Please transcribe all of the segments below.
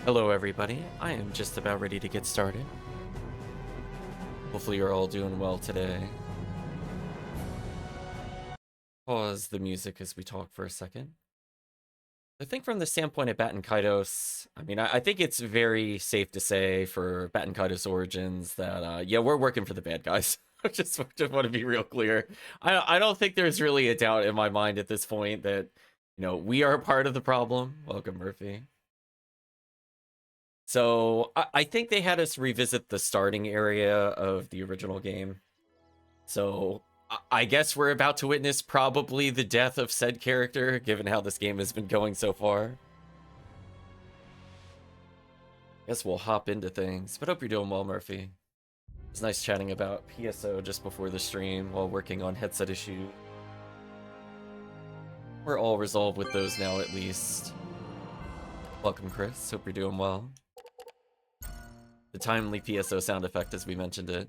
Hello everybody, I am just about ready to get started. Hopefully you're all doing well today. Pause the music as we talk for a second. I think from the standpoint of Baten Kaitos, I think it's very safe to say for Baten Kaitos Origins that, yeah, we're working for the bad guys. I just want to be real clear. I don't think there's really a doubt in my mind at this point that, we are part of the problem. Welcome, Murphy. So I think they had us revisit the starting area of the original game. So I guess we're about to witness probably the death of said character, given how this game has been going so far. Guess we'll hop into things, but hope you're doing well, Murphy. It's nice chatting about PSO just before the stream while working on headset issue. We're all resolved with those now, at least. Welcome, Chris. Hope you're doing well. The timely PSO sound effect as we mentioned it.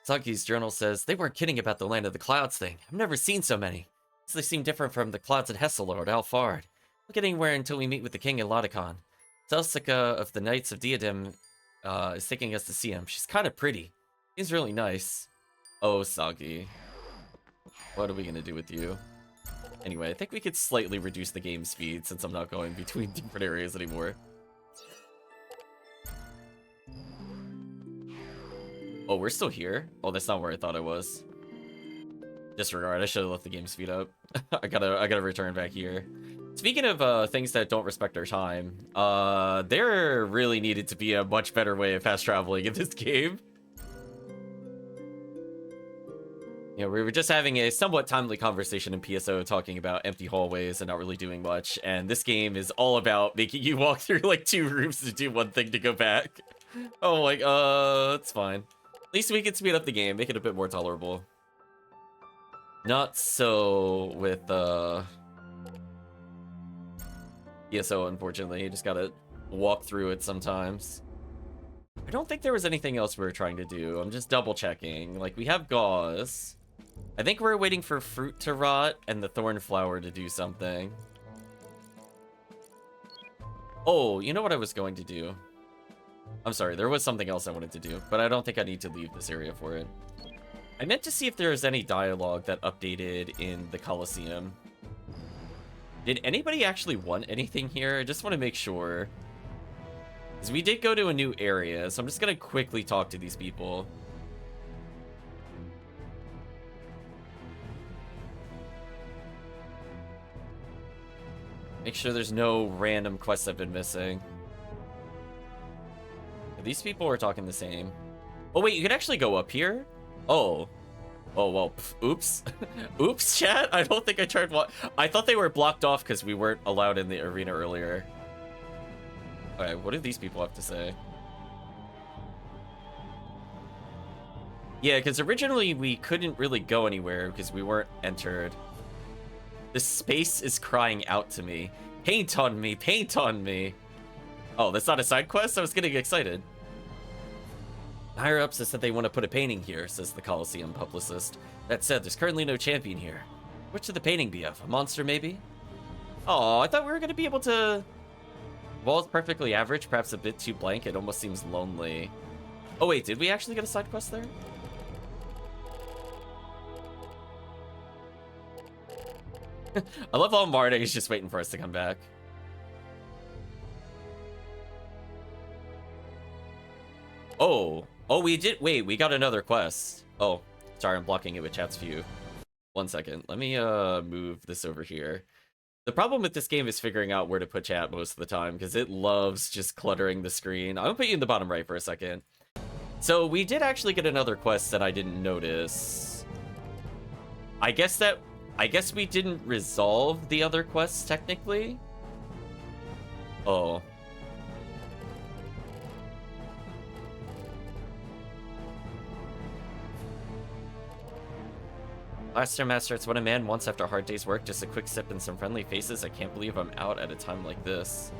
Saki's journal says, they weren't kidding about the Land of the Clouds thing. I've never seen so many. So they seem different from the clouds at Hessel or Alfard. We'll get anywhere until we meet with the king in Laudicon. Zelsica of the Knights of Diadem is taking us to see him. She's kind of pretty. Seems really nice. Oh, Sagi. What are we going to do with you? Anyway, I think we could slightly reduce the game speed since I'm not going between different areas anymore. Oh, we're still here? Oh, that's not where I thought I was. Disregard, I should have left the game speed up. I gotta return back here. Speaking of things that don't respect our time, there really needed to be a much better way of fast traveling in this game. You know, we were just having a somewhat timely conversation in PSO talking about empty hallways and not really doing much, and this game is all about making you walk through like 2 rooms to do one thing to go back. Oh, like, it's fine. At least we can speed up the game, make it a bit more tolerable. Not so with, PSO, unfortunately. You just gotta walk through it sometimes. I don't think there was anything else we were trying to do. I'm just double checking. Like, we have gauze. I think we're waiting for fruit to rot and the thorn flower to do something. Oh, you know what I was going to do? I'm sorry, there was something else I wanted to do, but I don't think I need to leave this area for it. I meant to see if there was any dialogue that updated in the Colosseum. Did anybody actually want anything here? I just want to make sure. Because we did go to a new area, so I'm just going to quickly talk to these people. Make sure there's no random quests I've been missing. These people are talking the same. Oh, wait, you can actually go up here? Oh. Oh, well, oops. Oops, chat. I don't think I tried what. I thought they were blocked off because we weren't allowed in the arena earlier. Okay, what do these people have to say? Yeah, because originally we couldn't really go anywhere because we weren't entered. This space is crying out to me. Paint on me, paint on me. Oh, that's not a side quest? I was getting excited. Higher-ups have said they want to put a painting here, says the Colosseum publicist. That said, there's currently no champion here. Which should the painting be of? A monster, maybe? Oh, I thought we were going to be able to... Well, it's perfectly average, perhaps a bit too blank. It almost seems lonely. Oh, wait, did we actually get a side quest there? I love how Marta is just waiting for us to come back. Oh. Oh, we did. Wait, we got another quest. Oh, sorry, I'm blocking it with chat's view. 1 second. Let me move this over here. The problem with this game is figuring out where to put chat most of the time because it loves just cluttering the screen. I'm gonna put you in the bottom right for a second. So we did actually get another quest that I didn't notice. I guess we didn't resolve the other quests technically. Oh. Blaster Master, it's what a man wants after a hard day's work, just a quick sip and some friendly faces. I can't believe I'm out at a time like this.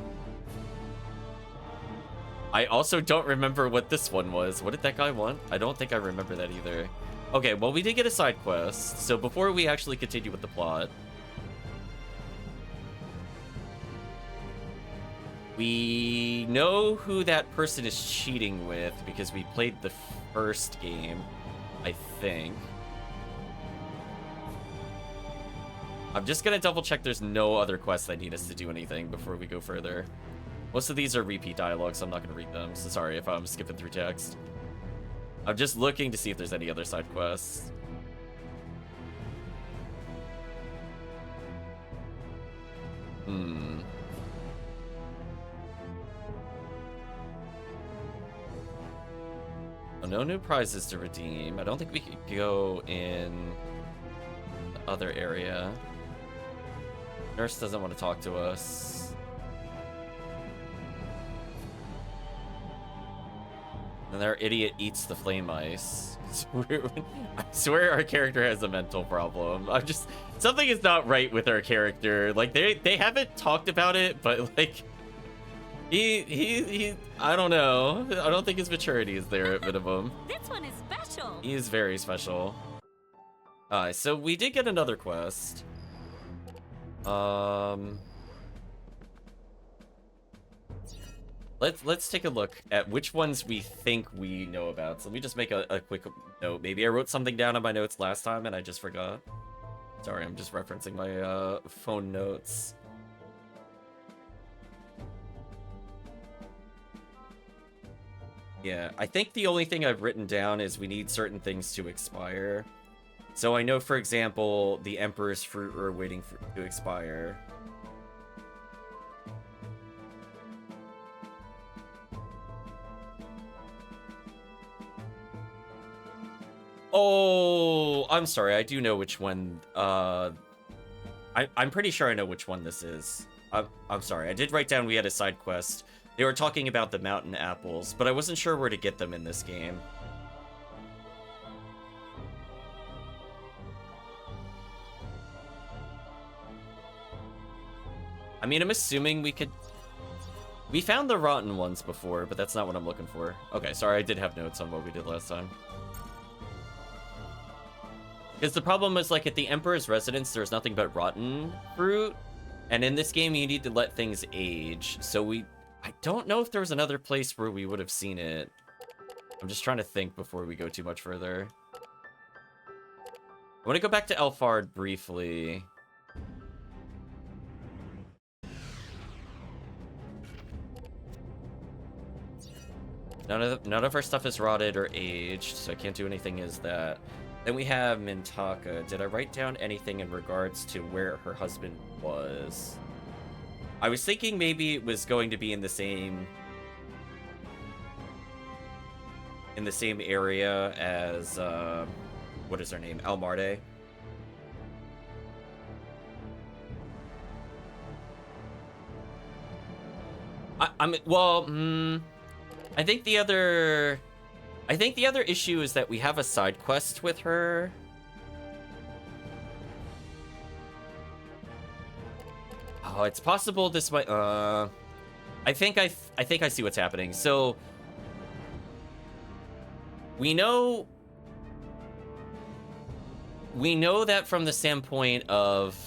I also don't remember what this one was. What did that guy want? I don't think I remember that either. Okay, well, we did get a side quest, so before we actually continue with the plot, We know who that person is cheating with because we played the first game, I think. I'm just gonna double check there's no other quests that need us to do anything before we go further. Most of these are repeat dialogues, so I'm not gonna read them, so sorry if I'm skipping through text. I'm just looking to see if there's any other side quests. Oh, no new prizes to redeem. I don't think we could go in the other area. Nurse doesn't want to talk to us. And their idiot eats the flame ice. I swear our character has a mental problem. I'm just... Something is not right with our character. Like, they haven't talked about it, but, like... He I don't know. I don't think his maturity is there at minimum. This one is special. He is very special. So we did get another quest. Let's take a look at which ones we think we know about. So let me just make a quick note. Maybe I wrote something down on my notes last time and I just forgot. Sorry, I'm just referencing my phone notes. Yeah, I think the only thing I've written down is we need certain things to expire. So I know, for example, the Emperor's Fruit we're waiting for to expire. Oh, I'm sorry. I do know which one. I'm pretty sure I know which one this is. I'm sorry. I did write down we had a side quest. They were talking about the mountain apples, but I wasn't sure where to get them in this game. I mean, I'm assuming we could... We found the rotten ones before, but that's not what I'm looking for. Okay, sorry, I did have notes on what we did last time. Because the problem is, like, at the Emperor's Residence, there's nothing but rotten fruit. And in this game, you need to let things age. So I don't know if there was another place where we would have seen it. I'm just trying to think before we go too much further. I want to go back to Elfard briefly. None of our stuff is rotted or aged, so I can't do anything as that. Then we have Mintaka. Did I write down anything in regards to where her husband was? I was thinking maybe it was going to be in the same area as what is her name? Almarde. I think the other issue is that we have a side quest with her. Oh, it's possible this might I think I see what's happening. So we know that from the standpoint of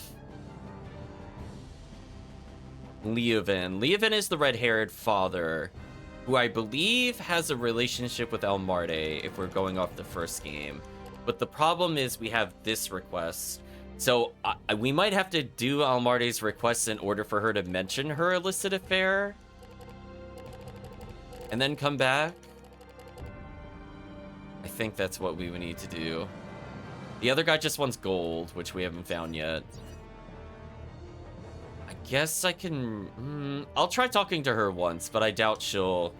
Leovan. Leovan is the red-haired father who I believe has a relationship with Almarde if we're going off the first game. But the problem is we have this request. So we might have to do Almarde's request in order for her to mention her illicit affair. And then come back. I think that's what we would need to do. The other guy just wants gold, which we haven't found yet. I guess I can... I'll try talking to her once, but I doubt she'll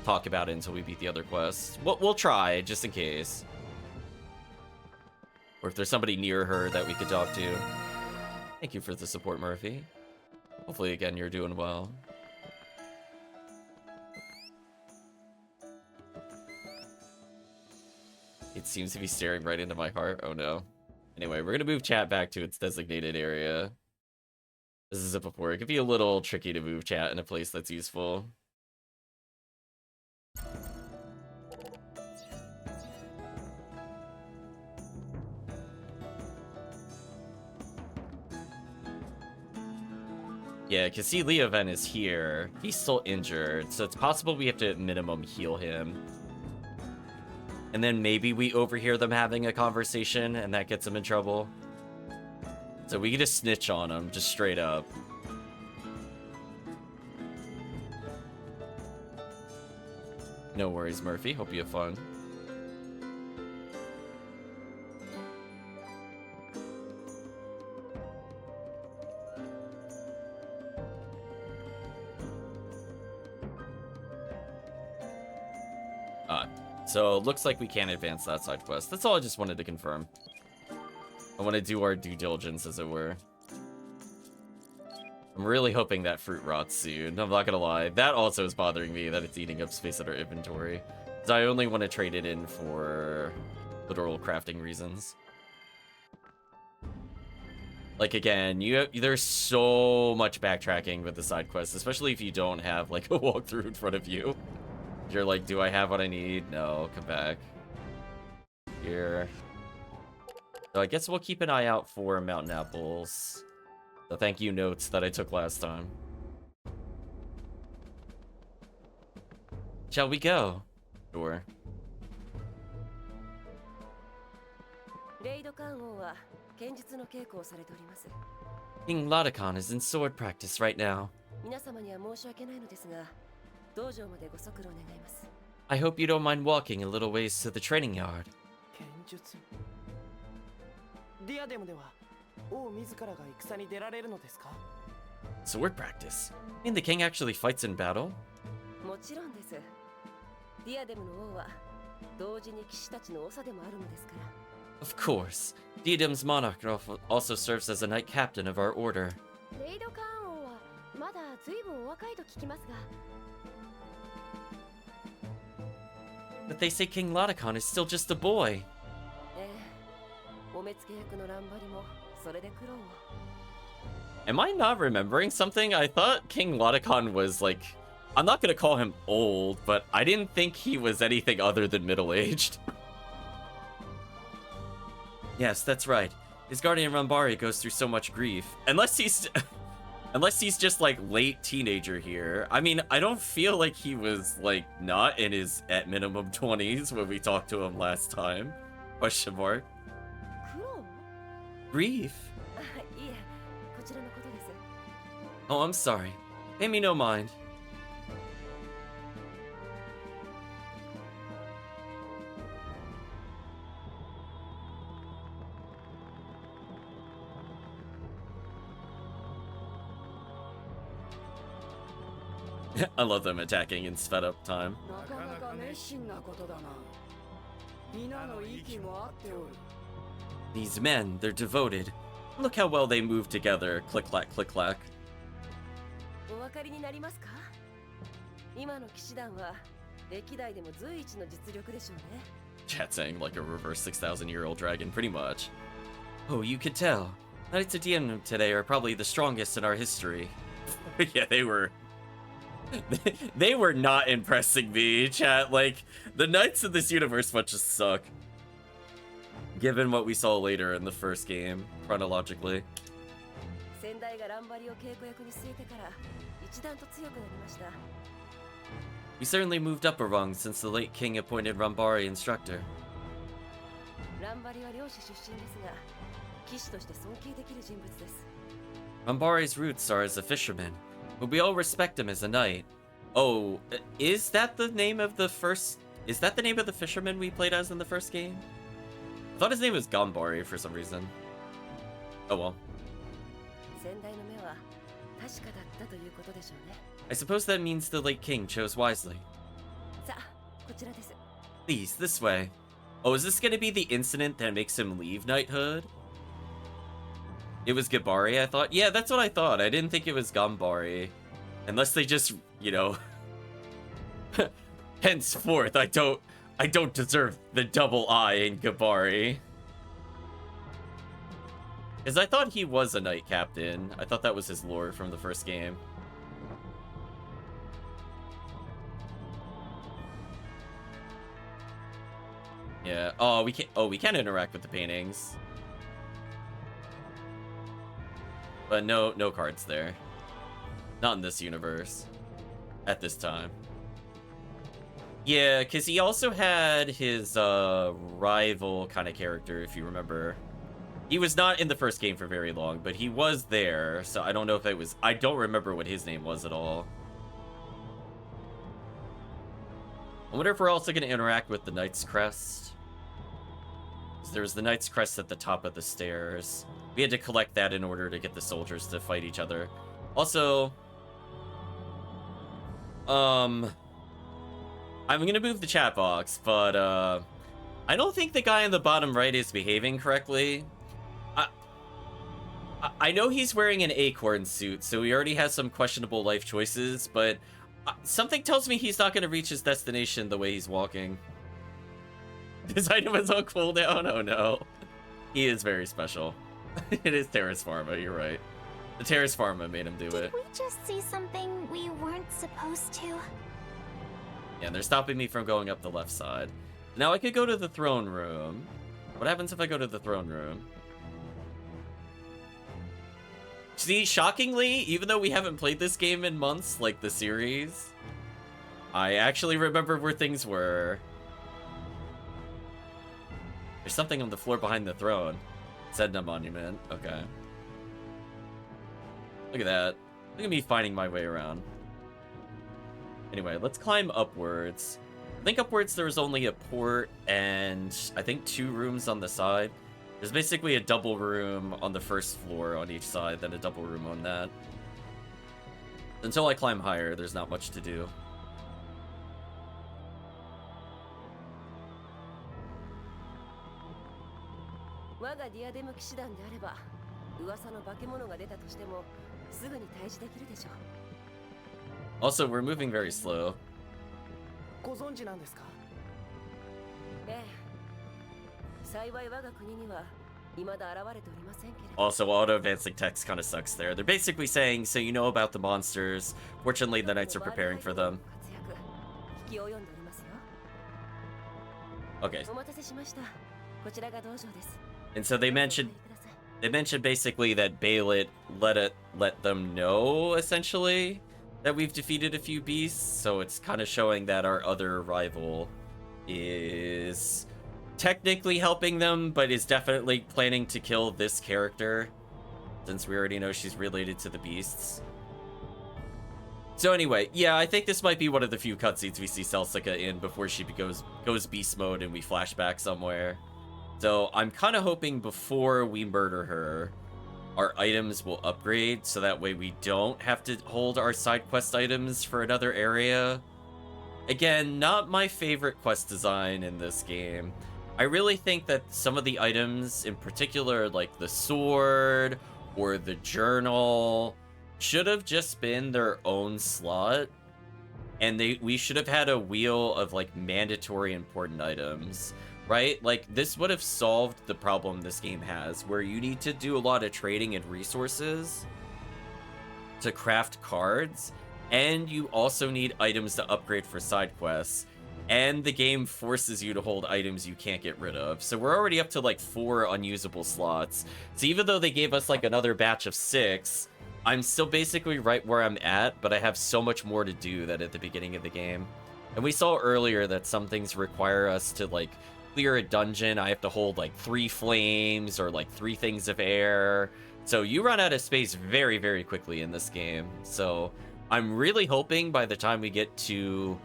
talk about it until we beat the other quest. We'll try, just in case. Or if there's somebody near her that we could talk to. Thank you for the support, Murphy. Hopefully, again, you're doing well. It seems to be staring right into my heart. Oh, no. Anyway, we're going to move chat back to its designated area. This is it before. It could be a little tricky to move chat in a place that's useful. Yeah, because see, Leoven is here. He's still injured, so it's possible we have to minimum heal him. And then maybe we overhear them having a conversation, and that gets them in trouble. So we can just snitch on them, just straight up. No worries, Murphy. Hope you have fun. So looks like we can't advance that side quest. That's all I just wanted to confirm. I want to do our due diligence, as it were. I'm really hoping that fruit rots soon. I'm not gonna lie. That also is bothering me, that it's eating up space in our inventory. Because I only want to trade it in for literal crafting reasons. Like, again, there's so much backtracking with the side quests, especially if you don't have, like, a walkthrough in front of you. You're like, do I have what I need? No, come back. Here. So I guess we'll keep an eye out for mountain apples. The thank you notes that I took last time. Shall we go? Sure. King Ladakan is in sword practice right now. I hope you don't mind walking a little ways to the training yard. Sword practice? You mean the king actually fights in battle? Of course. Diadem's monarch also serves as a knight captain of our order. But they say King Ladakan is still just a boy. Am I not remembering something? I thought King Ladakan was like... I'm not gonna call him old, but I didn't think he was anything other than middle-aged. Yes, that's right. His guardian Rambari goes through so much grief. Unless he's... Unless he's just, like, late teenager here. I mean, I don't feel like he was, like, not in his, at minimum, 20s when we talked to him last time. Question mark. Grief? Oh, I'm sorry. Pay me no mind. I love them attacking in sped up time. These men, they're devoted. Look how well they move together. Click clack, click clack. Chat saying like a reverse 6,000-year-old dragon, pretty much. Oh, you could tell. Knights of DM today are probably the strongest in our history. Yeah, they were. They were not impressing me, chat. Like, the Knights of this universe must just suck. Given what we saw later in the first game, chronologically. We certainly moved up a rung since the late king appointed Rambari instructor. Rambari's roots are as a fisherman, but we all respect him as a knight. Oh, is that the name of the first... Is that the name of the fisherman we played as in the first game? I thought his name was Gambari for some reason. Oh well. I suppose that means the late king chose wisely. Please, this way. Oh, is this gonna be the incident that makes him leave knighthood? It was Gabari, I thought? Yeah, that's what I thought. I didn't think it was Gambari. Unless they just, you know... Henceforth, I don't deserve the double I in Gabari. Because I thought he was a knight captain. I thought that was his lore from the first game. Yeah. Oh, we can interact with the paintings. But no cards there. Not in this universe. At this time. Yeah, because he also had his rival kind of character, if you remember. He was not in the first game for very long, but he was there, so I don't know if it was... I don't remember what his name was at all. I wonder if we're also going to interact with the Knight's Crest. There's the Knight's Crest at the top of the stairs. We had to collect that in order to get the soldiers to fight each other. Also... I'm going to move the chat box, but I don't think the guy in the bottom right is behaving correctly. I know he's wearing an acorn suit, so he already has some questionable life choices, but something tells me he's not going to reach his destination the way he's walking. This item is on cooldown? Oh no. He is very special. It is Terrace Pharma, you're right. The Terrace Pharma made him do it. Did we just see something we weren't supposed to? Yeah, they're stopping me from going up the left side. Now I could go to the throne room. What happens if I go to the throne room? See, shockingly, even though we haven't played this game in months, like the series, I actually remember where things were. There's something on the floor behind the throne. Sedna Monument. Okay. Look at that. Look at me finding my way around. Anyway, let's climb upwards. I think upwards there was only a port and I think 2 rooms on the side. There's basically a double room on the first floor on each side, then a double room on that. Until I climb higher, there's not much to do. Also, we're moving very slow. Also, auto-advancing text kind of sucks there. They're basically saying, so you know about the monsters. Fortunately, the knights are preparing for them. Okay. And so they mentioned basically that Balet let them know, essentially, that we've defeated a few beasts. So it's kind of showing that our other rival is technically helping them, but is definitely planning to kill this character, since we already know she's related to the beasts. So anyway, yeah, I think this might be one of the few cutscenes we see Celsica in before she goes beast mode and we flash back somewhere. So I'm kind of hoping before we murder her, our items will upgrade, so that way we don't have to hold our side quest items for another area. Again, not my favorite quest design in this game. I really think that some of the items, in particular, like the sword or the journal, should have just been their own slot. And we should have had a wheel of, like, mandatory important items, right? Like, this would have solved the problem this game has, where you need to do a lot of trading and resources to craft cards, and you also need items to upgrade for side quests. And the game forces you to hold items you can't get rid of. So we're already up to like 4 unusable slots. So even though they gave us like another batch of 6, I'm still basically right where I'm at, but I have so much more to do than at the beginning of the game. And we saw earlier that some things require us to like clear a dungeon. I have to hold like 3 flames or like 3 things of air. So you run out of space very, very quickly in this game. So I'm really hoping by the time we get to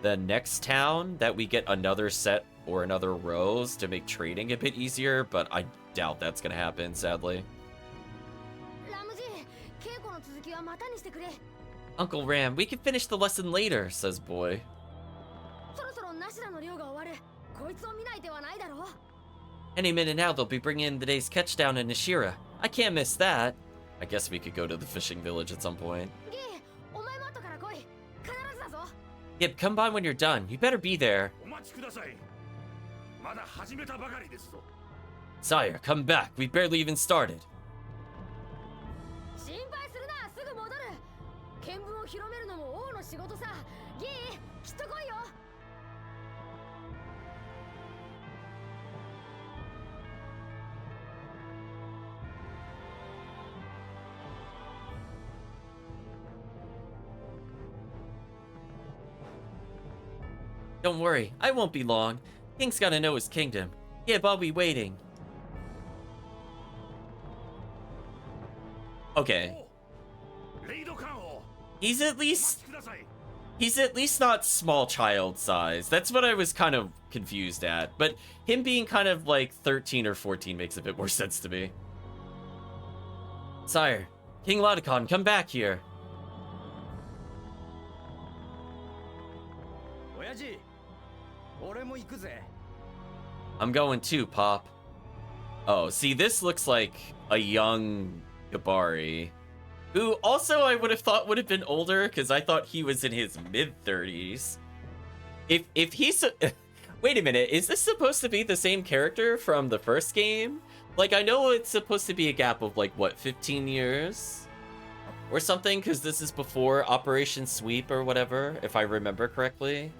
the next town that we get another set or another rows to make trading a bit easier, but I doubt that's gonna happen, sadly. Uncle Ram, we can finish the lesson later, says Boy. Any minute now they'll be bringing in the day's catch down in Nishira. I can't miss that. I guess we could go to the fishing village at some point. Yep, come by when you're done. You better be there. Sire, come back. We barely even started. Don't worry, I won't be long. King's gotta know his kingdom. Yeah, I'll be waiting. Okay. He's at least not small child size. That's what I was kind of confused at. But him being kind of like 13 or 14 makes a bit more sense to me. Sire, King Laudicon, come back here. I'm going too, Pop. Oh, see, this looks like a young Gabari, who also I would have thought would have been older, because I thought he was in his mid-30s. If he's... Wait a minute, is this supposed to be the same character from the first game? Like, I know it's supposed to be a gap of, like, what, 15 years? Or something, because this is before Operation Sweep or whatever, if I remember correctly.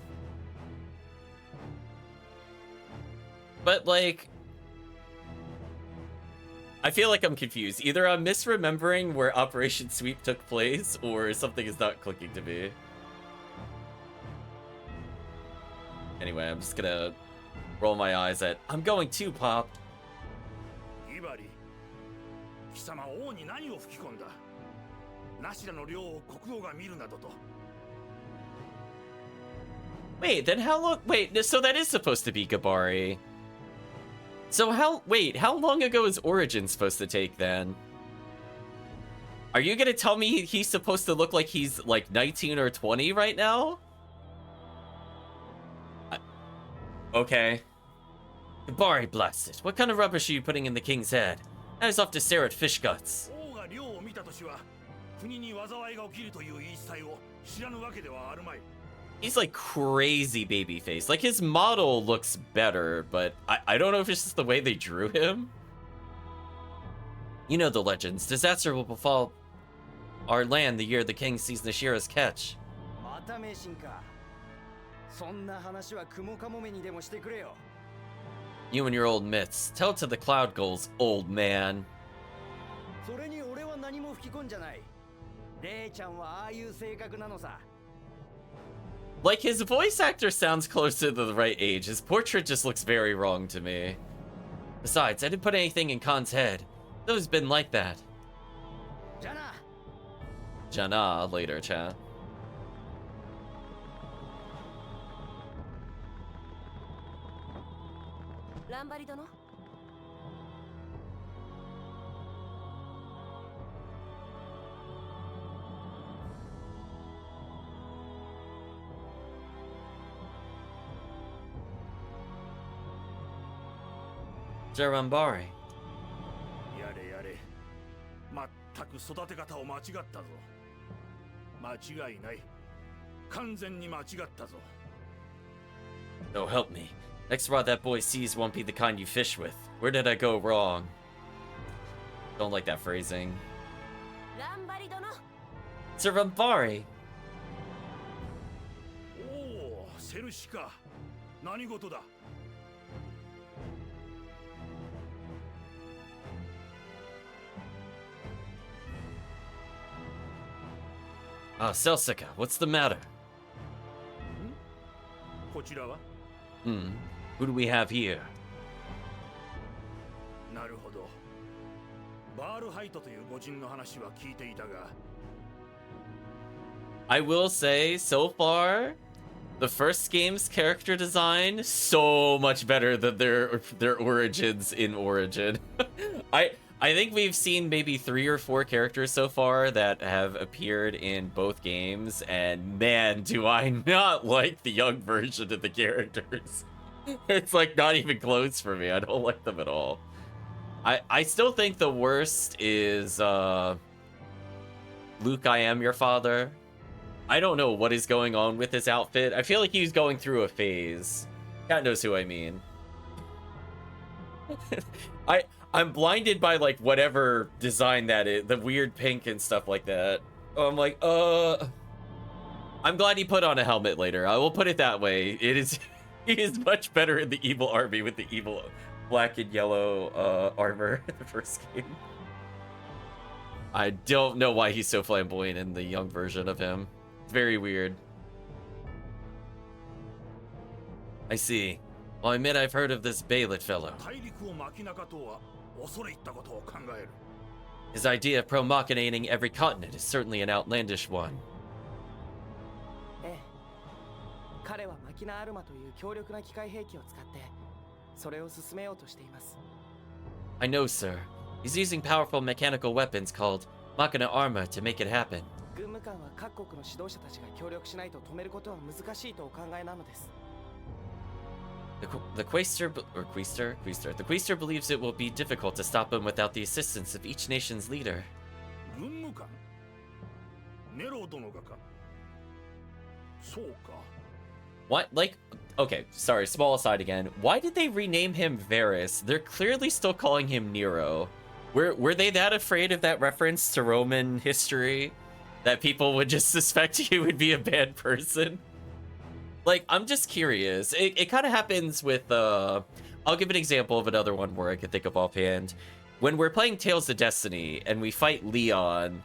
But, like... I feel like I'm confused. Either I'm misremembering where Operation Sweep took place, or something is not clicking to me. Anyway, I'm just gonna roll my eyes at... I'm going too, Pop. Wait, then how long... Wait, so that is supposed to be Gabari. So how long ago is Origin supposed to take then? Are you gonna tell me he's supposed to look like he's like 19 or 20 right now? Okay. Gabari blasted. What kind of rubbish are you putting in the king's head? I was off to stare at fish guts. He's like crazy babyface. Like his model looks better, but I don't know if it's just the way they drew him. You know the legends. Disaster will befall our land the year the king sees Nashira's catch. You and your old myths. Tell it to the cloud gulls, old man. Like, his voice actor sounds close to the right age. His portrait just looks very wrong to me. Besides, I didn't put anything in Khan's head. It's always been like that. Jana, later, chat. Jarambari. Oh, help me. Next rod that boy sees won't be the kind you fish with. Where did I go wrong? Don't like that phrasing. Jarambari. Oh, Serushika. Nanigoto da? Ah, Selsuka, what's the matter? Who do we have here? I will say, so far, the first game's character design, so much better than their origins in Origin. I think we've seen maybe 3 or 4 characters so far that have appeared in both games, and man, do I not like the young version of the characters. It's like not even close for me. I don't like them at all. I still think the worst is Luke, I am your father. I don't know what is going on with his outfit. I feel like he's going through a phase. God knows who I mean. I'm blinded by like whatever design that is, the weird pink and stuff like that. I'm like, I'm glad he put on a helmet later. I will put it that way. It is, he is much better in the evil army with the evil black and yellow armor in the first game. I don't know why he's so flamboyant in the young version of him. It's very weird. I see. Well, I admit I've heard of this Baylet fellow. 大陸を巻き中とは恐れ入ったことを考える。 His idea of promulgating every continent is certainly an outlandish one. ええ。彼はマキナアルマという強力な機械兵器を使ってそれを進めようとしています。 I know, sir. He's using powerful mechanical weapons called Machina Arma to make it happen. 軍務官は各国の指導者たちが協力しないと止めることは難しいとお考えなのです。 The Quaestor, the Quaestor believes it will be difficult to stop him without the assistance of each nation's leader. 軍務官ネロ殿がか。そうか。 What? Like, okay, sorry, small aside again. Why did they rename him Varus? They're clearly still calling him Nero. Were they that afraid of that reference to Roman history that people would just suspect he would be a bad person? Like, I'm just curious. It kind of happens with, I'll give an example of another one where I could think of offhand. When we're playing Tales of Destiny and we fight Leon,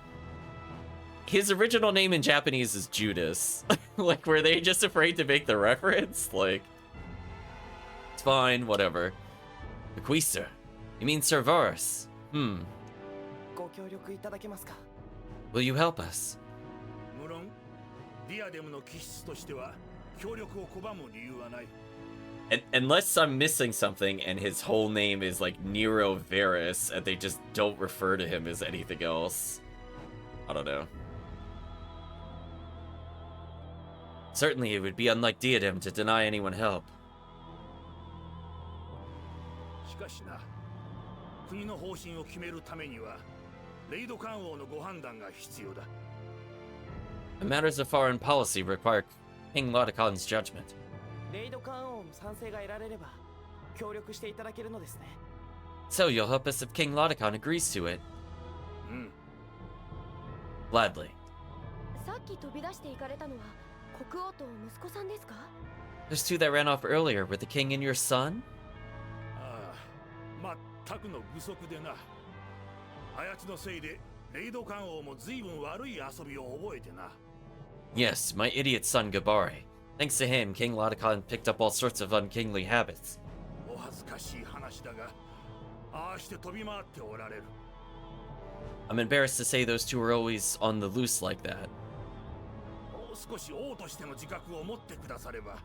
his original name in Japanese is Judas. Like, were they just afraid to make the reference? Like, it's fine, whatever. The Quaestor. You mean Sir Varus? ご協力いただけますか。 Will you help us? 無論ディアデムの気質としては協力を拒む理由はない。 Unless I'm missing something and his whole name is like Nero Varus and they just don't refer to him as anything else. I don't know. Certainly it would be unlike Diadem to deny anyone help. しかしな、国の方針を決めるためにはレイド官王のご判断が必要だ。 The matters of foreign policy require King Loticon's judgment. レイド官王の賛成が得られれば協力していただけるのですね。 So you'll help us if King Loticon agrees to it. うん。 Gladly. さっき飛び出して行かれたのは国王と息子さんですか？ Those two that ran off earlier were the king and your son? ああ、全くの不足でな。あやつのせいでレイド官王も随分悪い遊びを覚えてな。 Yes, my idiot son Gabari. Thanks to him, King Loticon picked up all sorts of unkingly habits. お恥ずかしい話だが、ああして飛び回っておられる。 I'm embarrassed to say those two are always on the loose like that. もう少し王としての自覚を持ってくだされば。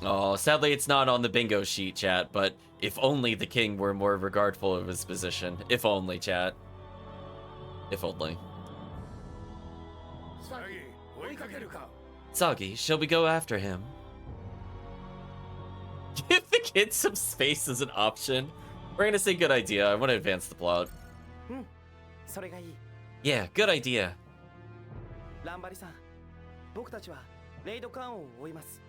Oh, sadly it's not on the bingo sheet, chat, but if only the king were more regardful of his position. If only, chat. If only. さぎ、追いかけるか。 Sagi, shall we go after him? Give the kids some space as an option. We're gonna say good idea. I want to advance the plot. それがいい。 Yeah, good idea. ランバリさん、僕たちはレイド官王を追います。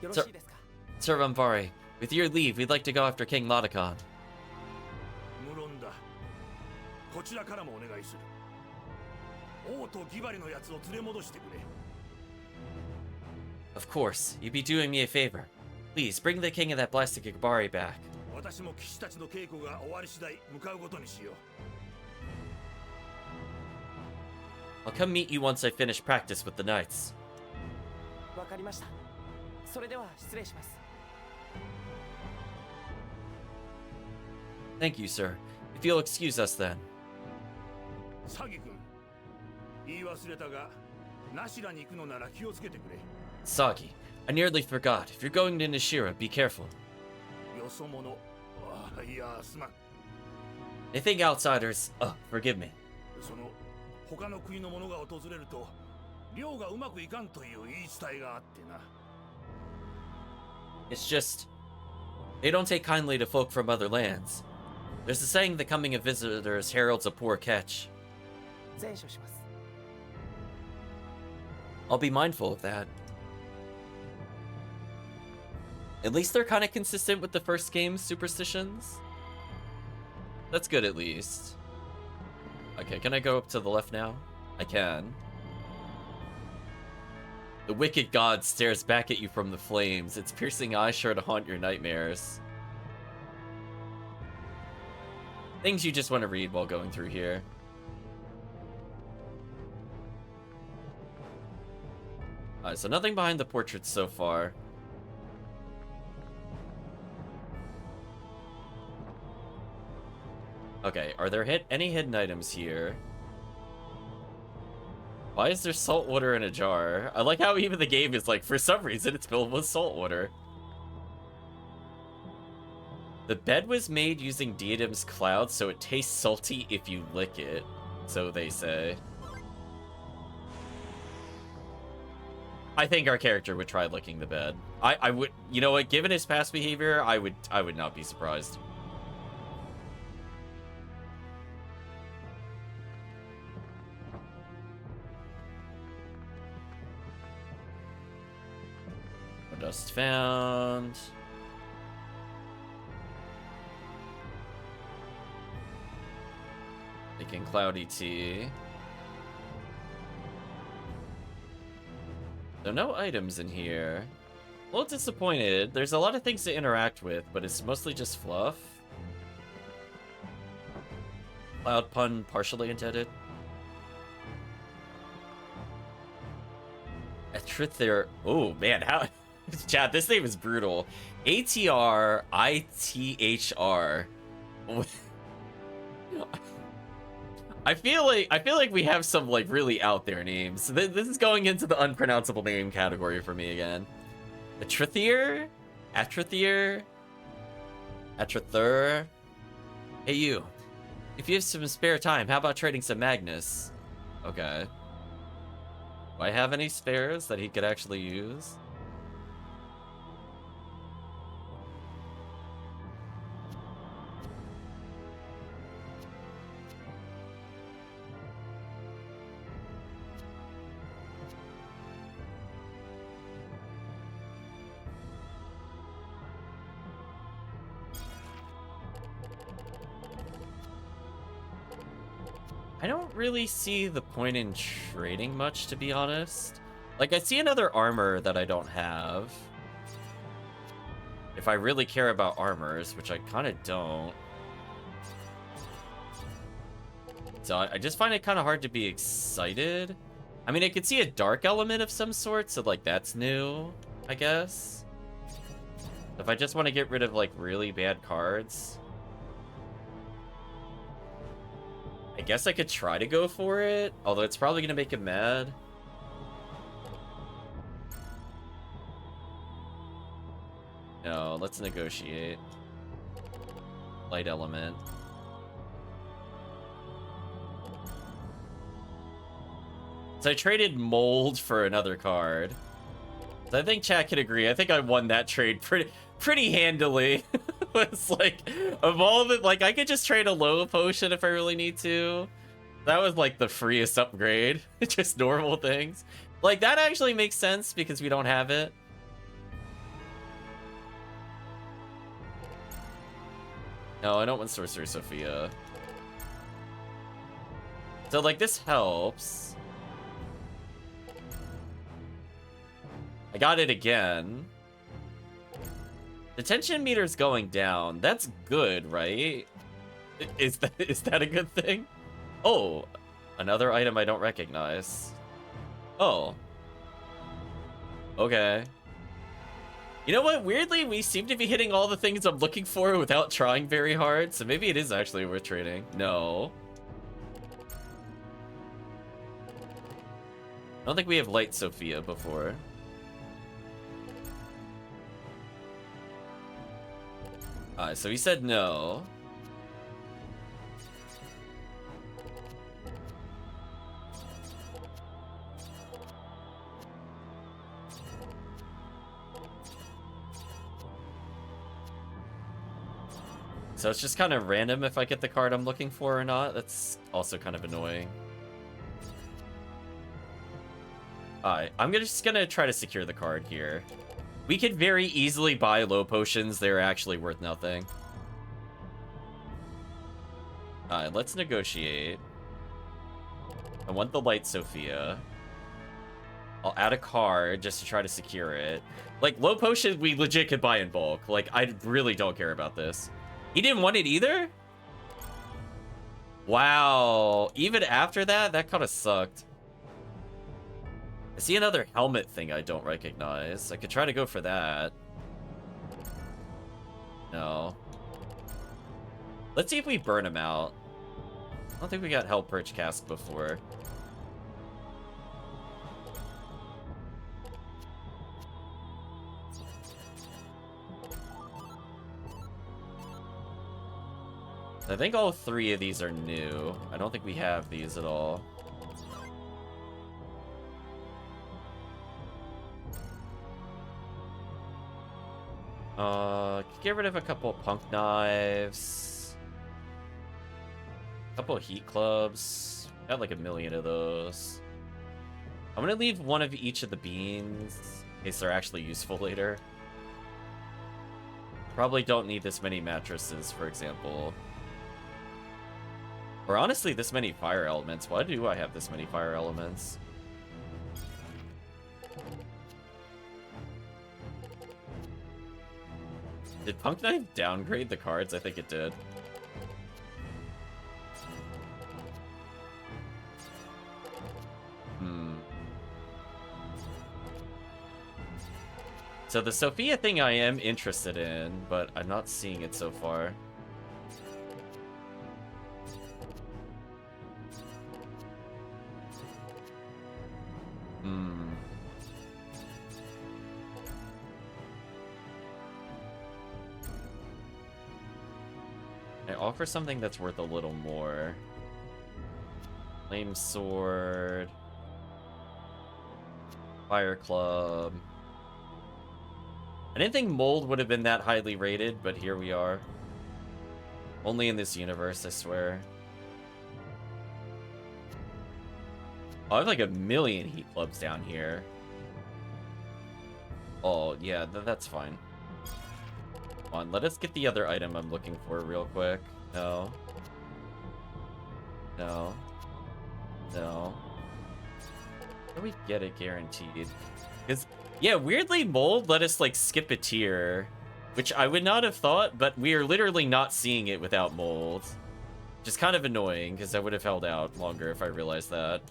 よろしいですか？ Sir Ramvari, with your leave, we'd like to go after King Loticon. 無論だ。こちらからもお願いする。王とギバリのやつを連れ戻してくれ。 Of course, you'd be doing me a favor. Please, bring the king of that blasted Gabari back. 私も騎士たちの稽古が終わり次第向かうことにしよう。 I'll come meet you once I finish practice with the knights. わかりました。それでは失礼します。 Thank you, sir. If you'll excuse us then. サギ君、言い忘れたが、ナシラに行くのなら気をつけてくれ。 Sagi, I nearly forgot. If you're going to Nishira, be careful. よそ者。ああ、いや、すまん。 I think outsiders... forgive me. その他の国の者が訪れると漁がうまくいかんという言い伝えがあってな。 It's just... They don't take kindly to folk from other lands. There's a saying the coming of visitors heralds a poor catch. 善処します。 I'll be mindful of that. At least they're kind of consistent with the first game's superstitions. That's good at least. Okay, can I go up to the left now? I can. The wicked god stares back at you from the flames. Its piercing eyes sure to haunt your nightmares. Things you just want to read while going through here. Alright, so nothing behind the portraits so far. Okay, are there any hidden items here? Why is there salt water in a jar? I like how even the game is like, for some reason, it's filled with salt water. The bed was made using Diadem's cloud, so it tastes salty if you lick it. So they say. I think our character would try licking the bed. I would, you know what, given his past behavior, I would not be surprised. No dust found. Making cloudy tea. So no items in here. A little disappointed. There's a lot of things to interact with, but it's mostly just fluff. Cloud pun partially intended. Atrither. Oh man, how? Chat, this name is brutal. ATRITHR. I feel like we have some like really out there names. This is going into the unpronounceable name category for me again. Atrither? Atrither? Atrither? Hey you. If you have some spare time, how about trading some Magnus? Okay. Do I have any spares that he could actually use? I don't really see the point in trading much, to be honest. Like, I see another armor that I don't have. If I really care about armors, which I kind of don't. So I just find it kind of hard to be excited. I mean, I could see a dark element of some sort, so, like, that's new, I guess. If I just want to get rid of, like, really bad cards, I guess I could try to go for it, although it's probably going to make him mad. No, let's negotiate. Light element. So I traded mold for another card. So I think chat could agree. I think I won that trade pretty handily. It's like, of all of it, like, I could just trade a low potion if I really need to. That was like the freest upgrade. Just normal things. Like, that actually makes sense because we don't have it. No, I don't want Sorcerer Sophia. So, like, this helps. I got it again. The tension meter's going down. That's good, right? Is that a good thing? Oh, another item I don't recognize. Oh. Okay. You know what? Weirdly, we seem to be hitting all the things I'm looking for without trying very hard, so maybe it is actually worth trading. No. I don't think we have Light Sophia before. So he said no. So it's just kind of random if I get the card I'm looking for or not. That's also kind of annoying. Alright, I'm just gonna try to secure the card here. We could very easily buy low potions. They're actually worth nothing. Alright, let's negotiate. I want the Light Sophia. I'll add a card just to try to secure it. Like, low potions we legit could buy in bulk. Like, I really don't care about this. He didn't want it either? Wow. Even after that? That kind of sucked. I see another helmet thing I don't recognize. I could try to go for that. No. Let's see if we burn him out. I don't think we got Hell Perch Cask before. I think all 3 of these are new. I don't think we have these at all. Get rid of a couple punk knives. A couple of heat clubs. Got like a million of those. I'm gonna leave one of each of the beans in case they're actually useful later. Probably don't need this many mattresses, for example. Or honestly, this many fire elements. Why do I have this many fire elements? Did Punk Knife downgrade the cards? I think it did. So the Sophia thing I am interested in, but I'm not seeing it so far. I offer something that's worth a little more. Flame Sword. Fire Club. I didn't think Mold would have been that highly rated, but here we are. Only in this universe, I swear. Oh, I have like a million heat clubs down here. Oh, yeah, that's fine. Come on, let us get the other item I'm looking for real quick. No. No. No. How do we get it guaranteed? Because, yeah, weirdly, Mold let us, like, skip a tier. Which I would not have thought, but we are literally not seeing it without Mold. Which is kind of annoying, because I would have held out longer if I realized that.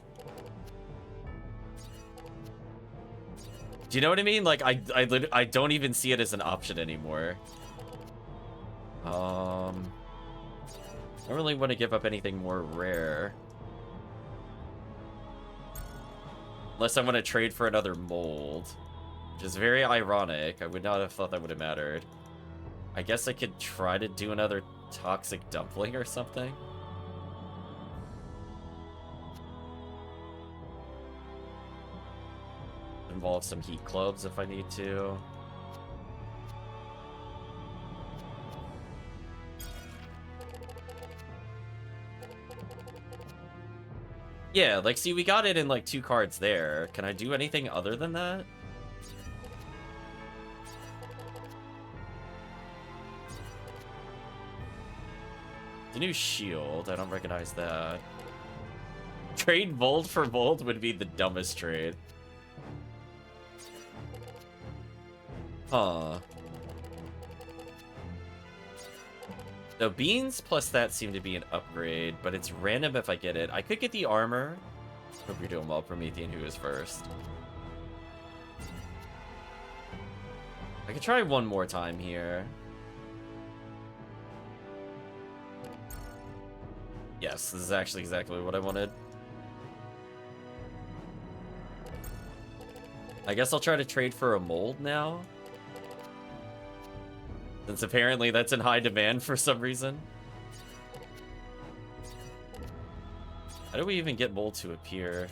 Do you know what I mean? Like, I don't even see it as an option anymore. I don't really want to give up anything more rare. Unless I want to trade for another Mold. Which is very ironic. I would not have thought that would have mattered. I guess I could try to do another Toxic Dumpling or something. Involve some heat clubs if I need to. Yeah, like, see, we got it in, like, 2 cards there. Can I do anything other than that? The new shield, I don't recognize that. Trade Mold for Mold would be the dumbest trade. Huh. So beans plus that seem to be an upgrade, but it's random if I get it. I could get the armor. Hope you're doing well, Promethean, who is first. I could try one more time here. Yes, this is actually exactly what I wanted. I guess I'll try to trade for a Mold now. Since apparently that's in high demand for some reason. How do we even get Mold to appear?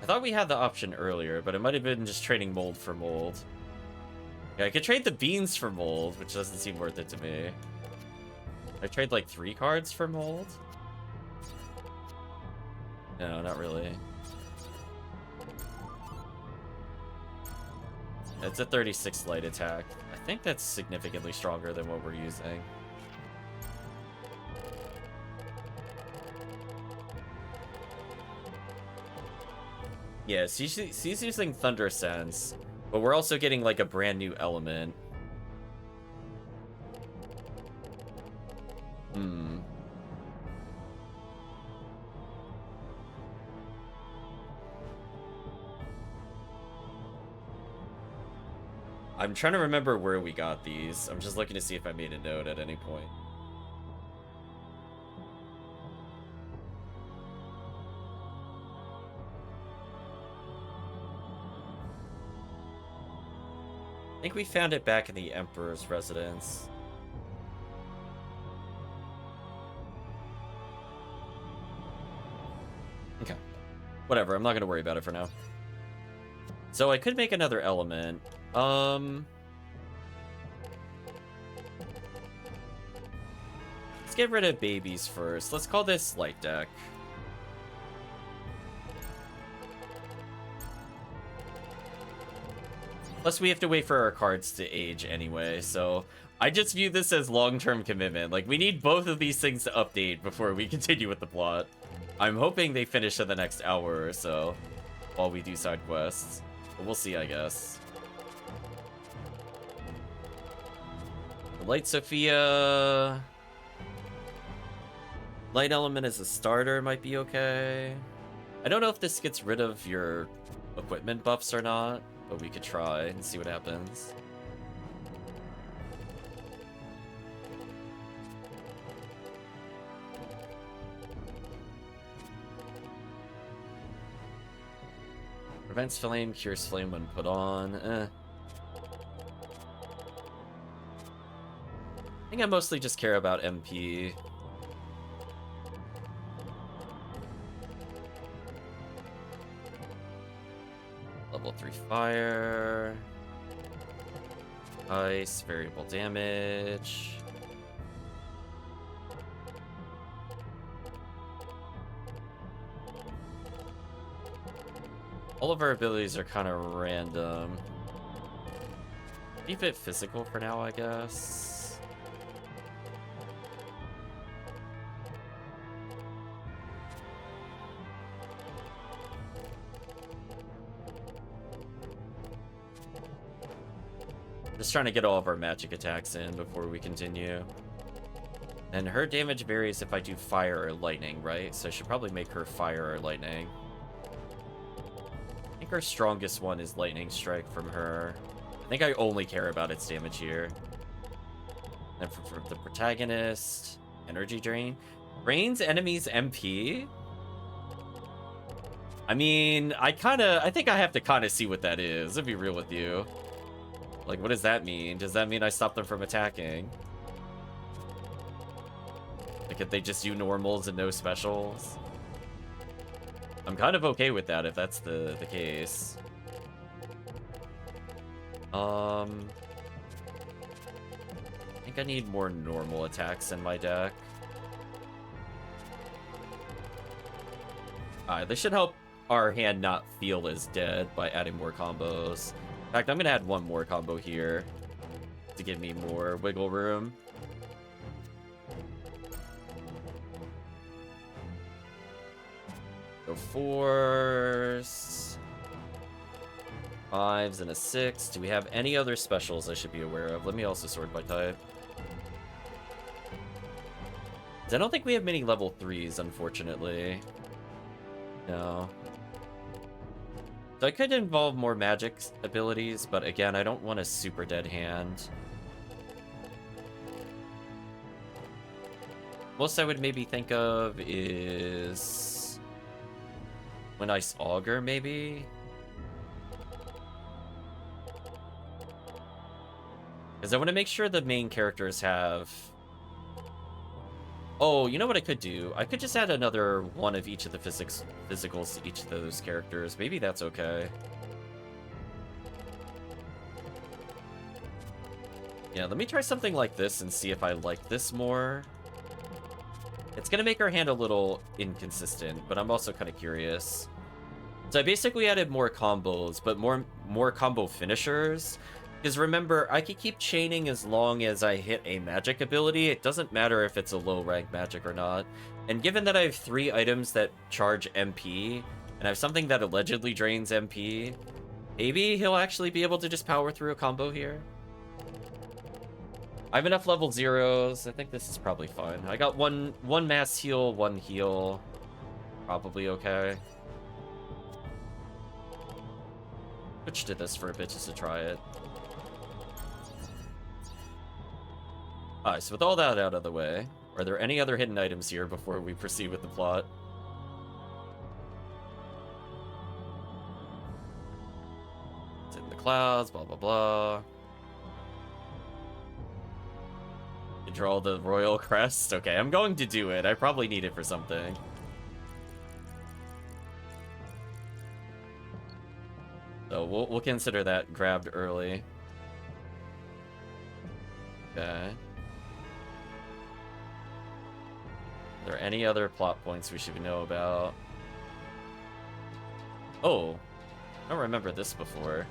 I thought we had the option earlier, but it might have been just trading Mold for Mold. Yeah, I could trade the beans for Mold, which doesn't seem worth it to me. I trade like 3 cards for Mold? No, not really. It's a 36 light attack. I think that's significantly stronger than what we're using. Yeah, she's using Thunder Sense, but we're also getting like a brand new element. I'm trying to remember where we got these. I'm just looking to see if I made a note at any point. I think we found it back in the Emperor's residence. Okay. Whatever, I'm not gonna worry about it for now. So I could make another element. Let's get rid of babies first. Let's call this light deck. Plus, we have to wait for our cards to age anyway, so I just view this as long-term commitment. Like, we need both of these things to update before we continue with the plot. I'm hoping they finish in the next hour or so while we do side quests. But we'll see, I guess. Light Sophia. Light element as a starter might be okay. I don't know if this gets rid of your equipment buffs or not, but we could try and see what happens. Prevents flame, cures flame when put on. I think I mostly just care about MP. Level 3 fire. Ice, variable damage. All of our abilities are kind of random. Keep it physical for now, I guess. Just trying to get all of our magic attacks in before we continue. And her damage varies if I do fire or lightning, right? So I should probably make her fire or lightning. I think our strongest one is lightning strike from her. I think I only care about its damage here. And for the protagonist, energy drain. Drains enemies MP? I mean, I think I have to kind of see what that is, to be real with you. Like, what does that mean? Does that mean I stop them from attacking? Like, if they just do normals and no specials? I'm kind of okay with that if that's the case. I think I need more normal attacks in my deck. Alright, this should help our hand not feel as dead by adding more combos. In fact, I'm gonna add one more combo here to give me more wiggle room. Go 4s, 5s, and a 6. Do we have any other specials I should be aware of? Let me also sort by type. I don't think we have many level 3s, unfortunately. No. So I could involve more magic abilities, but again, I don't want a super dead hand. Most I would maybe think of is When Ice Augur, maybe? Because I want to make sure the main characters have... Oh, you know what I could do? I could just add another one of each of the physicals to each of those characters. Maybe that's okay. Yeah, let me try something like this and see if I like this more. It's gonna make our hand a little inconsistent, but I'm also kind of curious. So I basically added more combos, but more combo finishers. Because remember, I can keep chaining as long as I hit a magic ability. It doesn't matter if it's a low-rank magic or not. And given that I have 3 items that charge MP, and I have something that allegedly drains MP, maybe he'll actually be able to just power through a combo here. I have enough level 0s. I think this is probably fine. I got one mass heal, 1 heal. Probably okay. Switch to this for a bit just to try it. Alright, so with all that out of the way, are there any other hidden items here before we proceed with the plot? It's in the clouds, blah blah blah. Draw the royal crest? Okay, I'm going to do it. I probably need it for something. So we'll consider that grabbed early. Okay. Are there any other plot points we should know about? Oh, I don't remember this before.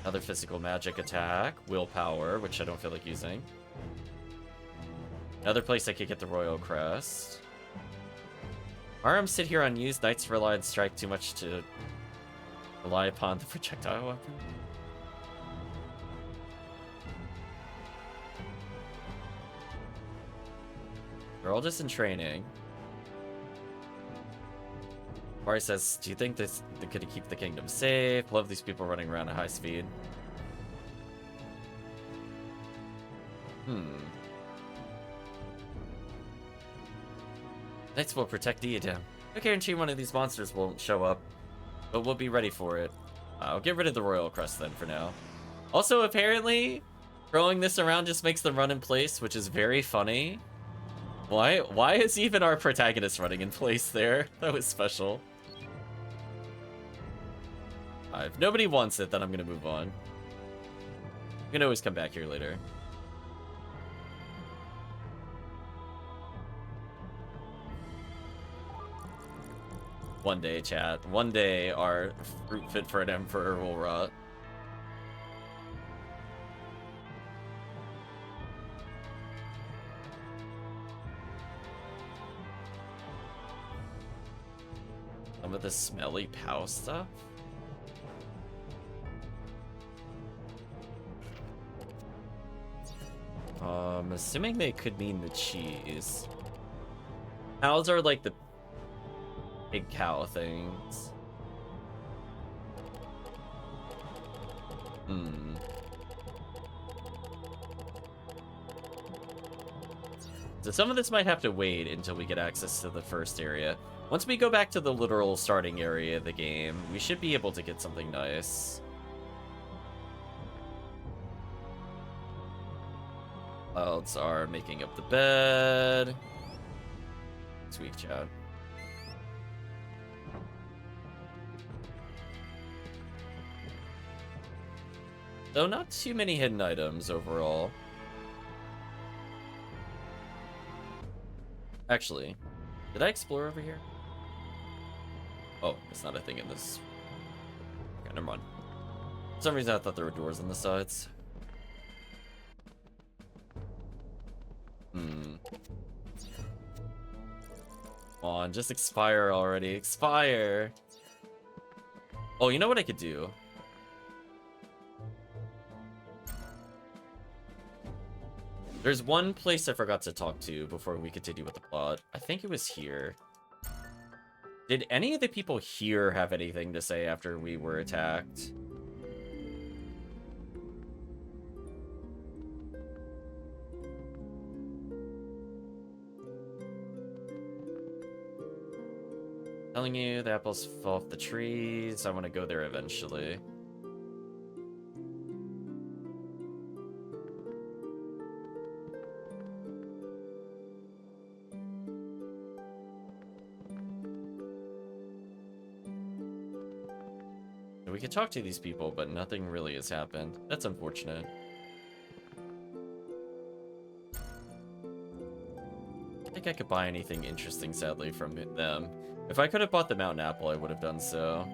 Another physical magic attack, willpower, which I don't feel like using. Another place I could get the royal crest. Arms sit here unused. Knights rely on strike too much to rely upon the projectile weapon. They're all just in training. Mari says, do you think this could keep the kingdom safe? Love these people running around at high speed. Knights will protect Diadem. I guarantee one of these monsters won't show up, but we'll be ready for it. I'll get rid of the royal crest then for now. Also, apparently, throwing this around just makes them run in place, which is very funny. Why is even our protagonist running in place there? That was special. If nobody wants it, then I'm gonna move on. You can always come back here later. One day, chat. One day, our fruit fit for an emperor will rot. Some of the smelly POW stuff? Assuming they could mean the cheese. Cows are like the big cow things. So some of this might have to wait until we get access to the first area. Once we go back to the literal starting area of the game, we should be able to get something nice. Clouds are making up the bed. Sweet chat. Though not too many hidden items overall. Actually, did I explore over here? Oh, it's not a thing in this. Okay, never mind. For some reason I thought there were doors on the sides. Come on, just expire already. Expire! Oh, you know what I could do? There's one place I forgot to talk to before we continue with the plot. I think it was here. Did any of the people here have anything to say after we were attacked? Telling you the apples fall off the trees. I want to go there eventually. We could talk to these people, but nothing really has happened. That's unfortunate. I think I could buy anything interesting, sadly, from them. If I could have bought the mountain apple, I would have done so.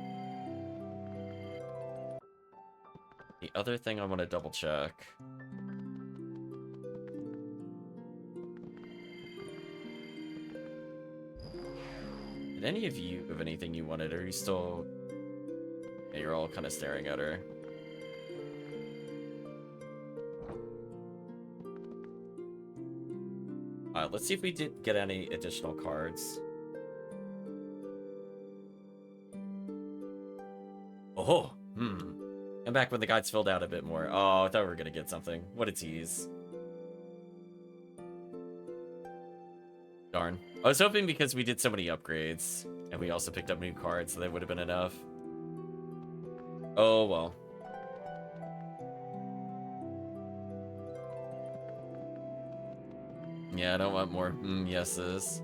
The other thing I want to double check. Did any of you have anything you wanted, or are you still... Yeah, you're all kind of staring at her. Alright, let's see if we did get any additional cards. Oh, I'm back when the guide's filled out a bit more. Oh, I thought we were gonna get something. What a tease. Darn. I was hoping because we did so many upgrades, and we also picked up new cards, so that would have been enough. Oh, well. Yeah, I don't want more yeses.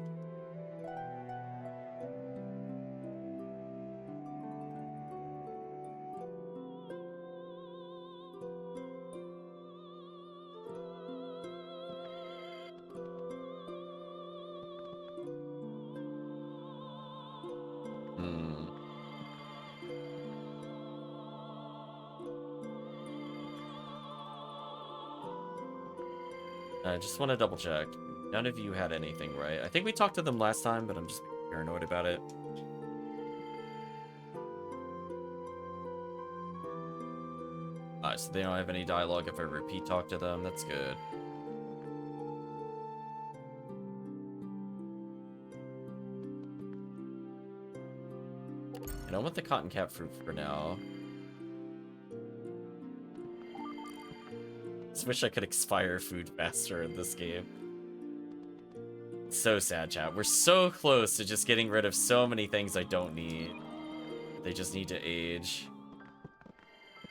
I just want to double check. None of you had anything right. I think we talked to them last time, but I'm just paranoid about it. Alright, so they don't have any dialogue if I repeat talk to them. That's good. And I want the cotton cap fruit for now. Just wish I could expire food faster in this game. So sad, chat. We're so close to just getting rid of so many things I don't need. They just need to age.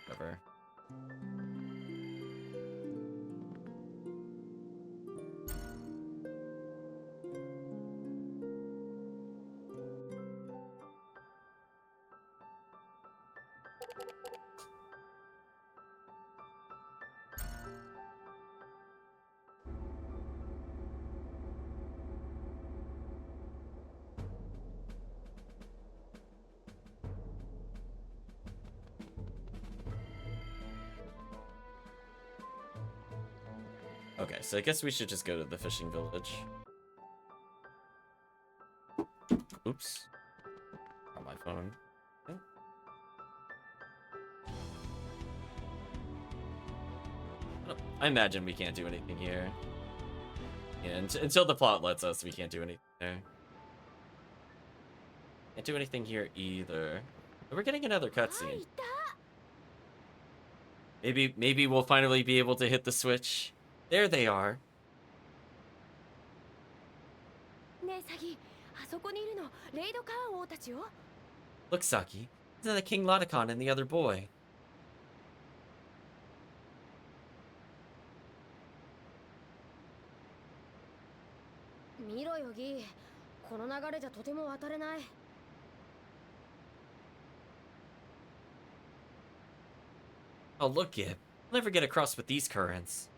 Whatever. Okay, so I guess we should just go to the fishing village. Oops. On my phone. Okay. I imagine we can't do anything here. Yeah, until the plot lets us, we can't do anything there. Can't do anything here either. We're getting another cutscene. Maybe we'll finally be able to hit the switch. There they are. Look, Saki. Isn't that King Lotacon and the other boy? Oh, look, Gib. We'll never get across with these currents.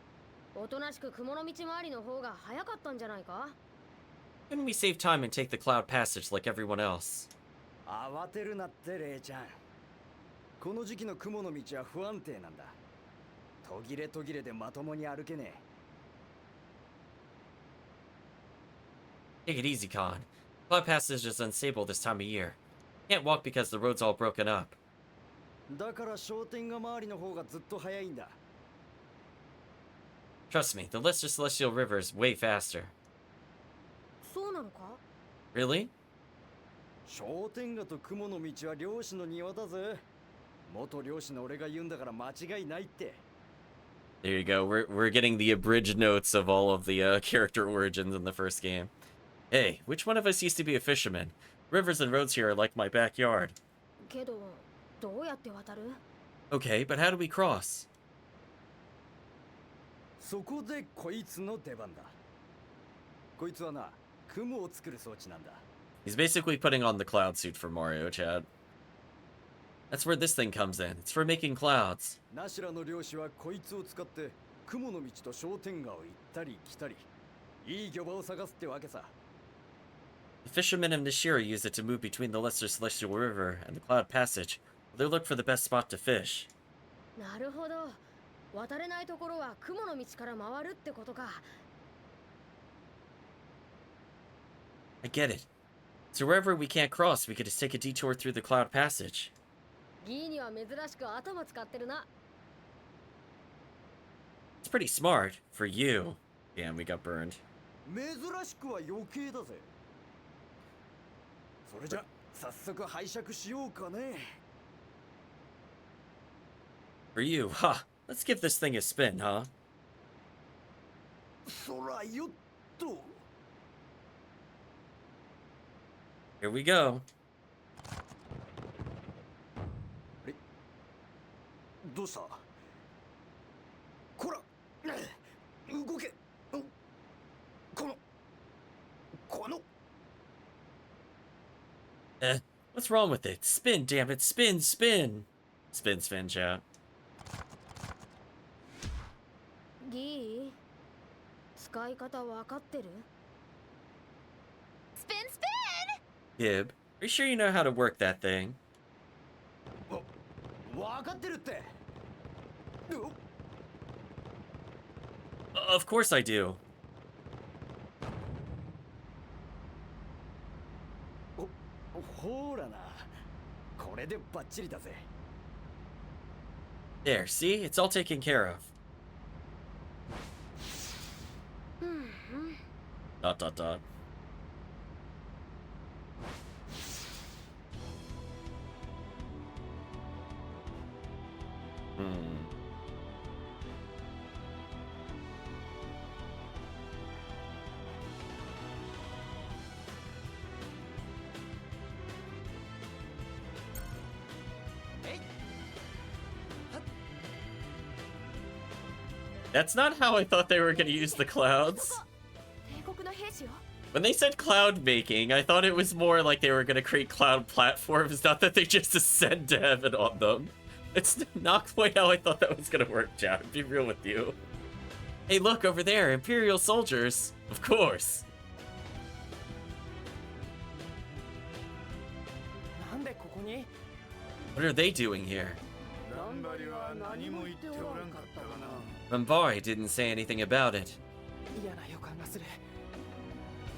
Couldn't we save time and take the cloud passage like everyone else? 慌てるなってレイちゃん。この時期の雲の道は不安定なんだ。途切れ途切れでまともに歩けねえ。 Take it easy, Con. Cloud passage is unstable this time of year. Can't walk because the road's all broken up. だから商店が周りの方がずっと早いんだ。 Trust me, the Lesser Celestial River is way faster. Really? 商店街と雲の道は漁師の庭だぜ。元漁師の俺が言うんだから間違いないって。 There you go. We're getting the abridged notes of all of the character origins in the first game. Hey, which one of us used to be a fisherman? Rivers and roads here are like my backyard. Okay, but how do we cross? そこでこいつの出番だ。こいつはな、雲を作る装置なんだ。 He's basically putting on the cloud suit for Mario, Chad. That's where this thing comes in. It's for making clouds. ナシラの漁師はこいつを使って雲の道と商店街を行ったり来たり、いい漁場を探すってわけさ。 The fishermen of Nishira use it to move between the Lesser Celestial River and the Cloud Passage. They look for the best spot to fish. なるほど。渡れないところは雲の道から回るってことか。 I get it. So wherever we can't cross, we could just take a detour through the Cloud Passage. ギーには珍しく頭使ってるな。 It's pretty smart. For you. Damn, we got burned. 珍しくは余計だぜ。それじゃ早速拝借しようかね。For you, huh? Let's give this thing a spin, huh? そらよっと Here we go. どうしたこら動けこの What's wrong with it? Spin, damn it, spin, spin. Spin, spin, chat. ギー使い方わかってる？ Spin, spin! Gib, are you sure you know how to work that thing? わかってるって Of course I do. ほらなこれでバッチリだぜ There, see? It's all taken care of. Dot, dot, dot. Hmm. That's not how I thought they were going to use the clouds. 帝国の兵士よ。 When they said cloud making, I thought it was more like they were going to create cloud platforms, not that they just ascend to heaven on them. It's not quite how I thought that was going to work, Chad. Be real with you. Hey, look over there, Imperial soldiers. Of course. なんでここに？ What are they doing here? ランバリは何も言っておらんかったかな。 Rambari didn't say anything about it. 嫌な予感がする。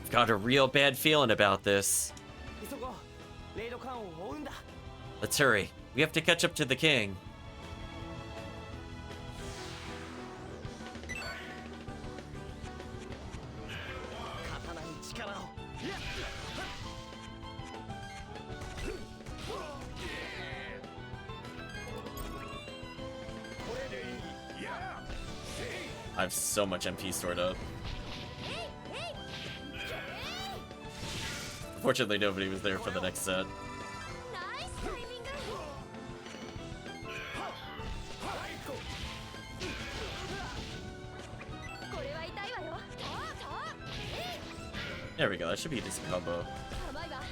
I've got a real bad feeling about this. 急ごう。レイド艦を追うんだ。 Let's hurry. We have to catch up to the king. 刀に力を。 I have so much MP stored up. Fortunately, nobody was there for the next set. Nice timing. これは痛いわよ。 There we go. That should be a decent combo. 甘いわ。こ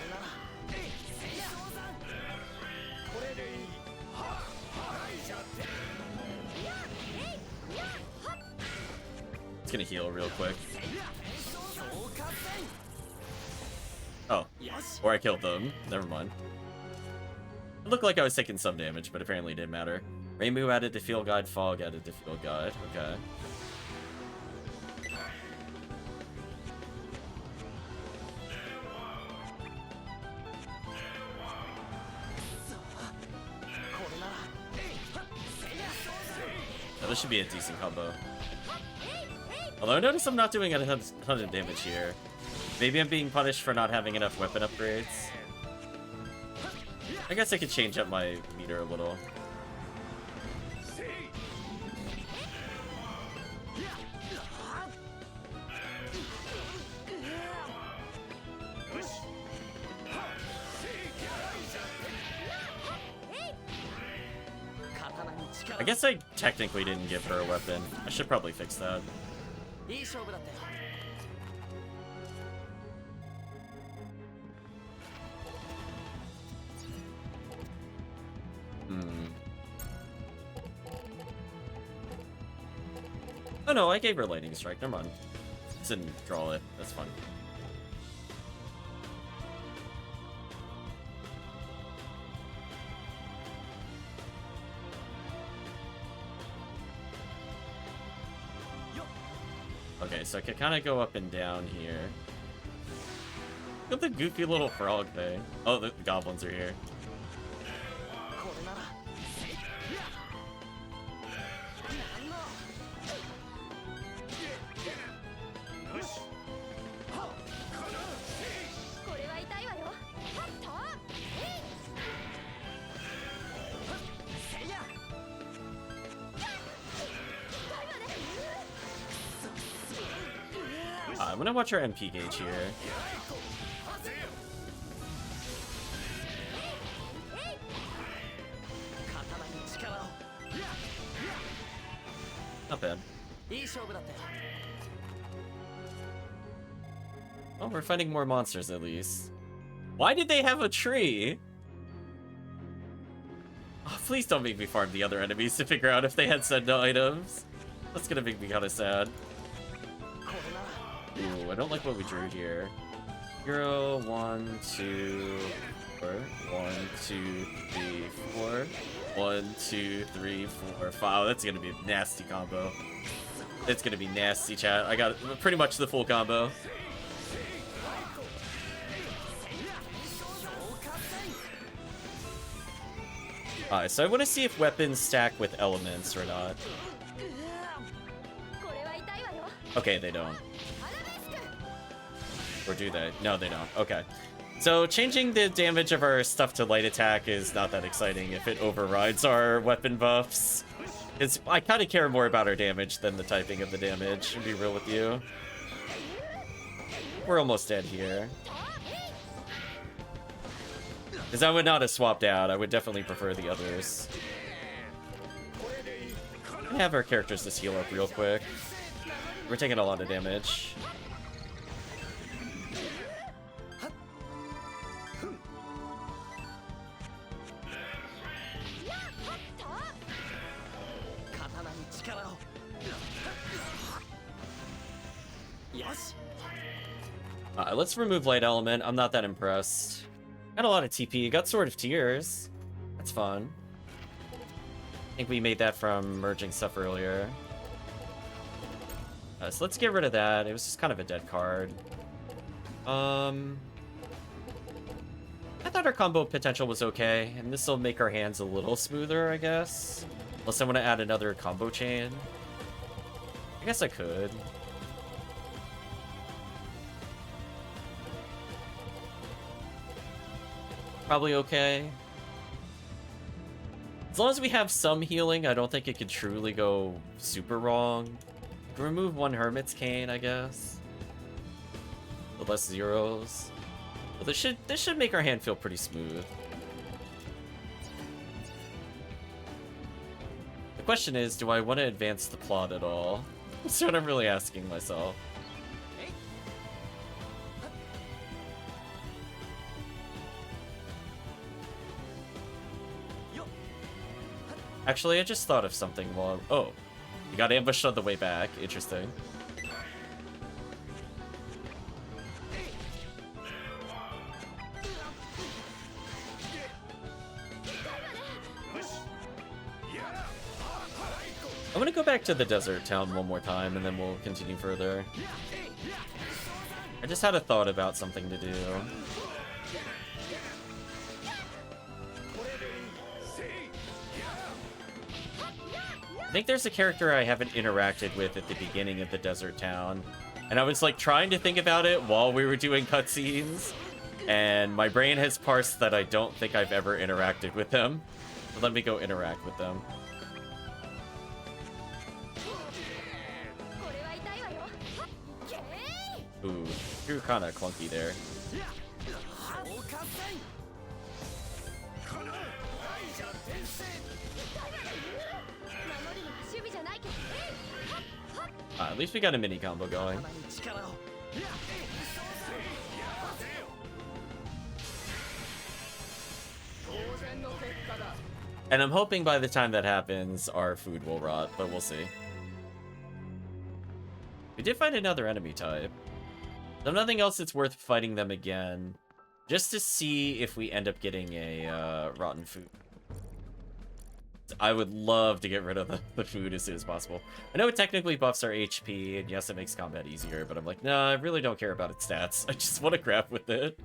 れなら。これでいい。 It's gonna heal real quick. Oh, or I killed them. Never mind. It looked like I was taking some damage, but apparently it didn't matter. Reimu added to Field Guide, Fog added to Field Guide. Okay. Oh, this should be a decent combo. Although I notice I'm not doing a ton of damage here. Maybe I'm being punished for not having enough weapon upgrades. I guess I could change up my meter a little. I guess I technically didn't give her a weapon. I should probably fix that. いい勝負だったよ。 Oh no, I gave her lightning strike. Never mind. Just didn't draw it. That's fine. Okay, so I could kind of go up and down here. Look at the goofy little frog thing. Oh, the goblins are here. これなら。なんの。 これは痛いわよ。はっと。I'm gonna watch our MP gauge here. Not bad. いい勝負だったよ。 Oh, we're fighting more monsters at least. Why did they have a tree? Oh, please don't make me farm the other enemies to figure out if they had send items. That's gonna make me kind of sad. Ooh, I don't like what we drew here. 0, 1, 2, 4. 1, 2, 3, 4. 1, 2, 3, 4, 5. Oh, that's gonna be a nasty combo. It's gonna be nasty, chat. I got pretty much the full combo. Alright, so I want to see if weapons stack with elements or not. Okay, they don't. Or do they? No, they don't. Okay. So changing the damage of our stuff to light attack is not that exciting if it overrides our weapon buffs. I kind of care more about our damage than the typing of the damage, to be real with you. We're almost dead here. Because I would not have swapped out. I would definitely prefer the others. I'm gonna have our characters just heal up real quick. We're taking a lot of damage. Let's remove light element. I'm not that impressed. Got a lot of TP. Got Sword of Tears. That's fun. I think we made that from merging stuff earlier. So let's get rid of that. It was just kind of a dead card. I thought our combo potential was okay, and this will make our hands a little smoother, I guess. Unless I want to add another combo chain. I guess I could. Probably okay. As long as we have some healing, I don't think it could truly go super wrong. Remove one Hermit's Cane, I guess. The less zeros. But this should make our hand feel pretty smooth. The question is, do I want to advance the plot at all? That's what I'm really asking myself. Actually, I just thought of something while oh, you got ambushed on the way back. Interesting. I'm gonna go back to the desert town one more time, and then we'll continue further. I just had a thought about something to do. I think there's a character I haven't interacted with at the beginning of the desert town, and I was like trying to think about it while we were doing cutscenes, and my brain has parsed that I don't think I've ever interacted with them. So let me go interact with them. Ooh, you're kind of clunky there. At least we got a mini combo going. And I'm hoping by the time that happens, our food will rot, but we'll see. We did find another enemy type. So nothing else that's worth fighting them again. Just to see if we end up getting a rotten food. I would love to get rid of the food as soon as possible. I know it technically buffs our HP, and yes, it makes combat easier, but I'm like, no, I really don't care about its stats. I just want to grab with it,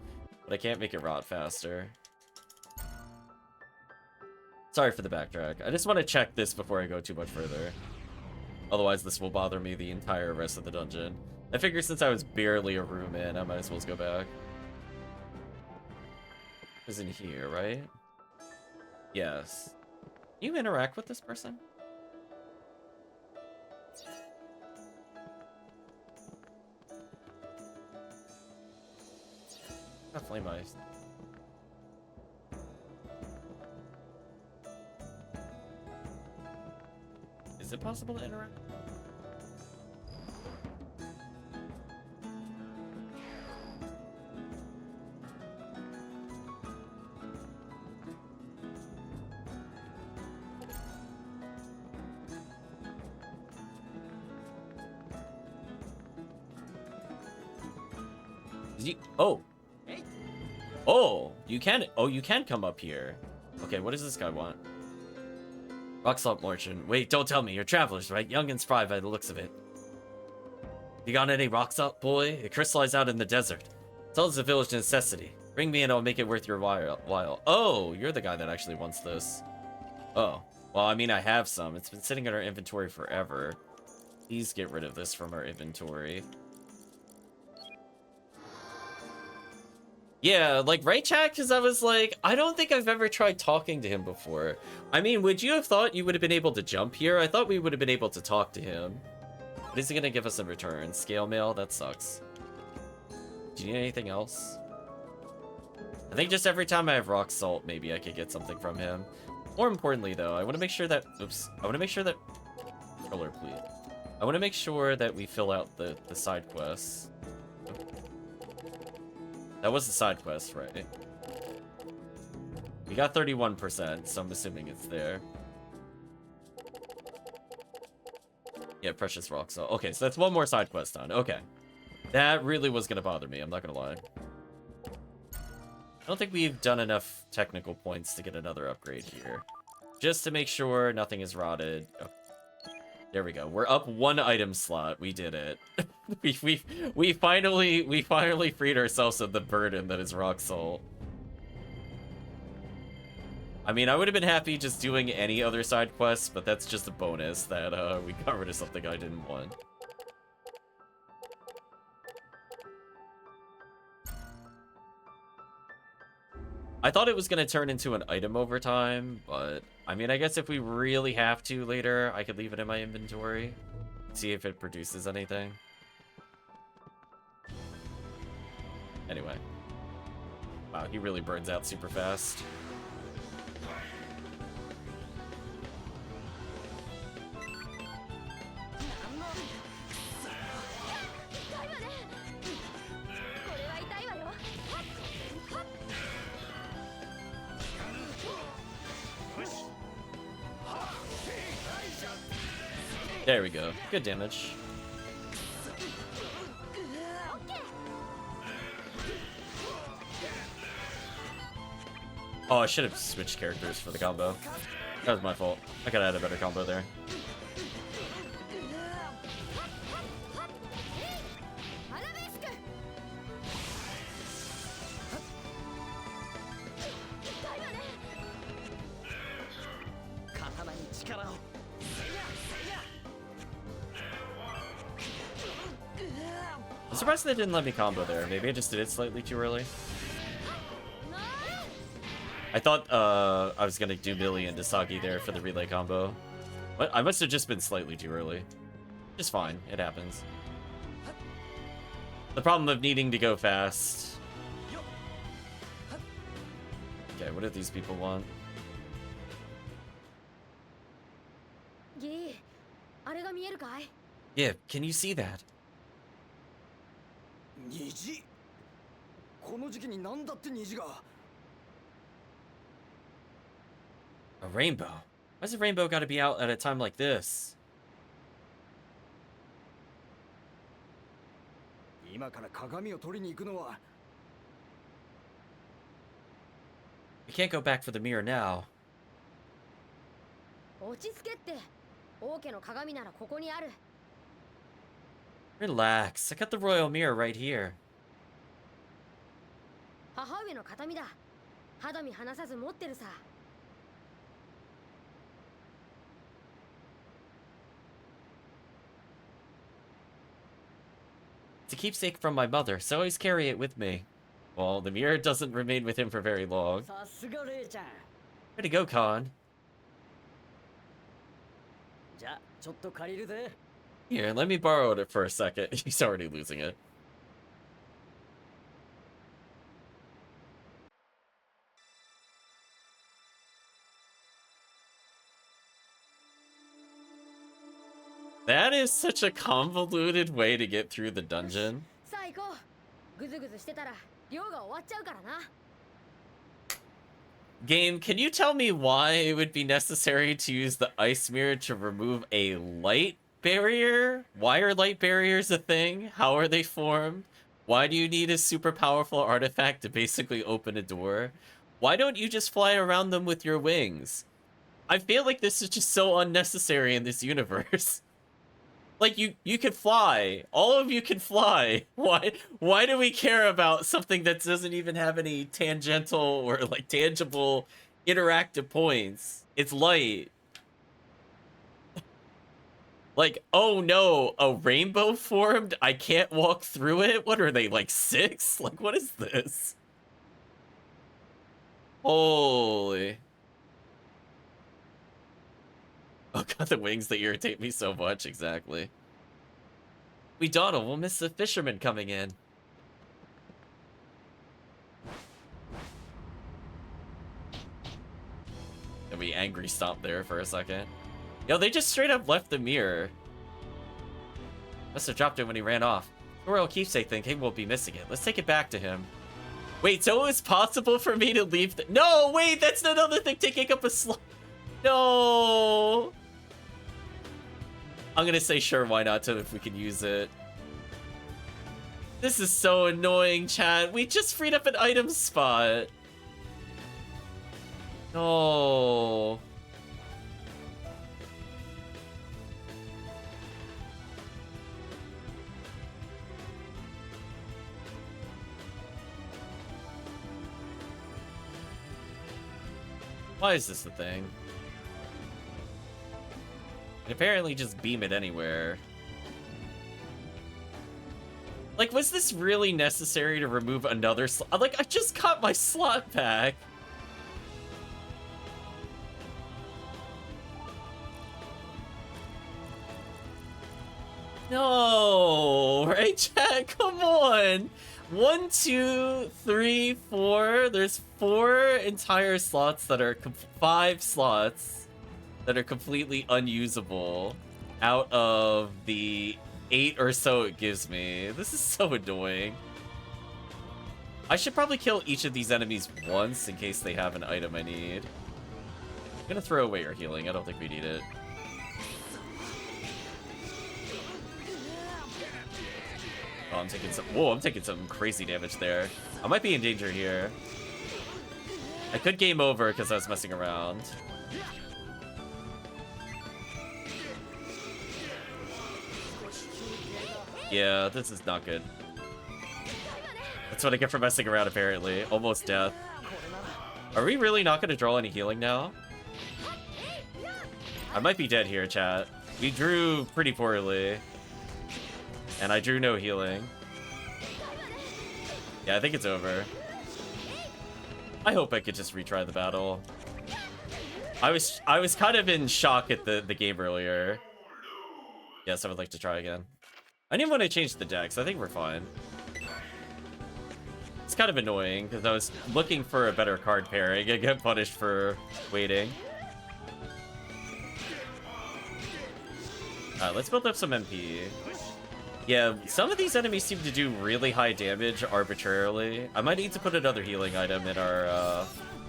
but I can't make it rot faster. Sorry for the backtrack. I just want to check this before I go too much further. Otherwise, this will bother me the entire rest of the dungeon. I figure since I was barely a room in, I might as well go back. Is in here, right? Yes. Can you interact with this person? Got flame ice. Is it possible to interact? Oh. Oh, you can. Oh, you can come up here. Okay, what does this guy want? Rock salt merchant. Wait, don't tell me. You're travelers, right? Young and spry by the looks of it. You got any rock salt, boy? It crystallized out in the desert. It's all a village necessity. Bring me and I'll make it worth your while. Oh, you're the guy that actually wants this. Oh. Well, I mean, I have some. It's been sitting in our inventory forever. Please get rid of this from our inventory. Yeah, like, right, chat? Because I was like, I don't think I've ever tried talking to him before. I mean, would you have thought you would have been able to jump here? I thought we would have been able to talk to him. What is he going to give us in return? Scale mail? That sucks. Do you need anything else? I think just every time I have rock salt, maybe I could get something from him. More importantly, though, I want to make sure that... Oops. I want to make sure that... Controller, please. I want to make sure that we fill out the side quests. That was the side quest, right? We got 31%, so I'm assuming it's there. Yeah, precious rock salt. Okay, so that's one more side quest done. Okay. That really was gonna bother me, I'm not gonna lie. I don't think we've done enough technical points to get another upgrade here. Just to make sure nothing is rotted. Oh. There we go. We're up one item slot. We did it. we finally freed ourselves of the burden that is rock salt. I mean, I would have been happy just doing any other side quests, but that's just a bonus that we got rid of something I didn't want. I thought it was going to turn into an item over time, but I mean, I guess if we really have to later, I could leave it in my inventory. See if it produces anything. Anyway. Wow, he really burns out super fast. There we go. Good damage. Oh, I should have switched characters for the combo. That was my fault. I could have had a better combo there. I'm surprised they didn't let me combo there. Maybe I just did it slightly too early. I thought I was gonna do Millie and Dasagi there for the relay combo. But I must have just been slightly too early. Just fine, it happens. The problem of needing to go fast. Okay, what do these people want? Yeah, can you see that? 虹この時期に何だって虹が A rainbow? Why's a rainbow gotta be out at a time like this? 今から鏡を取りに行くのは We can't go back for the mirror now. 落ち着けって。王家の鏡ならここにある。 Relax, I got the royal mirror right here. 母上の形見だ。肌身離さず持ってるさ。 It's a keepsake from my mother, so I always carry it with me. Well, the mirror doesn't remain with him for very long. さすがレイちゃん Way to go, Khan. じゃあちょっと借りるぜ Here, let me borrow it for a second. He's already losing it. That is such a convoluted way to get through the dungeon. さあ行こう。ぐずぐずしてたら漁が終わっちゃうからな。 Game, can you tell me why it would be necessary to use the ice mirror to remove a light barrier? Why are light barriers a thing? How are they formed? Why do you need a super powerful artifact to basically open a door? Why don't you just fly around them with your wings? I feel like this is just so unnecessary in this universe. Like, you can fly. All of you can fly. Why do we care about something that doesn't even have any tangential or, like, tangible interactive points? It's light. Like, oh no, a rainbow formed? I can't walk through it? What are they, like 6? Like, what is this? Holy. Oh god, the wings that irritate me so much, exactly. We dawdle, we'll miss the fisherman coming in. And we angry stomp there for a second. Yo, they just straight up left the mirror. Must have dropped it when he ran off. The royal keepsake thinking we'll be missing it. Let's take it back to him. Wait, so it's possible for me to leave the— No, wait, that's another thing taking up a slot. No. I'm gonna say sure, why not, to if we can use it. This is so annoying, chat. We just freed up an item spot. No. Why is this the thing? And apparently just beam it anywhere. Like, was this really necessary to remove another slot? Like, I just got my slot back. No, right, chat? Come on. 1, 2, 3, 4. There's 4 entire slots that are 5 slots that are completely unusable out of the 8 or so it gives me. This is so annoying. I should probably kill each of these enemies once in case they have an item I need. I'm gonna throw away our healing. I don't think we need it. Oh, I'm taking some— Whoa, I'm taking some crazy damage there. I might be in danger here. I could game over because I was messing around. Yeah, this is not good. That's what I get for messing around, apparently. Almost death. Are we really not going to draw any healing now? I might be dead here, chat. We drew pretty poorly. And I drew no healing. Yeah, I think it's over. I hope I could just retry the battle. I was kind of in shock at the game earlier. Yes, I would like to try again. I didn't want to change the decks. I think we're fine. It's kind of annoying because I was looking for a better card pairing and get punished for waiting. Alright, let's build up some MP. Yeah, some of these enemies seem to do really high damage arbitrarily. I might need to put another healing item in our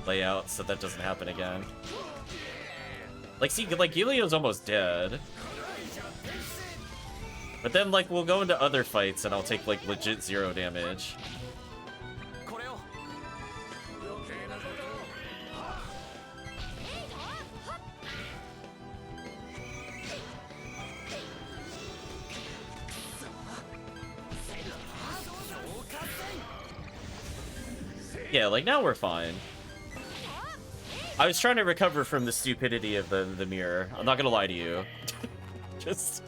layout so that doesn't happen again. Like, see, like, Gilio's almost dead. But then, like, we'll go into other fights and I'll take, like, legit 0 damage. Yeah, like, now we're fine. I was trying to recover from the stupidity of the mirror. I'm not gonna lie to you. Just...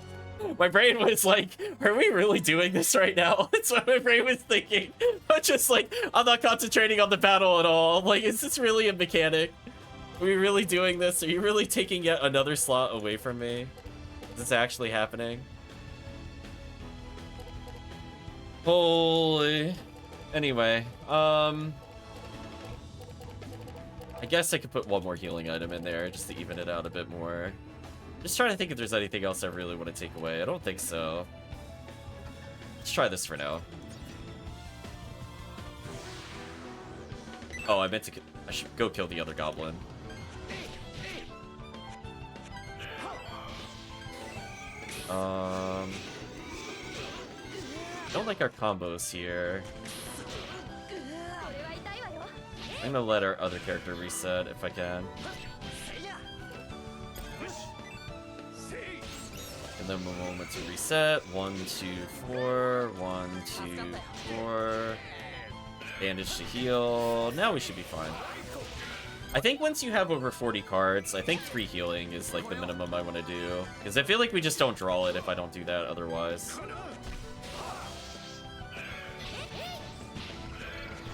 my brain was like, are we really doing this right now? That's what my brain was thinking. But just like, I'm not concentrating on the battle at all. I'm like, is this really a mechanic? Are we really doing this? Are you really taking yet another slot away from me? Is this actually happening? Holy... Anyway, I guess I could put one more healing item in there just to even it out a bit more. Just trying to think if there's anything else I really want to take away. I don't think so. Let's try this for now. Oh, I meant to... I should go kill the other goblin. I don't like our combos here. I'm gonna let our other character reset if I can. And then a moment to reset. 1, 2, 4. 1, 2, 4. Bandage to heal. Now we should be fine. I think once you have over 40 cards, I think 3 healing is like the minimum I want to do. Because I feel like we just don't draw it if I don't do that otherwise.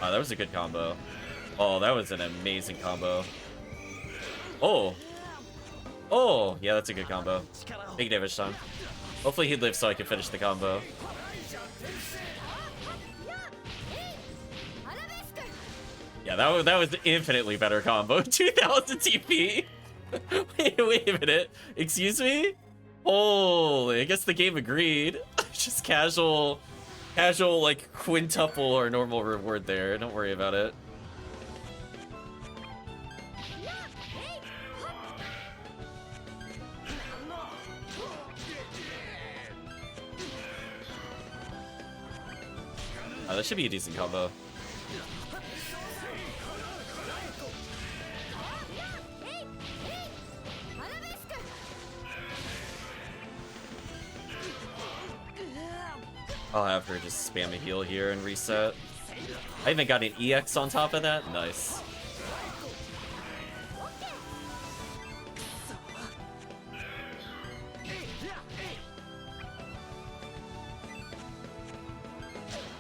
Oh, that was a good combo. Oh, that was an amazing combo. Oh. Oh, yeah, that's a good combo. Big damage time. Hopefully he lives so I can finish the combo. Yeah, that was infinitely better combo. 2000 TP. wait a minute. Excuse me? Holy, I guess the game agreed. Just casual like quintuple or normal reward there. Don't worry about it. That should be a decent combo. I'll have her just spam a heal here and reset. I even got an EX on top of that. Nice.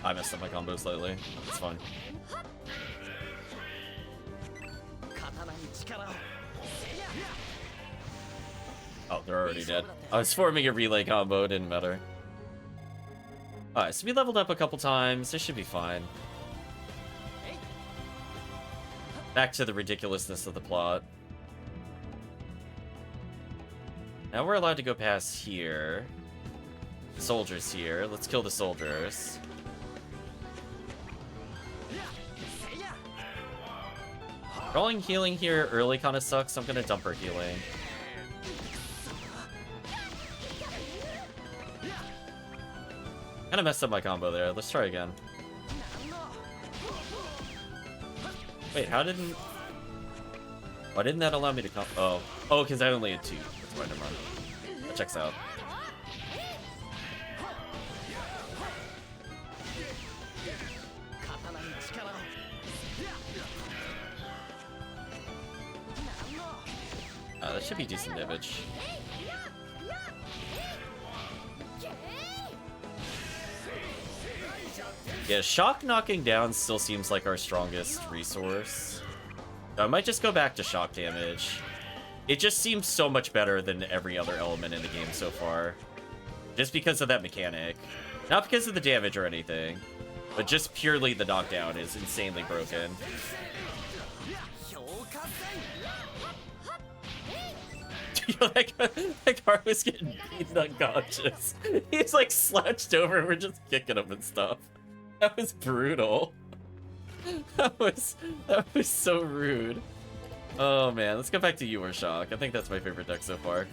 I messed up my combos slightly. It's fine. Oh, they're already dead. I was forming a relay combo, it didn't matter. Alright, so we leveled up a couple times. This should be fine. Back to the ridiculousness of the plot. Now we're allowed to go past here. Soldiers here. Let's kill the soldiers. Drawing healing here early kind of sucks. I'm gonna dump her healing. Kind of messed up my combo there. Let's try again. Wait, how didn't... Why didn't that allow me to come... Oh, because I only had 2. That's why, never mind. That checks out. That should be decent damage. Yeah, shock knocking down still seems like our strongest resource. So I might just go back to shock damage. It just seems so much better than every other element in the game so far. Just because of that mechanic. Not because of the damage or anything, but just purely the knockdown is insanely broken. Yo, that guy was getting beaten unconscious. He's like slouched over and we're just kicking him and stuff. That was brutal. That was so rude. Oh man, let's go back to you or Shock. I think that's my favorite deck so far.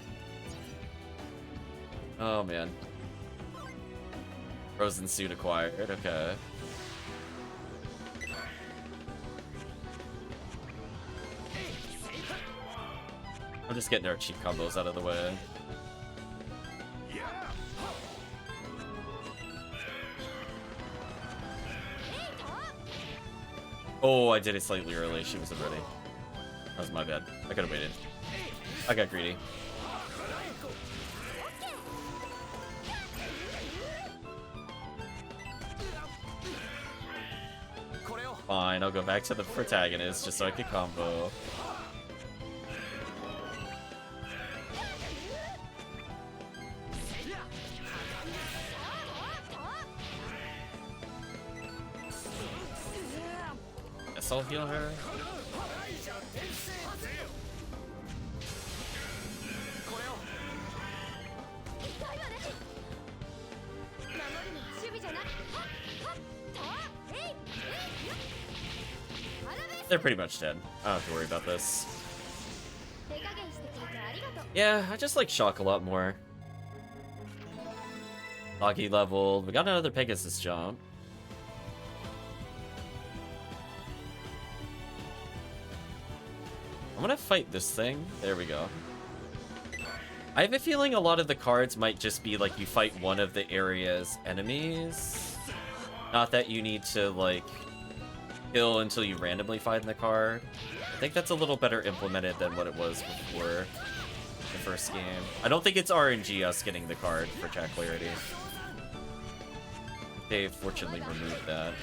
Oh man. Frozen suit acquired, okay. I'm just getting our cheap combos out of the way. Oh, I did it slightly early. She wasn't ready. That was my bad. I could have waited. I got greedy. Fine, I'll go back to the protagonist just so I can combo. Guess I'll heal her. They're pretty much dead. I don't have to worry about this. Yeah, I just like Shock a lot more. Locky leveled. We got another Pegasus jump. I'm gonna fight this thing. There we go. I have a feeling a lot of the cards might just be like you fight one of the area's enemies. Not that you need to like kill until you randomly find the card. I think that's a little better implemented than what it was before the first game. I don't think it's RNG us getting the card for chat clarity. They fortunately removed that.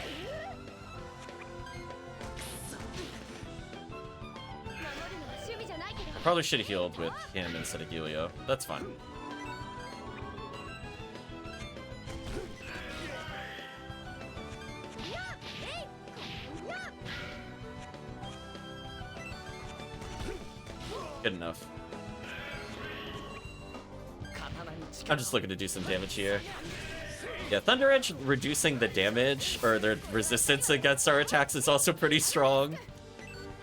I probably should have healed with him instead of Helio. That's fine. Good enough. I'm just looking to do some damage here. Yeah, Thunder Edge reducing the damage, or their resistance against our attacks is also pretty strong.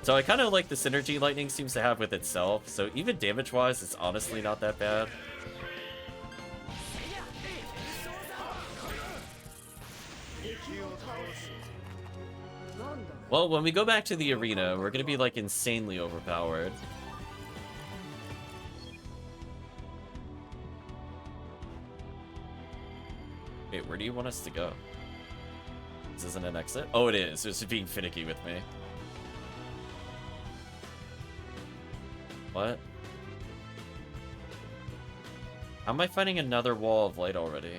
So I kind of like the synergy Lightning seems to have with itself, so even damage-wise, it's honestly not that bad. Well, when we go back to the arena, we're gonna be, like, insanely overpowered. Wait, where do you want us to go? This isn't an exit? Oh, it is. It's being finicky with me. What? How am I finding another wall of light already?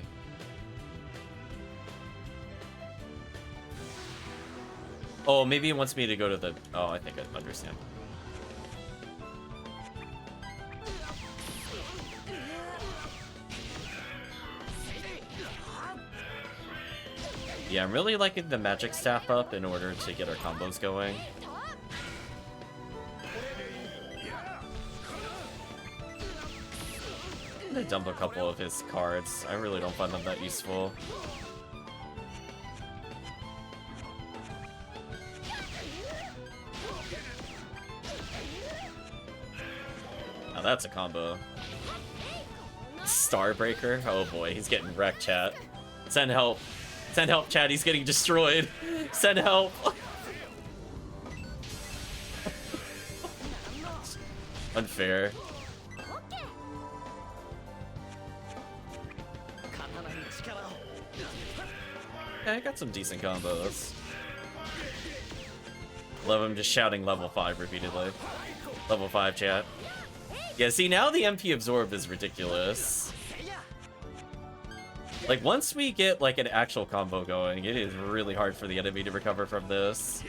Oh, maybe it wants me to go to the... Oh, I think I understand. Yeah, I'm really liking the magic staff up in order to get our combos going. I'm gonna dump a couple of his cards. I really don't find them that useful. Now that's a combo. Starbreaker? Oh boy, he's getting wrecked, chat. Send help. Send help, chat. He's getting destroyed. Send help. Unfair. Okay, I got some decent combos. Love him just shouting level 5 repeatedly. Level 5, chat. Yeah, see, now the MP absorb is ridiculous. Like, once we get, like, an actual combo going, it is really hard for the enemy to recover from this.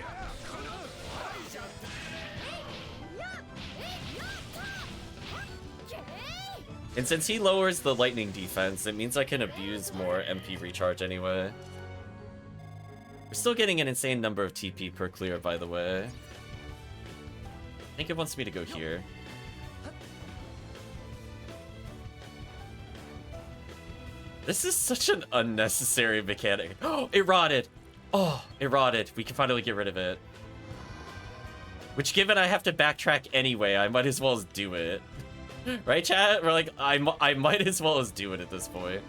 And since he lowers the lightning defense, it means I can abuse more MP recharge anyway. We're still getting an insane number of TP per clear, by the way. I think it wants me to go here. This is such an unnecessary mechanic. Oh, it rotted. Oh, it rotted. We can finally get rid of it. Which, given I have to backtrack anyway, I might as well as do it. Right, chat? We're like, I might as well as do it at this point.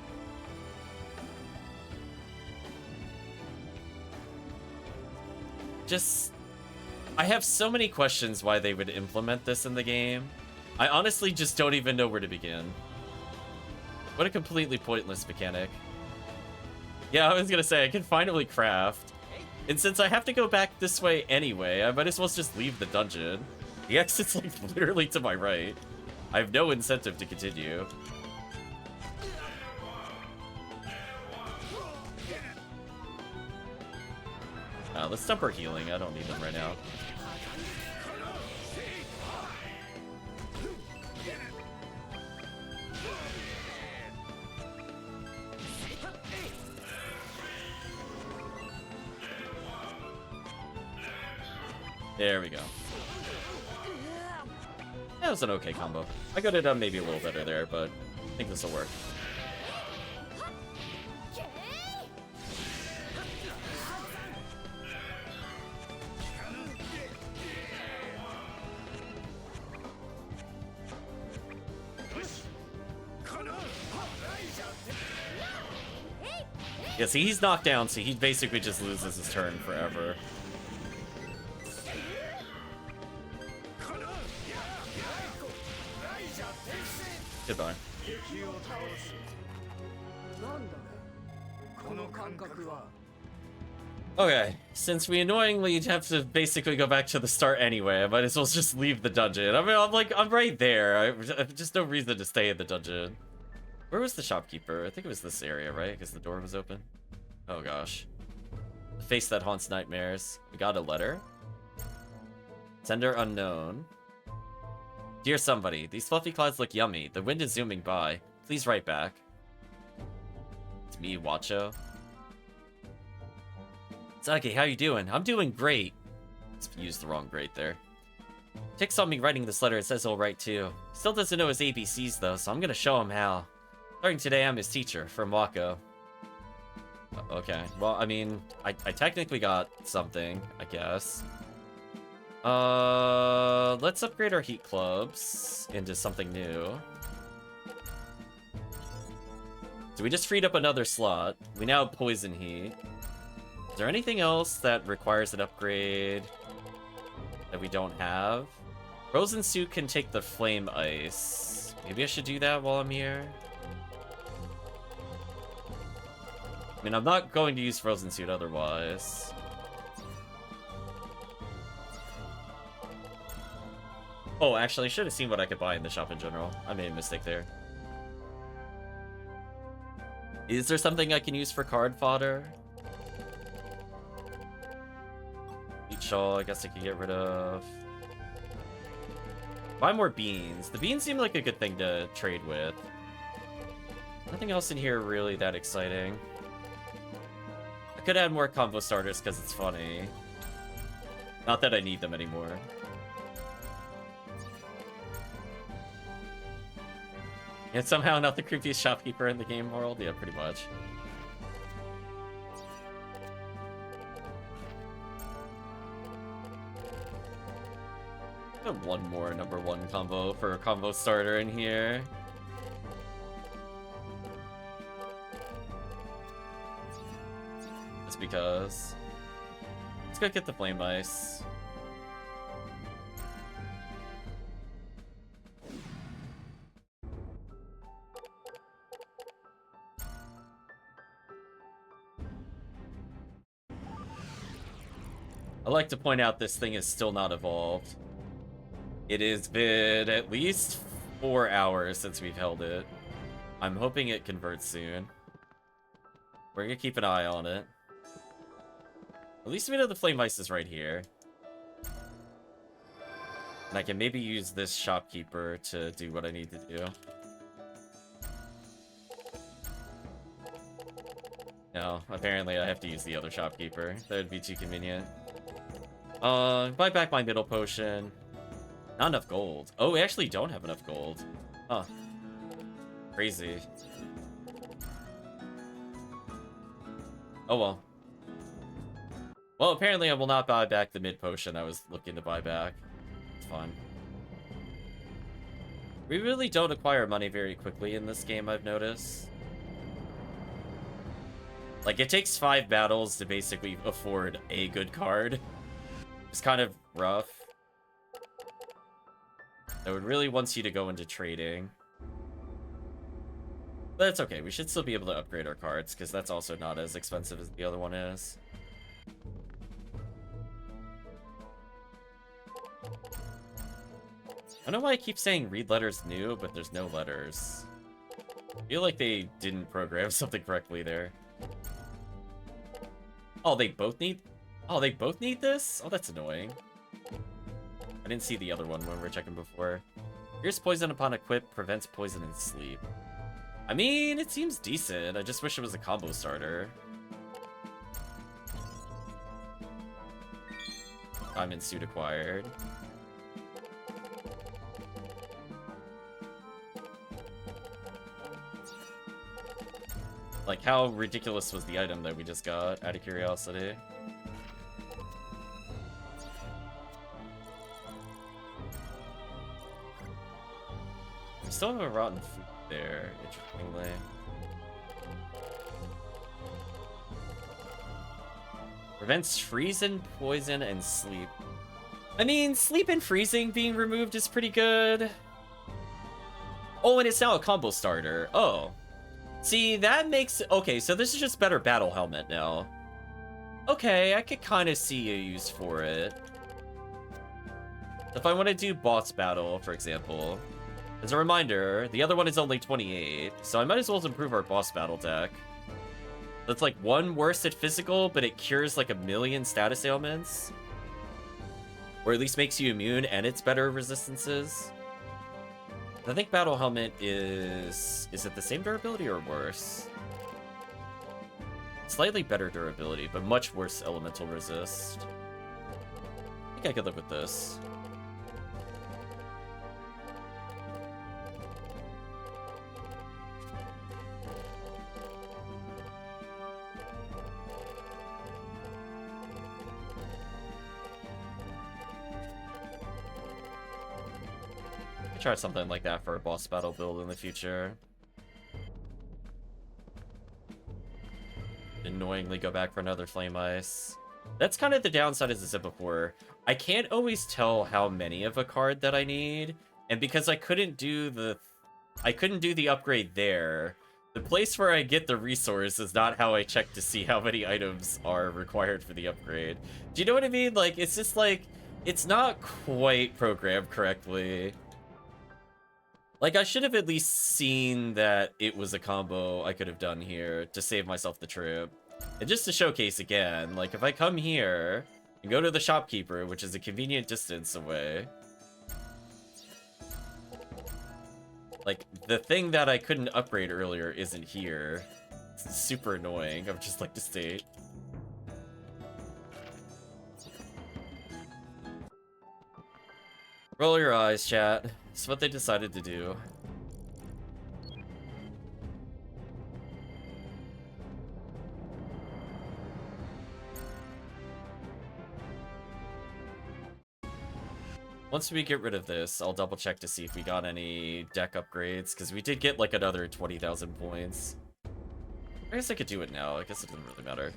Just... I have so many questions why they would implement this in the game. I honestly just don't even know where to begin. What a completely pointless mechanic. Yeah, I was gonna say, I can finally craft. And since I have to go back this way anyway, I might as well just leave the dungeon. The exit's like literally to my right. I have no incentive to continue. Let's dump our healing. I don't need them right now. There we go. That was an okay combo. I could have done maybe a little better there, but I think this will work. Yeah, see, he's knocked down, so he basically just loses his turn forever. Goodbye. Okay, since we annoyingly have to basically go back to the start anyway, I might as well just leave the dungeon. I mean, I'm right there. I just no reason to stay in the dungeon. Where was the shopkeeper? I think it was this area, right? Because the door was open. Oh gosh. The face that haunts nightmares. We got a letter. Sender unknown. Dear somebody, these fluffy clouds look yummy. The wind is zooming by. Please write back. It's me, Wacho. Saki, how you doing? I'm doing great. Let's use the wrong great there. Tick saw me writing this letter. It says he'll write too. Still doesn't know his ABCs though, so I'm gonna show him how. Starting today, I'm his teacher from Wako. Okay, well, I mean, I technically got something, I guess. Let's upgrade our heat clubs into something new. So we just freed up another slot. We now have poison heat. Is there anything else that requires an upgrade that we don't have? Frozen Suit can take the flame ice. Maybe I should do that while I'm here. I mean, I'm not going to use Frozen Suit otherwise. Oh, actually, I should have seen what I could buy in the shop in general. I made a mistake there. Is there something I can use for card fodder? Shawl, I guess I could get rid of. Buy more beans. The beans seem like a good thing to trade with. Nothing else in here really that exciting. I could add more combo starters because it's funny. Not that I need them anymore. And somehow not the creepiest shopkeeper in the game world? Yeah, pretty much. I have one more #1 combo for a combo starter in here. Just because. Let's go get the flame ice. I like to point out this thing is still not evolved. It has been at least 4 hours since we've held it. I'm hoping it converts soon. We're gonna keep an eye on it. At least we know the flame ice is right here. And I can maybe use this shopkeeper to do what I need to do. No, apparently I have to use the other shopkeeper. That would be too convenient. Buy back my middle potion. Not enough gold. Oh, we actually don't have enough gold. Huh. Crazy. Oh well. Well, apparently I will not buy back the mid potion I was looking to buy back. It's fine. We really don't acquire money very quickly in this game, I've noticed. Like, it takes 5 battles to basically afford a good card. It's kind of rough. So it really wants you to go into trading. But it's okay, we should still be able to upgrade our cards, because that's also not as expensive as the other one is. I don't know why I keep saying read letters new, but there's no letters. I feel like they didn't program something correctly there. Oh, they both need... Oh, they both need this? Oh, that's annoying. I didn't see the other one when we were checking before. Here's poison upon equip, prevents poison in sleep. I mean, it seems decent. I just wish it was a combo starter. Diamond suit acquired. Like, how ridiculous was the item that we just got, out of curiosity? We still have a rotten food there, interestingly. Prevents freezing, poison, and sleep. I mean, sleep and freezing being removed is pretty good. Oh, and it's now a combo starter. Oh. See, that makes... Okay, so this is just better battle helmet now. Okay, I could kind of see a use for it. If I want to do boss battle, for example. As a reminder, the other one is only 28, so I might as well improve our boss battle deck. That's like 1 worse at physical, but it cures like 1,000,000 status ailments. Or at least makes you immune, and it's better resistances. I think Battle Helmet is it the same durability or worse? Slightly better durability, but much worse elemental resist. I think I could live with this. Try something like that for a boss battle build in the future. Annoyingly go back for another Flame Ice. That's kind of the downside, as I said before. I can't always tell how many of a card that I need, and because I couldn't do the upgrade there, the place where I get the resource is not how I check to see how many items are required for the upgrade. Do you know what I mean? Like, it's just like, it's not quite programmed correctly. Like, I should have at least seen that it was a combo I could have done here to save myself the trip. And just to showcase again, like, if I come here and go to the shopkeeper, which is a convenient distance away, like, the thing that I couldn't upgrade earlier isn't here. It's super annoying, I would just like to state. Roll your eyes, chat. It's what they decided to do. Once we get rid of this, I'll double check to see if we got any deck upgrades, because we did get like another 20,000 points. I guess I could do it now. I guess it doesn't really matter.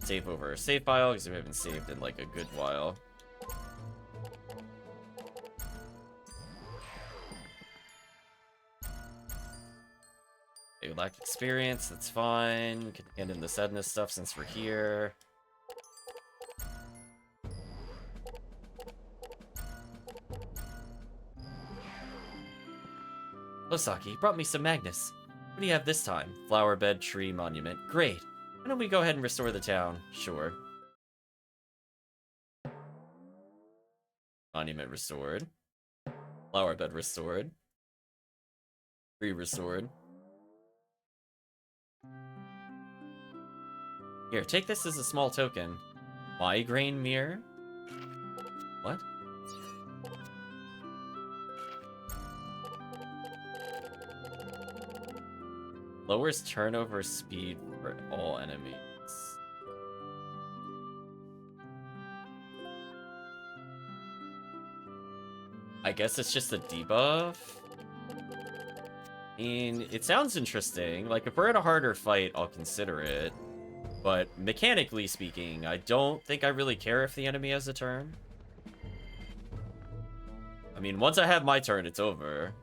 Save over save file, because we haven't saved in like a good while. They lacked experience, that's fine. We can hand in the sadness stuff since we're here. Osaki, brought me some Magnus. What do you have this time? Flower bed, tree, monument. Great. Why don't we go ahead and restore the town? Sure. Monument restored. Flower bed restored. Tree restored. Here, take this as a small token. Migraine mirror? What? Lowers turnover speed for all enemies. I guess it's just a debuff? I mean, it sounds interesting. Like, if we're in a harder fight, I'll consider it. But mechanically speaking, I don't think I really care if the enemy has a turn. I mean, once I have my turn, it's over.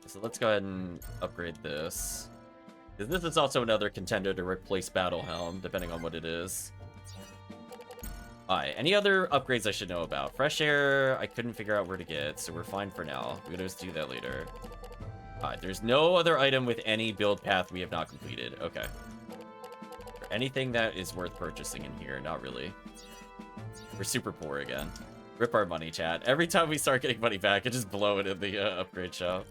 So let's go ahead and upgrade this. This is also another contender to replace Battle Helm, depending on what it is. Alright, any other upgrades I should know about? Fresh Air, I couldn't figure out where to get, so we're fine for now. We can just do that later. Alright, there's no other item with any build path we have not completed. Okay. Anything that is worth purchasing in here? Not really. We're super poor again. Rip our money, chat. Every time we start getting money back, I just blow it in the upgrade shop.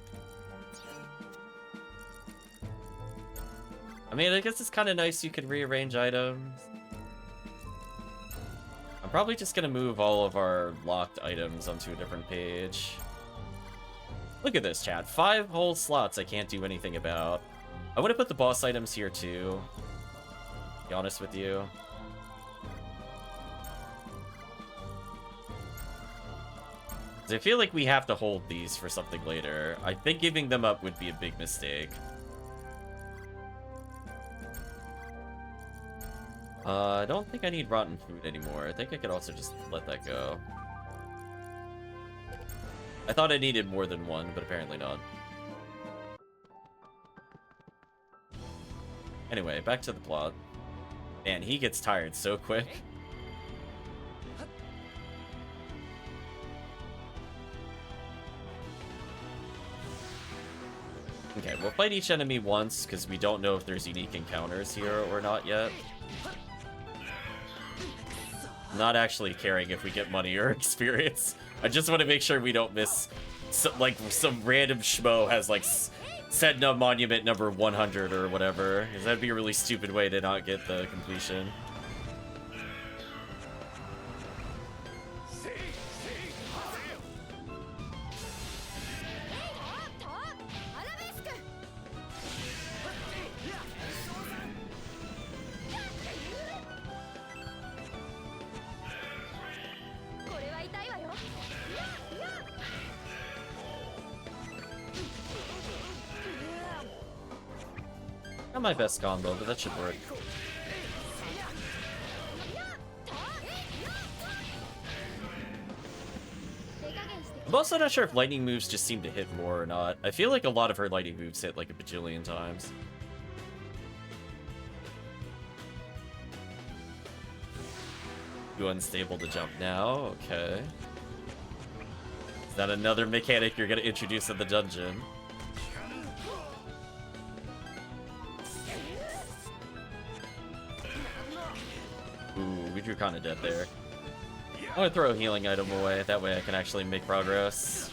I mean, I guess it's kind of nice you can rearrange items. I'm probably just gonna move all of our locked items onto a different page. Look at this, chat. 5 whole slots I can't do anything about. I would have put the boss items here, too. To be honest with you. I feel like we have to hold these for something later. I think giving them up would be a big mistake. I don't think I need rotten food anymore. I think I could also just let that go. I thought I needed more than one, but apparently not. Anyway, back to the plot. Man, he gets tired so quick. Okay, we'll fight each enemy once, because we don't know if there's unique encounters here or not yet. Not actually caring if we get money or experience. I just want to make sure we don't miss, like, some random schmo has, like, Sedna Monument number 100 or whatever. Because that'd be a really stupid way to not get the completion. Not my best combo, but that should work. I'm also not sure if lightning moves just seem to hit more or not. I feel like a lot of her lightning moves hit like a bajillion times. Too unstable to jump now, okay. Is that another mechanic you're gonna introduce in the dungeon? Ooh, we drew kind of dead there. I'm gonna throw a healing item away, that way I can actually make progress.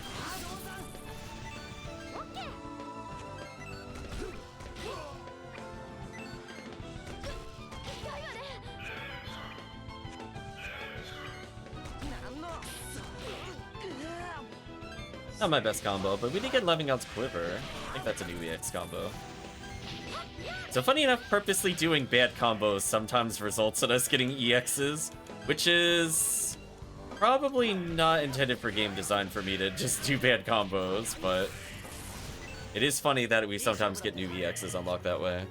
Not my best combo, but we did get Levingon's Quiver. I think that's a new EX combo. So funny enough, purposely doing bad combos sometimes results in us getting EXs, which is probably not intended for game design for me to just do bad combos, but it is funny that we sometimes get new EXs unlocked that way.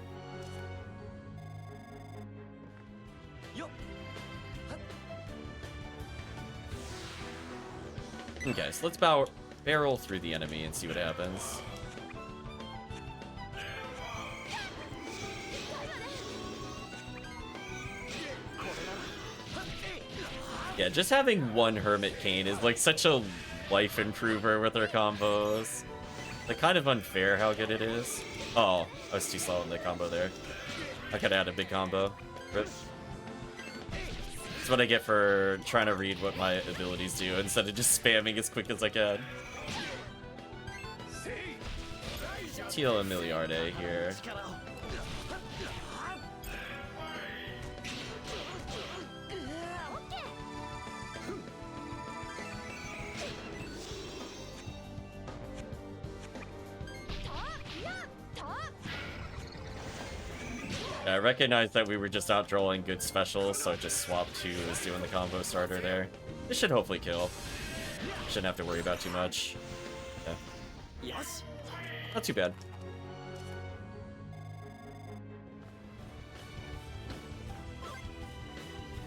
Okay, so let's barrel through the enemy and see what happens. Yeah, just having one Hermit Cane is like such a life improver with her combos. Like, kind of unfair how good it is. Oh, I was too slow in the combo there. I could add a big combo. Rip. That's what I get for trying to read what my abilities do instead of just spamming as quick as I can. Teal and Miliarde here. I recognize that we were just out drawing good specials, so I just swapped to who was doing the combo starter there. This should hopefully kill. Shouldn't have to worry about too much. Yeah. Yes. Not too bad.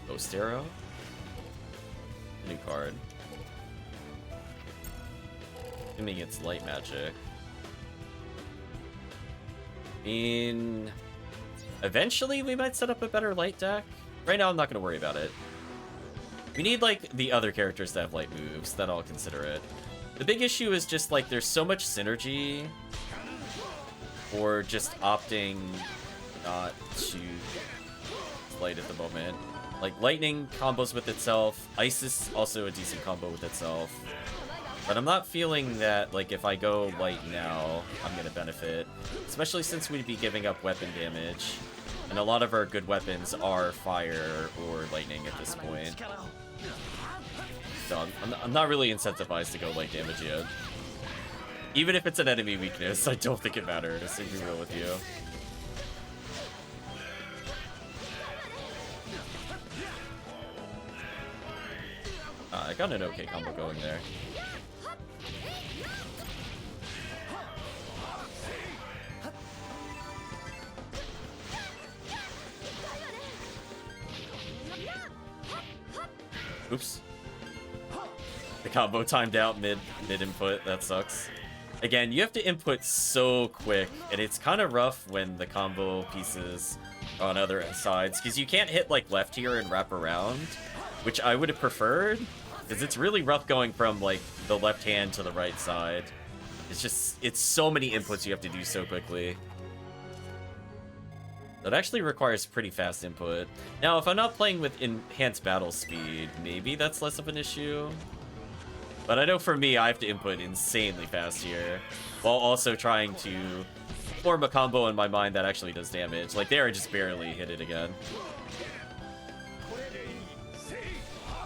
Ghost Arrow. New card. Assuming it's light magic. Eventually, we might set up a better light deck. Right now, I'm not going to worry about it. We need, like, the other characters to have light moves. Then I'll consider it. The big issue is just, like, there's so much synergy for just opting not to light at the moment. Like, lightning combos with itself. Ice is also a decent combo with itself. But I'm not feeling that, like, if I go light now, I'm going to benefit. Especially since we'd be giving up weapon damage. And a lot of our good weapons are fire or lightning at this point. So I'm not really incentivized to go light damage yet. Even if it's an enemy weakness, I don't think it matters, to be real with you. I got an okay combo going there. Oops. The combo timed out mid input. That sucks. Again, you have to input so quick, and it's kind of rough when the combo pieces on other sides, because you can't hit like left here and wrap around, which I would have preferred, because it's really rough going from like the left hand to the right side. It's so many inputs you have to do so quickly. That actually requires pretty fast input. Now, if I'm not playing with enhanced battle speed, maybe that's less of an issue. But I know for me, I have to input insanely fast here, while also trying to form a combo in my mind that actually does damage. Like there, I just barely hit it again.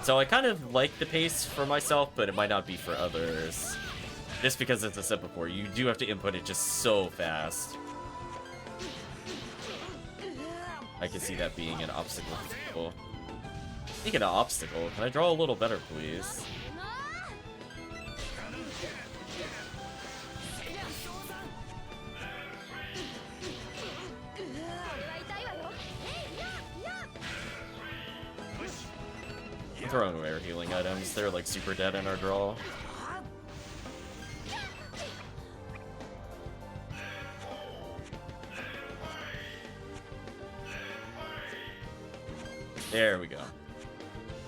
So I kind of like the pace for myself, but it might not be for others. Just because, as I said before, you do have to input it just so fast. I can see that being an obstacle for people. Speaking of obstacle, can I draw a little better, please? I'm throwing away our healing items. They're like super dead in our draw. There we go.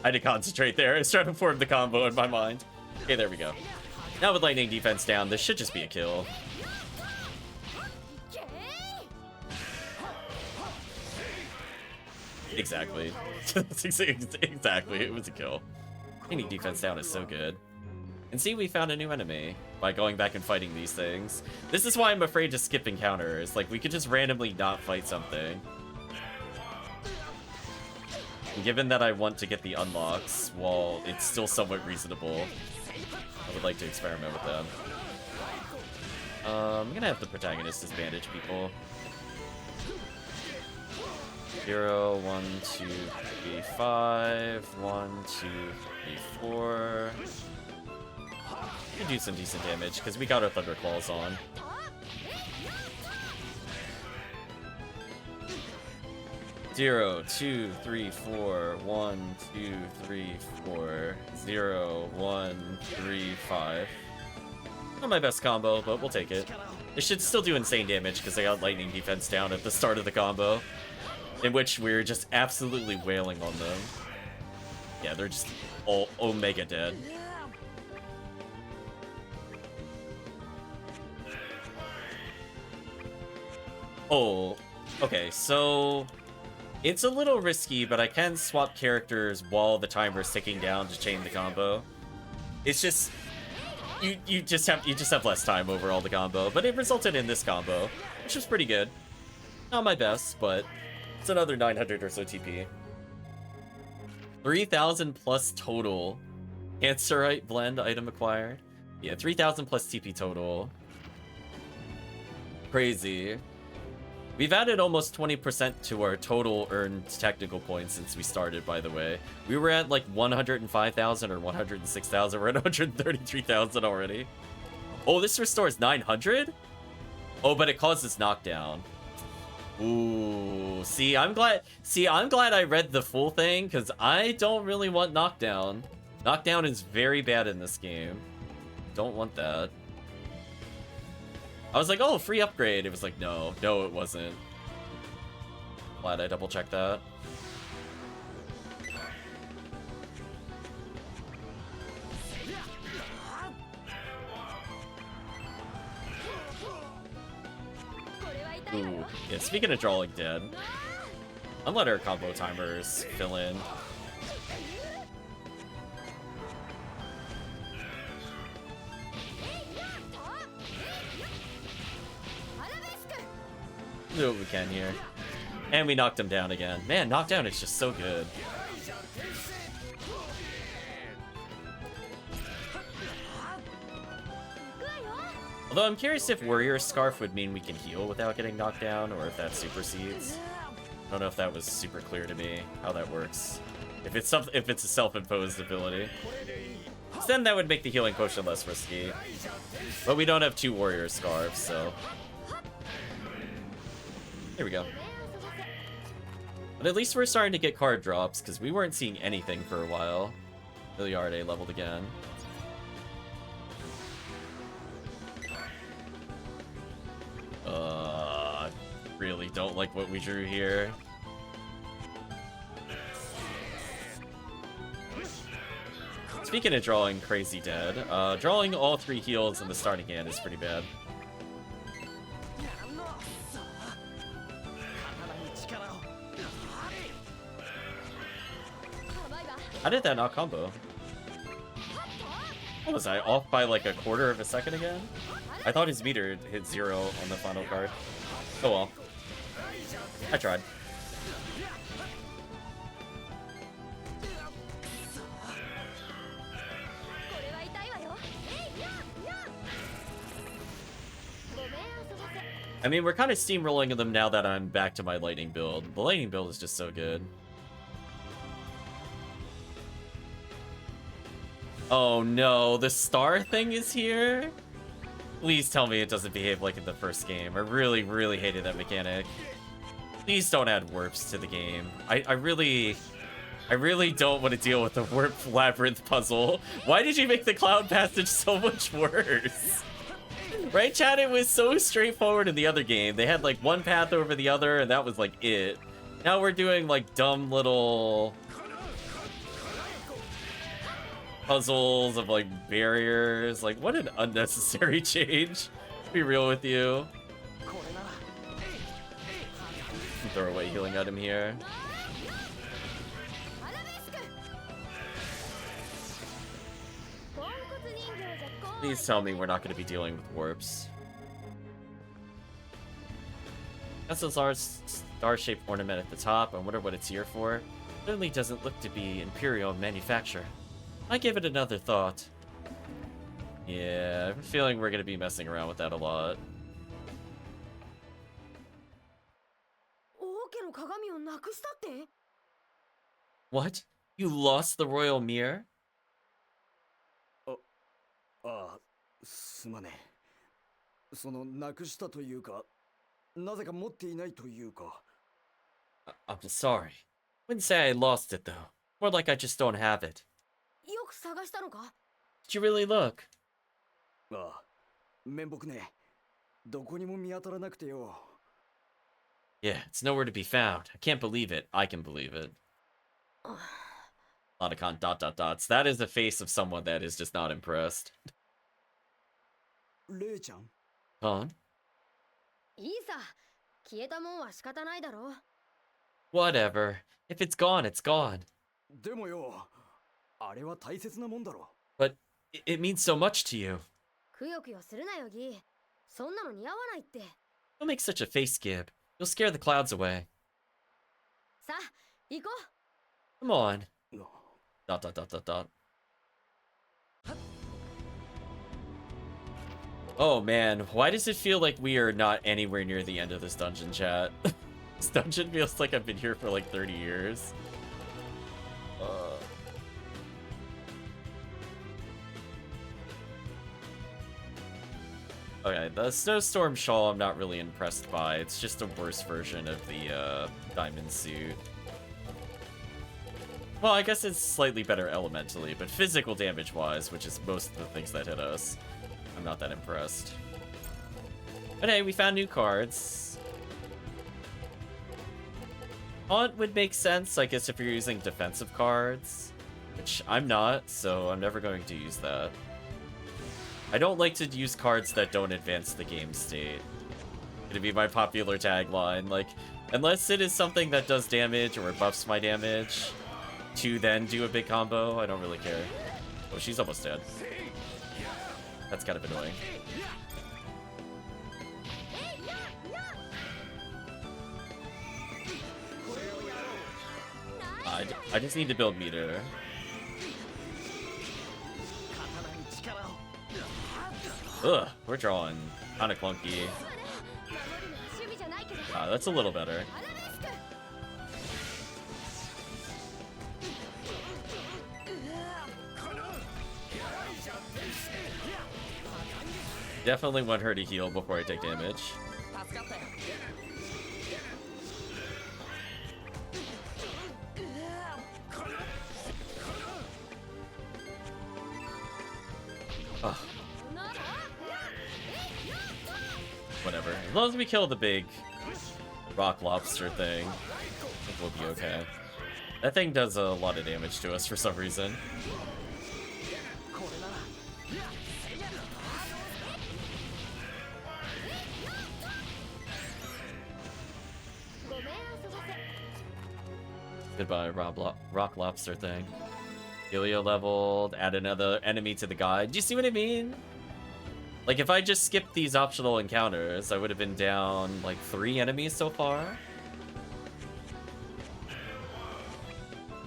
I had to concentrate there. I was trying to form the combo in my mind. Okay, there we go. Now with lightning defense down, this should just be a kill. Exactly. Exactly, it was a kill. Lightning defense down is so good. And see, we found a new enemy by going back and fighting these things. This is why I'm afraid to skip encounters. Like, we could just randomly not fight something. And given that I want to get the unlocks, while it's still somewhat reasonable, I would like to experiment with them. I'm gonna have the protagonist just bandage people. 0, 1, 2, 3, 5, 1, 2, 3, 4. We can do some decent damage, because we got our Thunder Claws on. Zero, 2, 3, 4, 1, 2, 3, 4, 0, 1, 3, 5. Not my best combo, but we'll take it. It should still do insane damage because I got lightning defense down at the start of the combo, in which we're just absolutely wailing on them. Yeah, they're just all omega dead. Oh, okay, so it's a little risky, but I can swap characters while the timer is ticking down to chain the combo. It's just you just have less time overall the combo, but it resulted in this combo, which was pretty good. Not my best, but it's another 900 or so TP. 3,000 plus total. Cancerite blend item acquired. Yeah, 3,000 plus TP total. Crazy. We've added almost 20% to our total earned technical points since we started, by the way. We were at like 105,000 or 106,000. We're at 133,000 already. Oh, this restores 900? Oh, but it causes knockdown. Ooh, see, I'm glad I read the full thing, because I don't really want knockdown. Knockdown is very bad in this game. Don't want that. I was like, oh, free upgrade. It was like, no, it wasn't. Glad I double checked that. Ooh, yeah, speaking of drawing dead, I'm letting our combo timers fill in. Do what we can here. And we knocked him down again. Man, knockdown is just so good. Although I'm curious if Warrior Scarf would mean we can heal without getting knocked down, or if that supersedes. I don't know if that was super clear to me, how that works. If it's a self-imposed ability. Then that would make the healing potion less risky. But we don't have 2 Warrior Scarves, so... Here we go. But at least we're starting to get card drops, because we weren't seeing anything for a while. Milliarde leveled again. Really don't like what we drew here. Speaking of drawing crazy dead, drawing all 3 heals in the starting hand is pretty bad. How did that not combo? What was I, off by like a quarter of a second again? I thought his meter hit 0 on the final card. Oh well. I tried. I mean, we're kind of steamrolling them now that I'm back to my lightning build. The lightning build is just so good. Oh no, the star thing is here? Please tell me it doesn't behave like in the first game. I really, really hated that mechanic. Please don't add warps to the game. I really don't want to deal with the warp labyrinth puzzle. Why did you make the cloud passage so much worse? Right, Chad? It was so straightforward in the other game. They had like one path over the other, and that was like it. Now we're doing like dumb little puzzles of like barriers. Like, what an unnecessary change. To be real with you. Throw away healing item here. Please tell me we're not going to be dealing with warps. SSR's star-shaped ornament at the top. I wonder what it's here for. Certainly doesn't look to be Imperial manufacture. I give it another thought. Yeah, I have a feeling we're going to be messing around with that a lot. What? You lost the royal mirror? ああ、すまねえ。その、なくしたというか、なぜか持っていないというか。I'm sorry. Wouldn't say I lost it, though. More like I just don't have it. よく探したのか? Did you really look? ああ、面目ね。どこにも見当たらなくてよ。Yeah, it's nowhere to be found. I can't believe it. I can believe it. Otacon ... That is the face of someone that is just not impressed. レイちゃん? Con? いいさ。消えたもんは仕方ないだろ。Whatever. If it's gone, it's gone. でもよ、あれは大切なもんだろ。But it means so much to you. くよくよするなよ、ギ。そんなの似合わないって。Don't make such a face, Gib. You'll scare the clouds away. さあ、行こう。 Come on. ... Oh man, why does it feel like we are not anywhere near the end of this dungeon, chat? This dungeon feels like I've been here for like 30 years. Okay, the Snowstorm Shawl I'm not really impressed by. It's just a worse version of the diamond suit. Well, I guess it's slightly better elementally, but physical damage-wise, which is most of the things that hit us, I'm not that impressed. But hey, we found new cards. Haunt would make sense, I guess, if you're using defensive cards, which I'm not, so I'm never going to use that. I don't like to use cards that don't advance the game state. It'll be my popular tagline, like, unless it is something that does damage or buffs my damage, to then do a big combo, I don't really care. Oh, she's almost dead. That's kind of annoying. I just need to build meter. Ugh, we're drawing kind of clunky. That's a little better. Definitely want her to heal before I take damage. whatever. As long as we kill the big rock lobster thing, I think we'll be okay. That thing does a lot of damage to us for some reason. Goodbye, rock lobster thing. Helio leveled, add another enemy to the guide. Do you see what I mean? Like, if I just skipped these optional encounters, I would have been down, like, 3 enemies so far.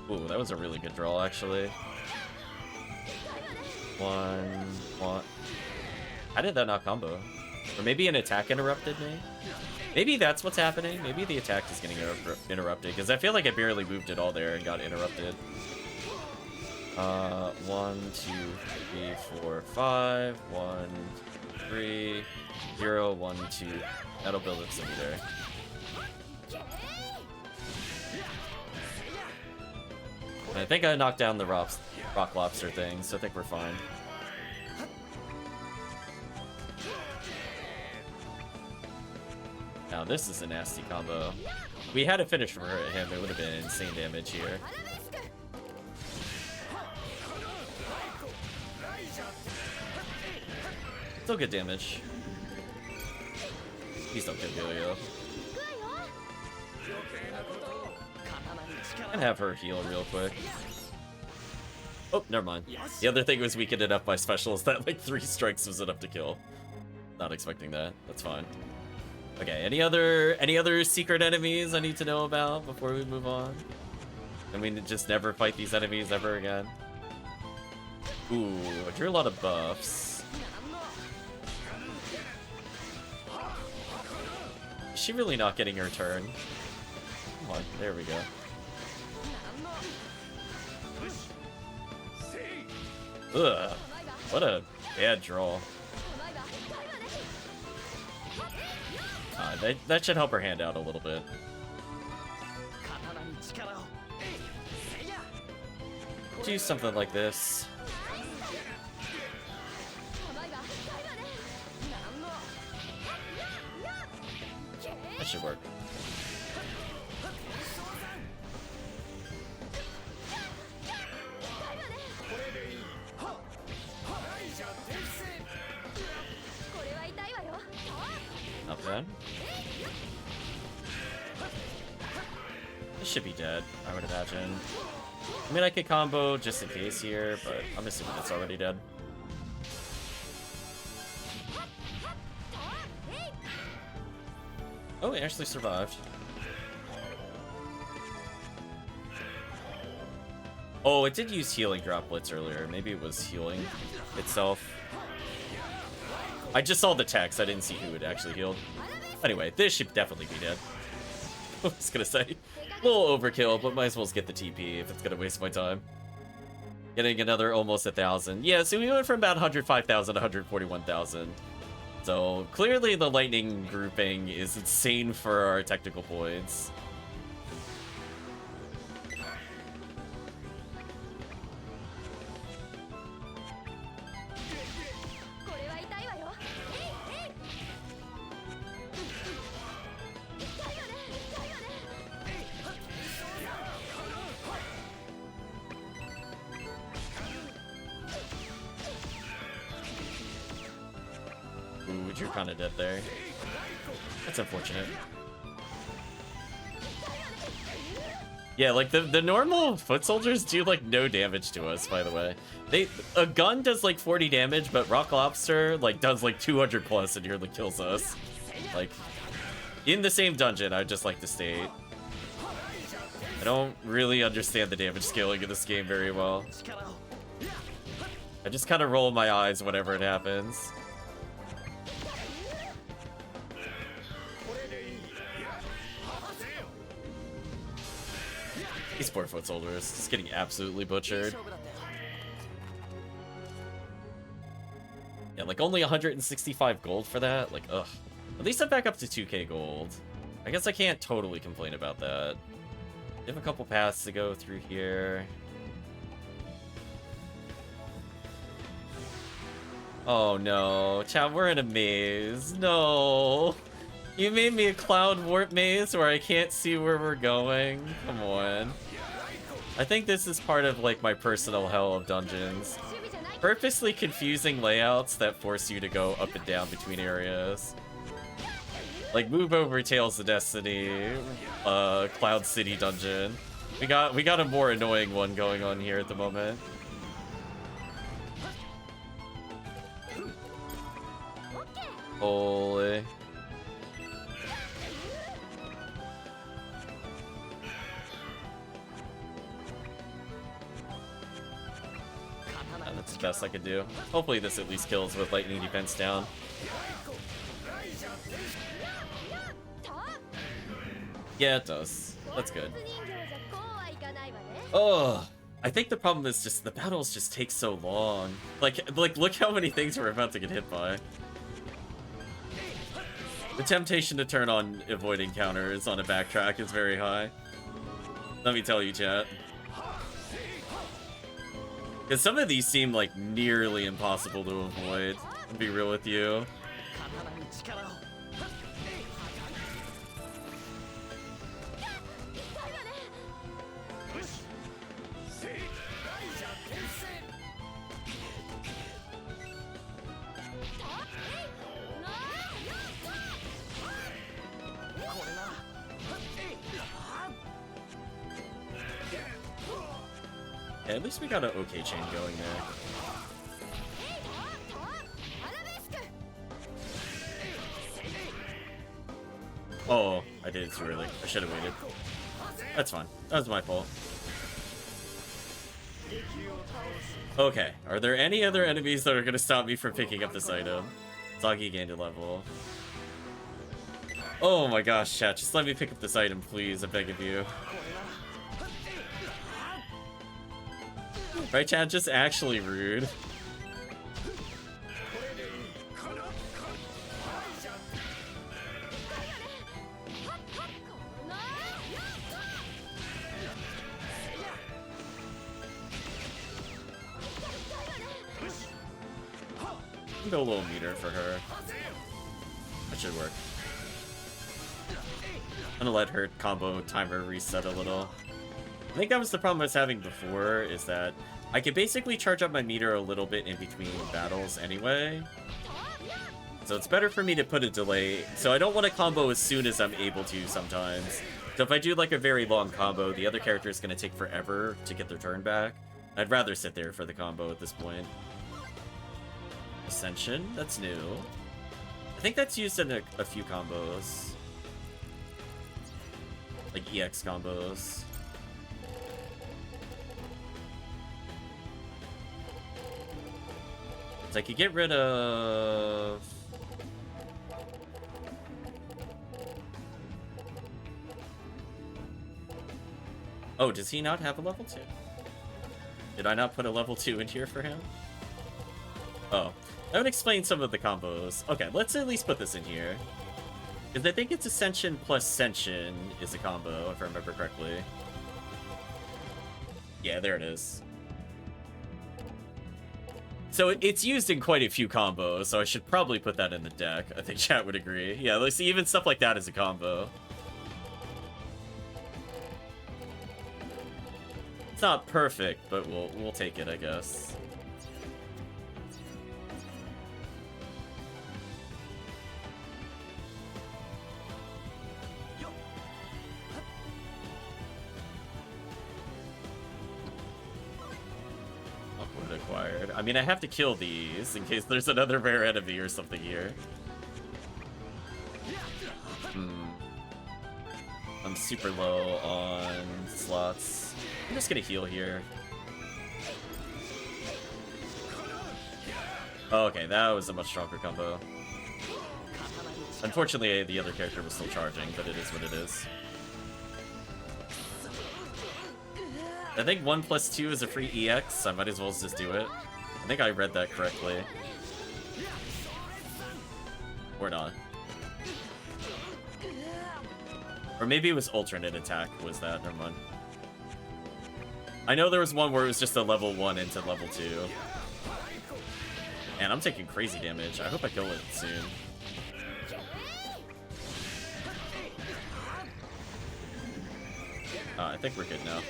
Ooh, that was a really good draw, actually. One. How did that not combo? Or maybe an attack interrupted me? Maybe that's what's happening. Maybe the attack is getting interrupted, because I feel like I barely moved it all there and got interrupted. 1, 2, 3, 4, 5. 1, 3, 0, 1, 2. That'll build up some meter. And I think I knocked down the rock lobster thing, so I think we're fine. Now this is a nasty combo. We had to finish for him, it would have been insane damage here. Still good damage. Please don't kill Helio. And have her heal real quick. Oh, never mind. The other thing was weakened enough by specials that like 3 strikes was enough to kill. Not expecting that. That's fine. Okay, any other secret enemies I need to know about before we move on? I mean, just never fight these enemies ever again. Ooh, I drew a lot of buffs. Is she really not getting her turn? Come on, there we go. Ugh, what a bad draw. That should help her hand out a little bit. Do something like this. That should work. Not bad. This should be dead, I would imagine. I mean, I could combo just in case here, but I'm assuming it's already dead. Oh, it actually survived. Oh, it did use healing droplets earlier. Maybe it was healing itself. I just saw the text. I didn't see who it actually healed. Anyway, this should definitely be dead. I was gonna say, a little overkill, but might as well get the TP if it's gonna waste my time. Getting another almost 1,000. Yeah, so we went from about 105,000 to 141,000. So clearly the lightning grouping is insane for our technical points. Ooh, you're kind of dead there. That's unfortunate. Yeah, like the normal foot soldiers do like no damage to us, by the way. A gun does like 40 damage, but Rock Lobster like does like 200 plus and nearly kills us. Like in the same dungeon, I'd just like to state. I don't really understand the damage scaling in this game very well. I just kind of roll my eyes whenever it happens. These poor foot soldiers just getting absolutely butchered. Yeah, like only 165 gold for that? Like, ugh. At least I'm back up to 2k gold. I guess I can't totally complain about that. We have a couple paths to go through here. Oh no, chat, we're in a maze. No. You made me a cloud warp maze where I can't see where we're going. Come on. I think this is part of like my personal hell of dungeons. Purposely confusing layouts that force you to go up and down between areas. Like move over Tales of Destiny, Cloud City dungeon. We got a more annoying one going on here at the moment. Holy. That's the best I could do. Hopefully this at least kills with lightning defense down. Yeah, it does. That's good. Oh, I think the problem is just the battles just take so long. Like look how many things we're about to get hit by. The temptation to turn on avoiding counters on a backtrack is very high. Let me tell you, chat. Because some of these seem like nearly impossible to avoid. I'll be real with you. Yeah, at least we got an okay chain going there. Oh, I did it too early. I should have waited. That's fine. That was my fault. Okay, are there any other enemies that are going to stop me from picking up this item? Zagi gained a level. Oh my gosh, chat, just let me pick up this item, please, I beg of you. Right, chat? Just actually rude. Go a little meter for her. That should work. I'm gonna let her combo timer reset a little. I think that was the problem I was having before, is that I could basically charge up my meter a little bit in between battles anyway. So it's better for me to put a delay. So I don't want to combo as soon as I'm able to sometimes. So if I do like a very long combo, the other character is going to take forever to get their turn back. I'd rather sit there for the combo at this point. Ascension, that's new. I think that's used in a few combos. Like EX combos. So I could get rid of... Oh, does he not have a level 2? Did I not put a level 2 in here for him? Oh. That would explain some of the combos. Okay, let's at least put this in here. Because I think it's Ascension plus Senshin is a combo, if I remember correctly. Yeah, there it is. So it's used in quite a few combos, so I should probably put that in the deck. I think chat would agree. Yeah, let's see, even stuff like that is a combo. It's not perfect, but we'll take it, I guess. Acquired. I mean, I have to kill these in case there's another rare enemy or something here. I'm super low on slots. I'm just gonna heal here. Oh, okay, that was a much stronger combo. Unfortunately, the other character was still charging, but it is what it is. I think 1 plus 2 is a free EX, I might as well just do it. I think I read that correctly. Or not. Or maybe it was alternate attack, was that? Never mind. I know there was one where it was just a level 1 into level 2. Man, I'm taking crazy damage. I hope I kill it soon. I think we're good now.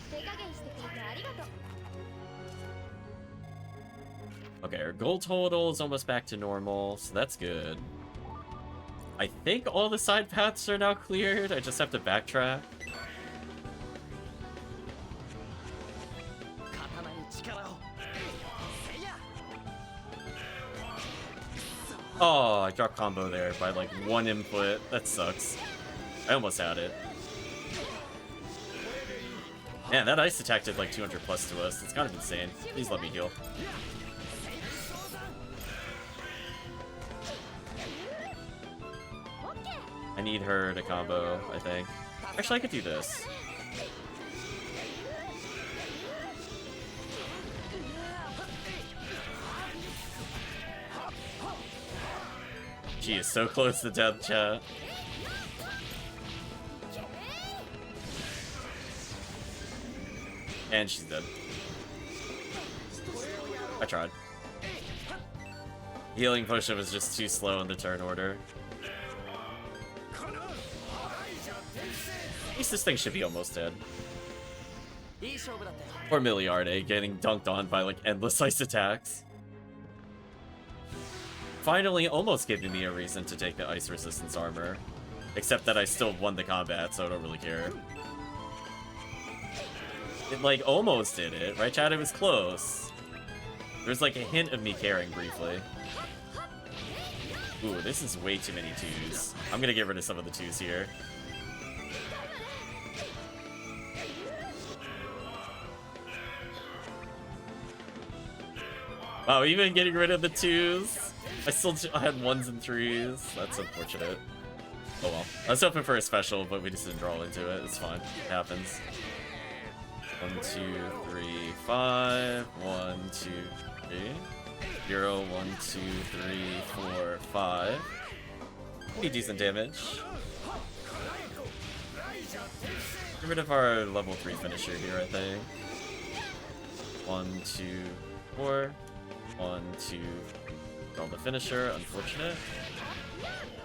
手加減してくれてありがとう。 Okay, our goal total is almost back to normal, so that's good. I think all the side paths are now cleared. I just have to backtrack. 刀に力を。せいや。 Oh, I dropped combo there by like one input. That sucks. I almost had it. Man, that ice attack did like 200 plus to us. It's kind of insane. Please let me heal. I need her to combo, I think. Actually, I could do this. She is so close to death, chat. And she's dead. I tried. Healing potion was just too slow in the turn order. At least this thing should be almost dead. いい勝負だったよ。 Or Milliarde getting dunked on by like endless ice attacks. Finally, almost giving me a reason to take the ice resistance armor. Except that I still won the combat, so I don't really care. It like almost did it, right chat? It was close. There's like a hint of me caring briefly. Ooh, this is way too many twos. I'm gonna get rid of some of the twos here. Wow, even getting rid of the twos. I still had ones and threes. That's unfortunate. Oh well. I was hoping for a special, but we just didn't draw into it. It's fine. It happens. 1, 2, 3, 5. 1, 2, 3. 0, 1, 2, 3, 4, 5. Pretty decent damage. Get rid of our level 3 finisher here, I think. 1, 2, 4. 1, 2. Draw the finisher. Unfortunate.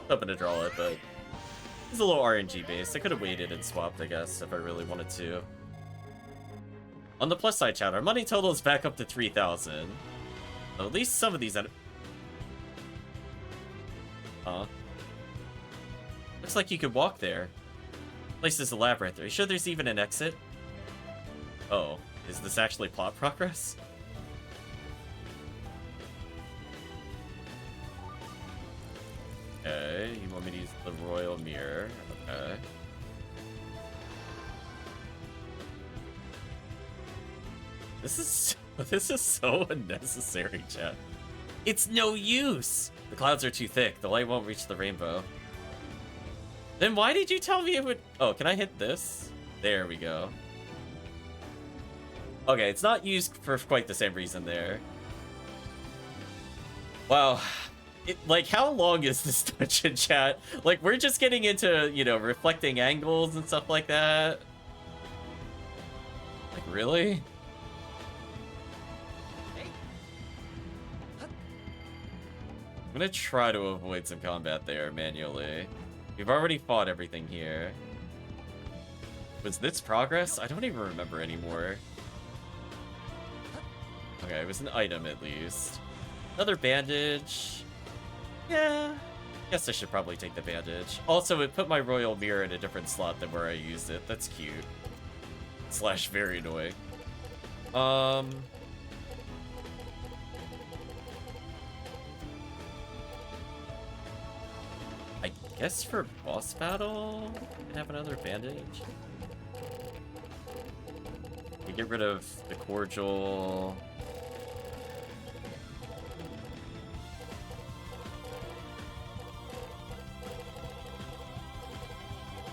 Hoping to draw it, but it's a little RNG based. I could have waited and swapped, I guess, if I really wanted to. On the plus side, chat, our money total is back up to 3,000. At least some of these. Looks like you could walk there. Place is a labyrinth. Are you sure there's even an exit? Oh, is this actually plot progress? Okay, you want me to use the royal mirror? Okay. This is so unnecessary, chat. It's no use! The clouds are too thick. The light won't reach the rainbow. Then why did you tell me it would... Oh, can I hit this? There we go. Okay, it's not used for quite the same reason there. Wow. Like, how long is this dungeon, chat? Like, we're just getting into, you know, reflecting angles and stuff like that. Like, really? I'm gonna try to avoid some combat there manually. We've already fought everything here. Was this progress? I don't even remember anymore. Okay, it was an item at least. Another bandage. Yeah, guess I should probably take the bandage. Also, it put my royal mirror in a different slot than where I used it. That's cute. Slash very annoying. I guess for boss battle, I can have another bandage. You get rid of the cordial.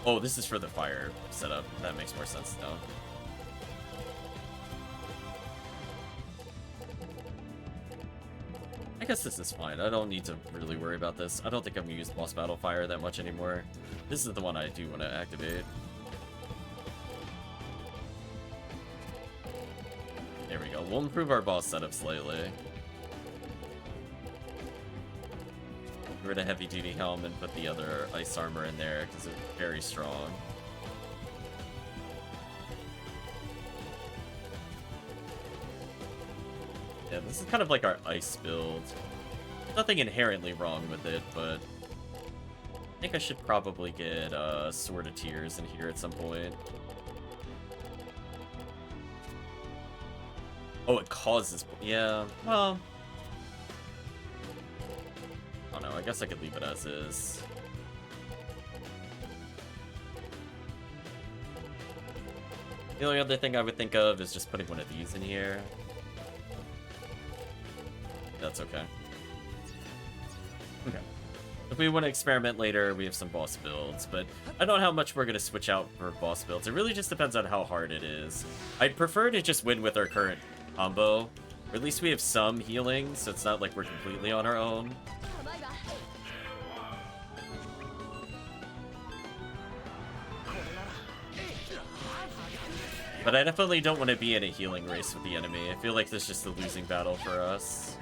Oh, this is for the fire setup. That makes more sense now. I guess this is fine. I don't need to really worry about this. I don't think I'm gonna use boss battle fire that much anymore. This is the one I do want to activate. There we go. We'll improve our boss setup slightly. Get rid of heavy duty helm and put the other ice armor in there because it's very strong. Yeah, this is kind of like our ice build. Nothing inherently wrong with it, but I think I should probably get Sword of Tears in here at some point. Oh, it causes... Yeah, well... I don't know, I guess I could leave it as is. The only other thing I would think of is just putting one of these in here. That's okay. Okay. If we want to experiment later, we have some boss builds, but I don't know how much we're going to switch out for boss builds. It really just depends on how hard it is. I'd prefer to just win with our current combo, or at least we have some healing, so it's not like we're completely on our own. But I definitely don't want to be in a healing race with the enemy. I feel like this is just a losing battle for us.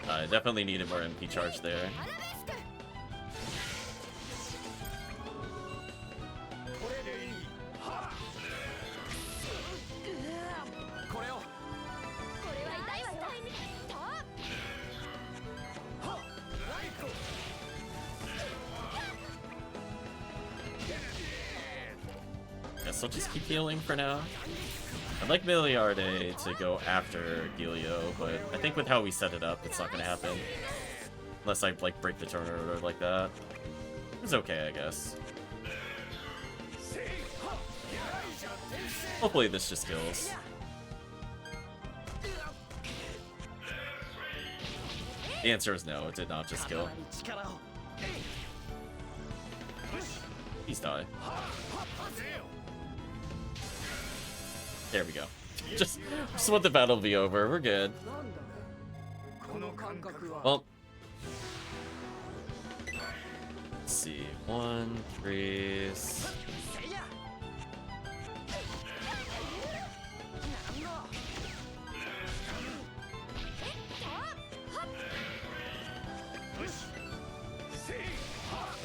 I definitely needed more MP charge there. Guess I'll just keep healing for now. I'd like Miliarde to go after Gilio, but I think with how we set it up, it's not gonna happen. Unless I, like, break the turn order like that. It's okay, I guess. Hopefully this just kills. The answer is no, it did not just kill. Please die. There we go. Just want the battle to be over. We're good. Well, let's see. 1, 3.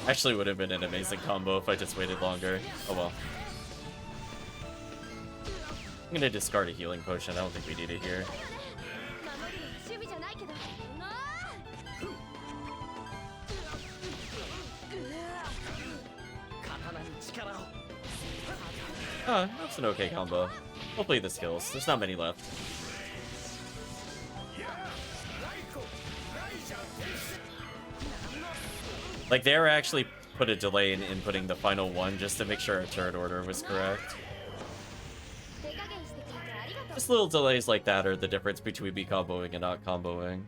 Actually, would have been an amazing combo if I just waited longer. Oh well. I'm gonna discard a healing potion. I don't think we need it here. Oh, that's an okay combo. Hopefully this kills. There's not many left. Like, they were actually put a delay in inputting the final one just to make sure our turret order was correct. Just little delays like that are the difference between me comboing and not comboing.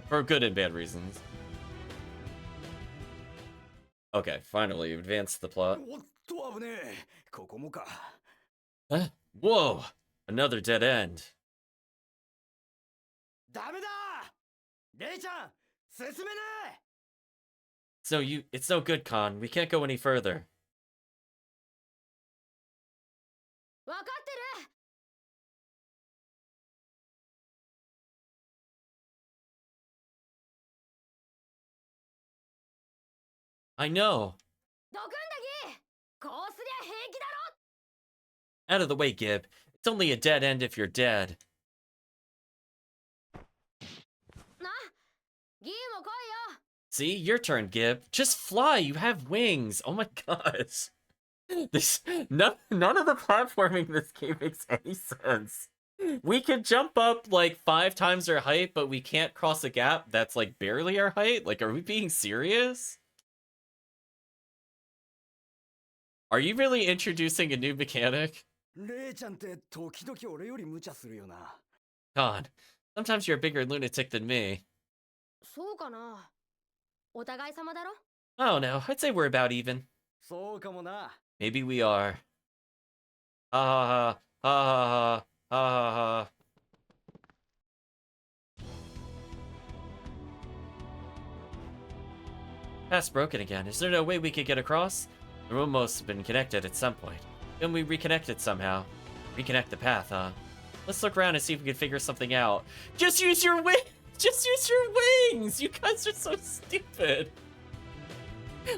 For good and bad reasons. Okay, finally, advanced the plot. Huh? Whoa! Another dead end. So it's no good, Khan. We can't go any further. I know. Out of the way, Gib. It's only a dead end if you're dead. See, your turn, Gib. Just fly. You have wings. Oh my gosh. None of the platforming in this game makes any sense. We can jump up like 5 times our height, but we can't cross a gap that's like barely our height. Like, are we being serious? Are you really introducing a new mechanic? God, sometimes you're a bigger lunatic than me. Oh no, I'd say we're about even. Maybe we are. Ha ha ha. Ha ha ha. Ha ha ha. Path's broken again. Is there no way we could get across? The room must have been connected at some point. Can we reconnect it somehow? Reconnect the path, huh? Let's look around and see if we can figure something out. Just use your wings! Just use your wings! You guys are so stupid.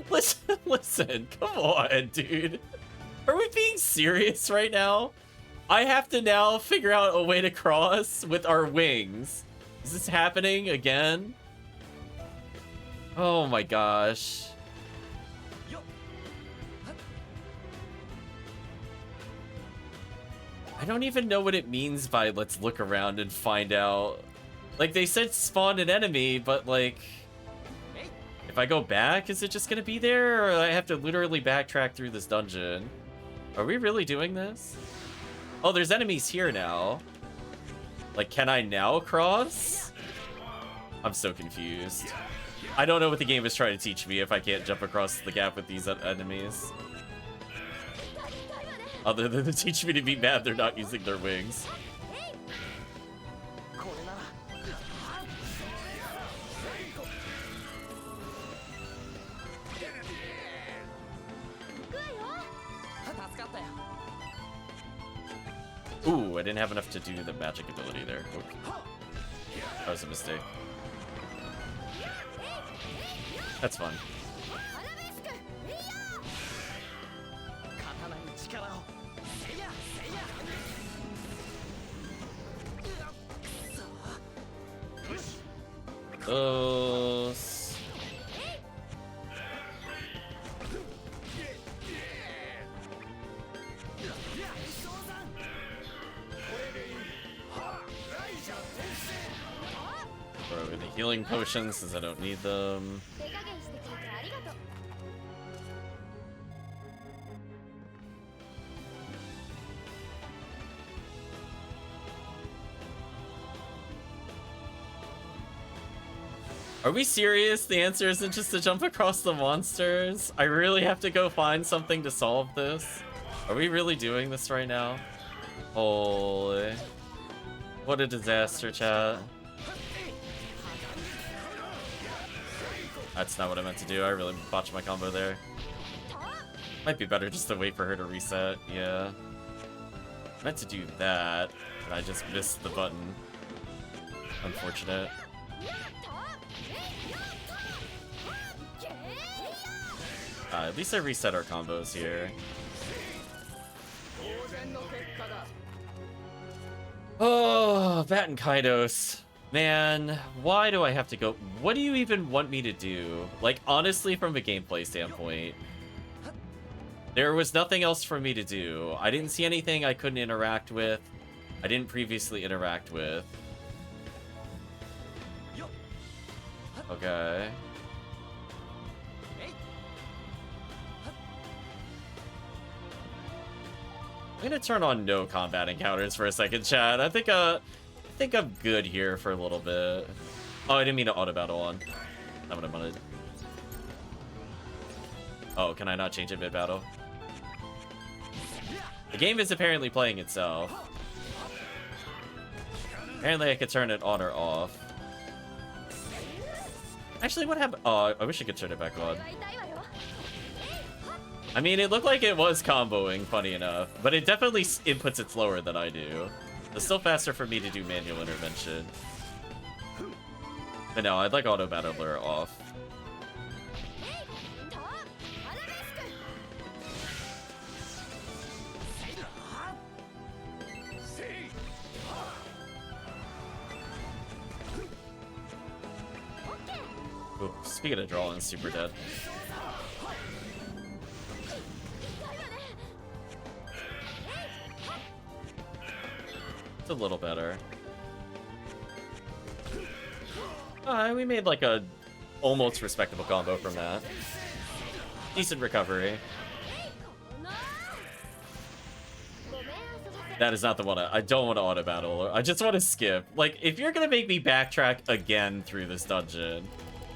Listen, come on, dude. Are we being serious right now? I have to now figure out a way to cross with our wings. Is this happening again? Oh my gosh. I don't even know what it means by let's look around and find out. Like, they said spawn an enemy, but like, if I go back, is it just gonna be there? Or I have to literally backtrack through this dungeon? Are we really doing this? Oh, there's enemies here now. Like, can I now cross? I'm so confused. I don't know what the game is trying to teach me if I can't jump across the gap with these enemies. Other than to teach me to be mad they're not using their wings. Ooh, I didn't have enough to do the magic ability there. Okay. That was a mistake. That's fun. Those. Throw in the healing potions since I don't need them. Are we serious? The answer isn't just to jump across the monsters? I really have to go find something to solve this? Are we really doing this right now? Holy. What a disaster, chat. That's not what I meant to do. I really botched my combo there. Might be better just to wait for her to reset. Yeah. I meant to do that, and I just missed the button. Unfortunate. At least I reset our combos here. Oh, Baten Kaitos. Man, why do I have to go? What do you even want me to do? Like, honestly, from a gameplay standpoint, there was nothing else for me to do. I didn't see anything I couldn't interact with. I didn't previously interact with. Okay. I'm gonna turn on no combat encounters for a second, chat. I think I'm good here for a little bit. Oh, I didn't mean to auto battle on. Not what I wanted. Oh, can I not change it mid-battle? The game is apparently playing itself. Apparently I could turn it on or off. Actually, what happened? Oh, I wish I could turn it back on. I mean, it looked like it was comboing, funny enough, but it definitely inputs it slower than I do. It's still faster for me to do manual intervention. But no, I'd like auto battler off. Ooh, speaking of drawing, super dead. It's a little better. We made like a almost respectable combo from that. Decent recovery. That is not the one I don't want to auto battle. I just want to skip. Like, if you're gonna make me backtrack again through this dungeon,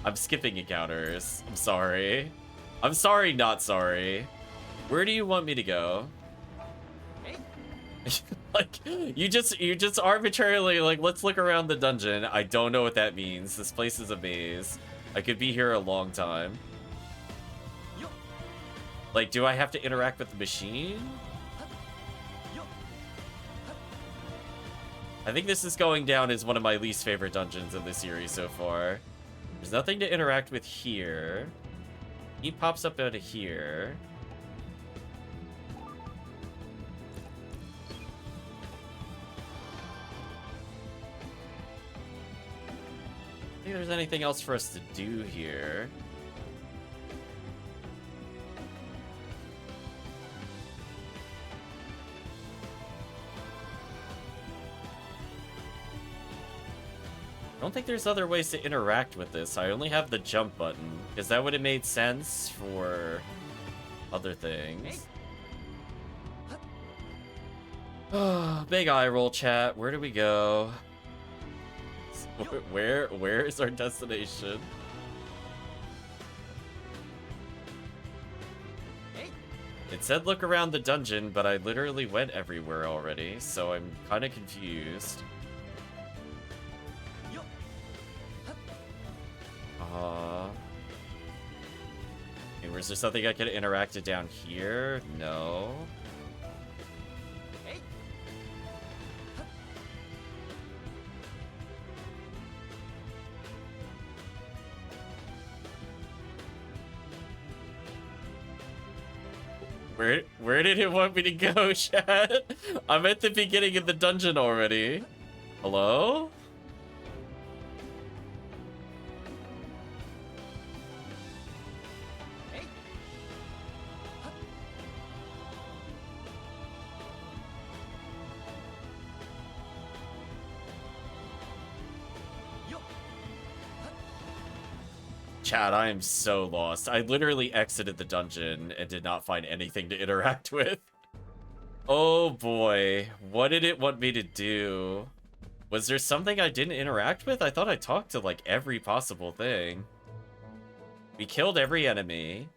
I'm skipping encounters. I'm sorry. I'm sorry, not sorry. Where do you want me to go? Like, you just arbitrarily, like, let's look around the dungeon. I don't know what that means. This place is a maze. I could be here a long time. Like, do I have to interact with the machine? I think this is going down as one of my least favorite dungeons in the series so far. There's nothing to interact with here. He pops up out of here. I think there's anything else for us to do here. I don't think there's other ways to interact with this. I only have the jump button, because that would have made sense for other things. Big eye roll, chat. Where do we go? Where is our destination? It said look around the dungeon, but I literally went everywhere already, so I'm kind of confused. Okay, was there something I could have interacted down here? No. Where did it want me to go, chat? I'm at the beginning of the dungeon already. Hello? Chat, I am so lost. I literally exited the dungeon and did not find anything to interact with. Oh boy, what did it want me to do? Was there something I didn't interact with? I thought I talked to like every possible thing. We killed every enemy.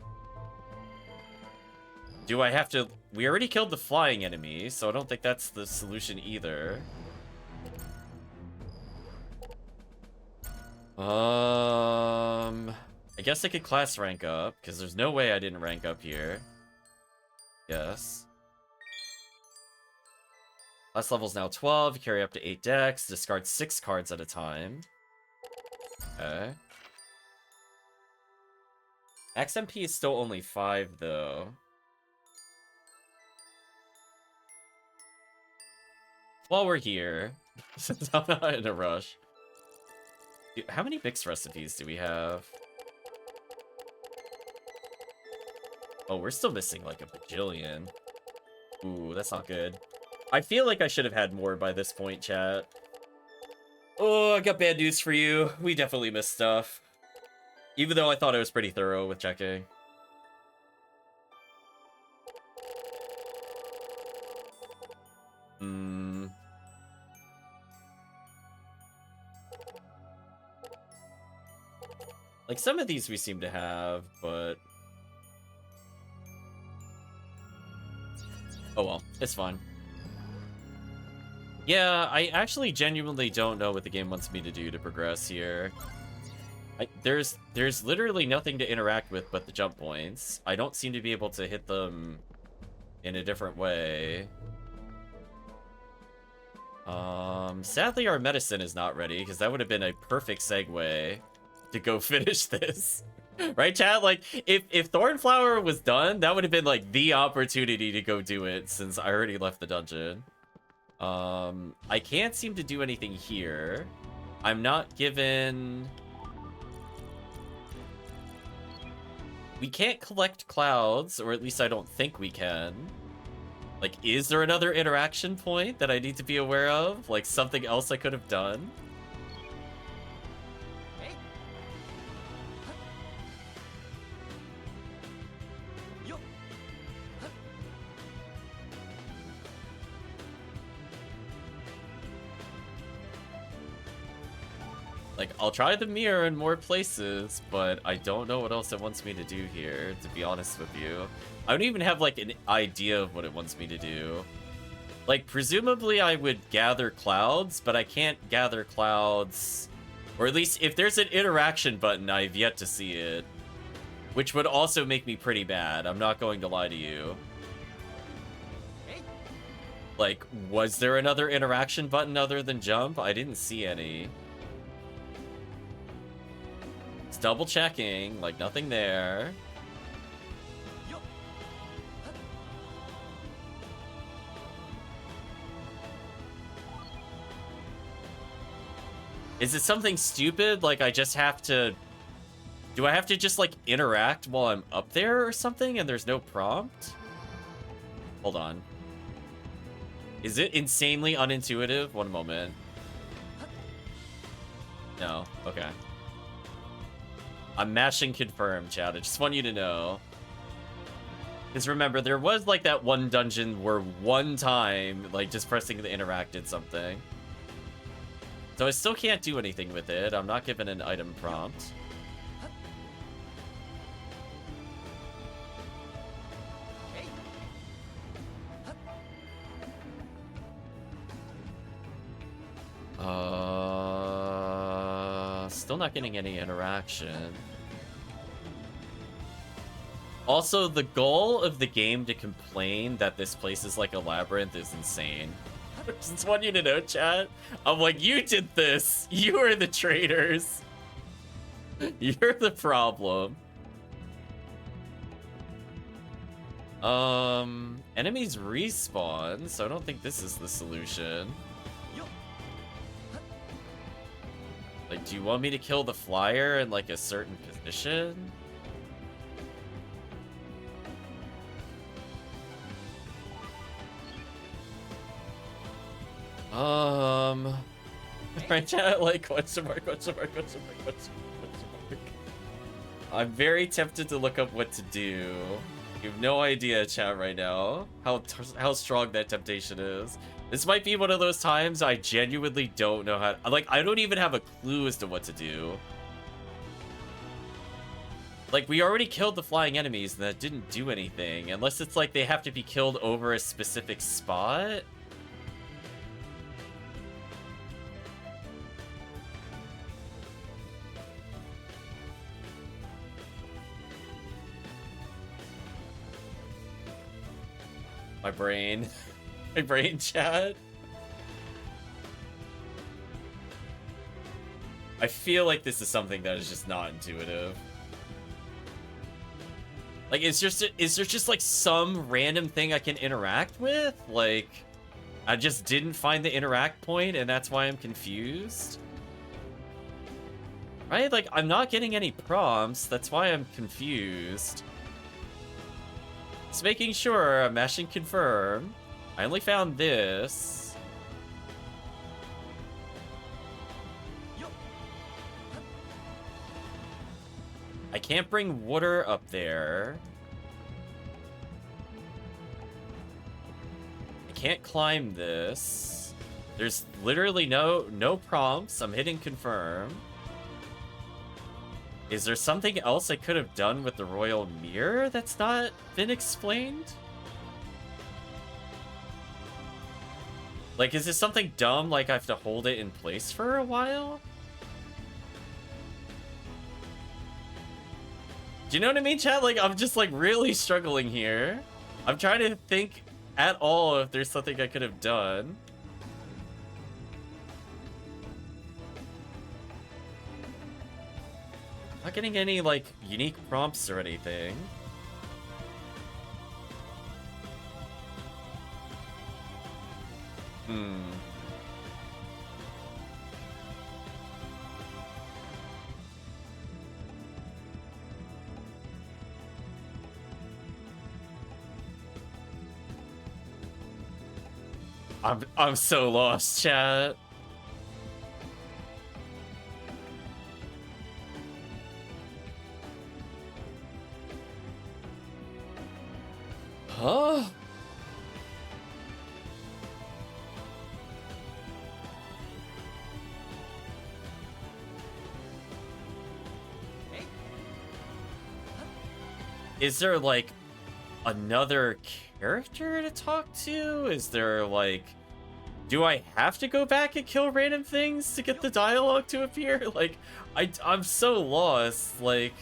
Do I have to... We already killed the flying enemy, so I don't think that's the solution either. I guess I could class rank up, because there's no way I didn't rank up here. Yes. Class level's now 12, you carry up to 8 decks, discard 6 cards at a time. Okay. XMP is still only 5, though. While we're here, since I'm not in a rush. Dude, how many mixed recipes do we have? Oh, we're still missing like a bajillion. Ooh, that's not good. I feel like I should have had more by this point, chat. Oh, I got bad news for you. We definitely missed stuff. Even though I thought I was pretty thorough with checking. Like, some of these we seem to have, but... Oh well, it's fine. Yeah, I actually genuinely don't know what the game wants me to do to progress here. There's literally nothing to interact with but the jump points. I don't seem to be able to hit them in a different way. Sadly our medicine is not ready, because that would have been a perfect segue to go finish this. Right, chat? Like, if Thornflower was done, that would have been, like, the opportunity to go do it, since I already left the dungeon. I can't seem to do anything here. I'm not given... We can't collect clouds, or at least I don't think we can. Like, is there another interaction point that I need to be aware of? Like, something else I could have done? Like, I'll try the mirror in more places, but I don't know what else it wants me to do here, to be honest with you. I don't even have, like, an idea of what it wants me to do. Like, presumably I would gather clouds, but I can't gather clouds. Or at least, if there's an interaction button, I've yet to see it. Which would also make me pretty mad. I'm not going to lie to you. Like, was there another interaction button other than jump? I didn't see any. It's double checking, like nothing there. Is it something stupid? Like I just have to... Do I have to just like interact while I'm up there or something and there's no prompt? Hold on. Is it insanely unintuitive? One moment. No. Okay. I'm mashing confirm, chat. I just want you to know. Because remember, there was like that one dungeon where one time, like just pressing the interact did something. So I still can't do anything with it. I'm not given an item prompt. Still not getting any interaction. Also, the goal of the game to complain that this place is like a labyrinth is insane. I just want you to know, chat. I'm like, you did this. You are the traitors. You're the problem. Enemies respawn, so I don't think this is the solution. Like, do you want me to kill the flyer in like a certain position? Right, chat, like, question mark. I'm very tempted to look up what to do. You have no idea, chat, right now, how strong that temptation is. This might be one of those times I genuinely don't know how... Like, I don't even have a clue as to what to do. Like, we already killed the flying enemies, and that didn't do anything. Unless it's like they have to be killed over a specific spot. My brain. My brain, chat. I feel like this is something that is just not intuitive. Like, is there just like some random thing I can interact with? Like, I just didn't find the interact point and that's why I'm confused? Right? Like, I'm not getting any prompts. That's why I'm confused. Just making sure I'm mashing confirm. I only found this. I can't bring water up there. I can't climb this. There's literally no prompts. I'm hitting confirm. Is there something else I could have done with the royal mirror that's not been explained? Like, is this something dumb, like I have to hold it in place for a while? Do you know what I mean, chat? Like, I'm just, like, really struggling here. I'm trying to think at all if there's something I could have done. Not getting any, like, unique prompts or anything. I'm so lost, chat. Huh? Is there like another character to talk to? Is there, like... Do I have to go back and kill random things to get the dialogue to appear? Like, I'm so lost, like...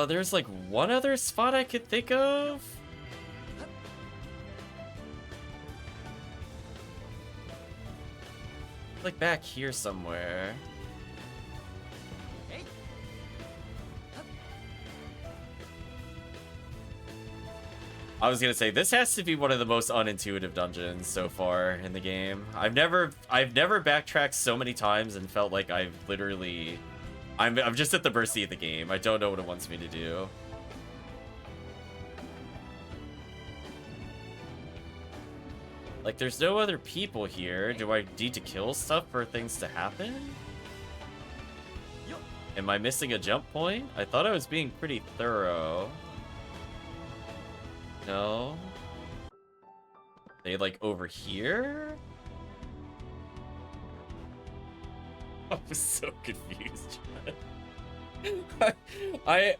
There's like one other spot I could think of? Like back here somewhere. I was gonna say, this has to be one of the most unintuitive dungeons so far in the game. I've never backtracked so many times and felt like I've literally... I'm just at the mercy of the game. I don't know what it wants me to do. Like, there's no other people here. Do I need to kill stuff for things to happen? Am I missing a jump point? I thought I was being pretty thorough. No? They, like, over here? I was so confused. I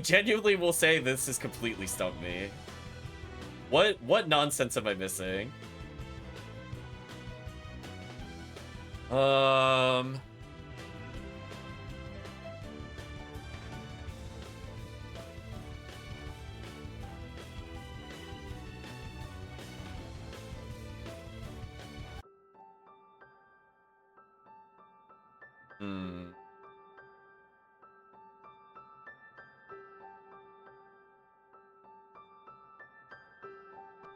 genuinely will say this has completely stumped me. What nonsense am I missing?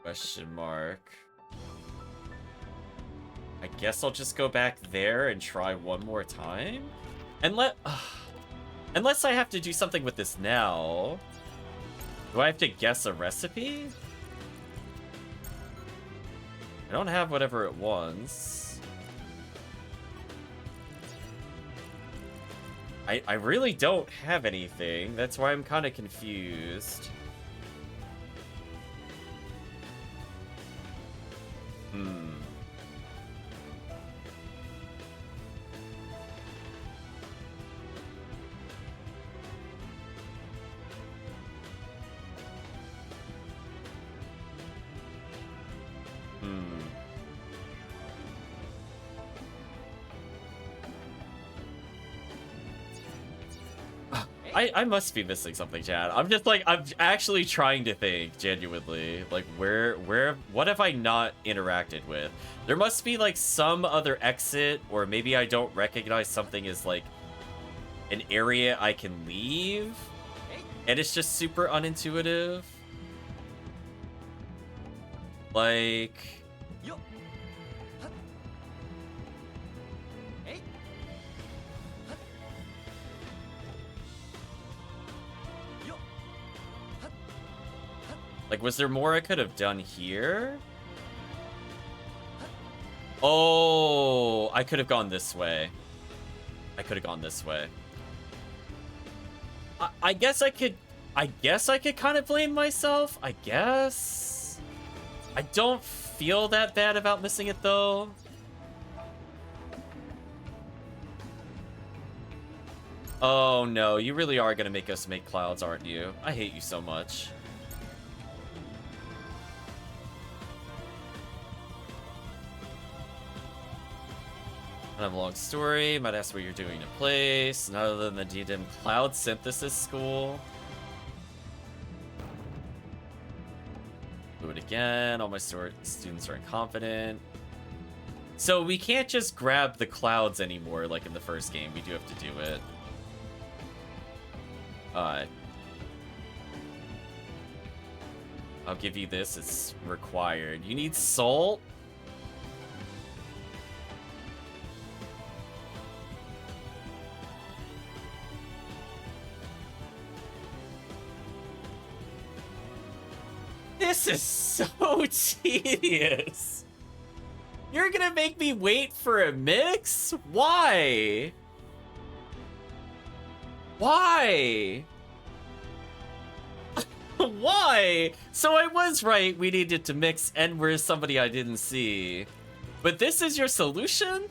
Question mark. I guess I'll just go back there and try one more time? Unless I have to do something with this now. Do I have to guess a recipe? I don't have whatever it wants. I really don't have anything. That's why I'm kind of confused. I must be missing something, Chad. I'm just like, I'm actually trying to think, genuinely. Like, what have I not interacted with? There must be, like, some other exit, or maybe I don't recognize something as, like, an area I can leave, and it's just super unintuitive. Like... Like, was there more I could have done here? Oh, I could have gone this way. I could have gone this way. I guess I could kind of blame myself. I guess. I don't feel that bad about missing it, though. Oh, no. You really are going to make us make clouds, aren't you? I hate you so much. I have a long story. Might ask what you're doing in place. None other than the DDM Cloud Synthesis School. Do it again. All my students are incompetent. So we can't just grab the clouds anymore like in the first game. We do have to do it. I'll give you this. It's required. You need salt? This is so tedious. You're gonna make me wait for a mix? Why? Why? Why? So I was right, we needed to mix and where's somebody I didn't see. But this is your solution?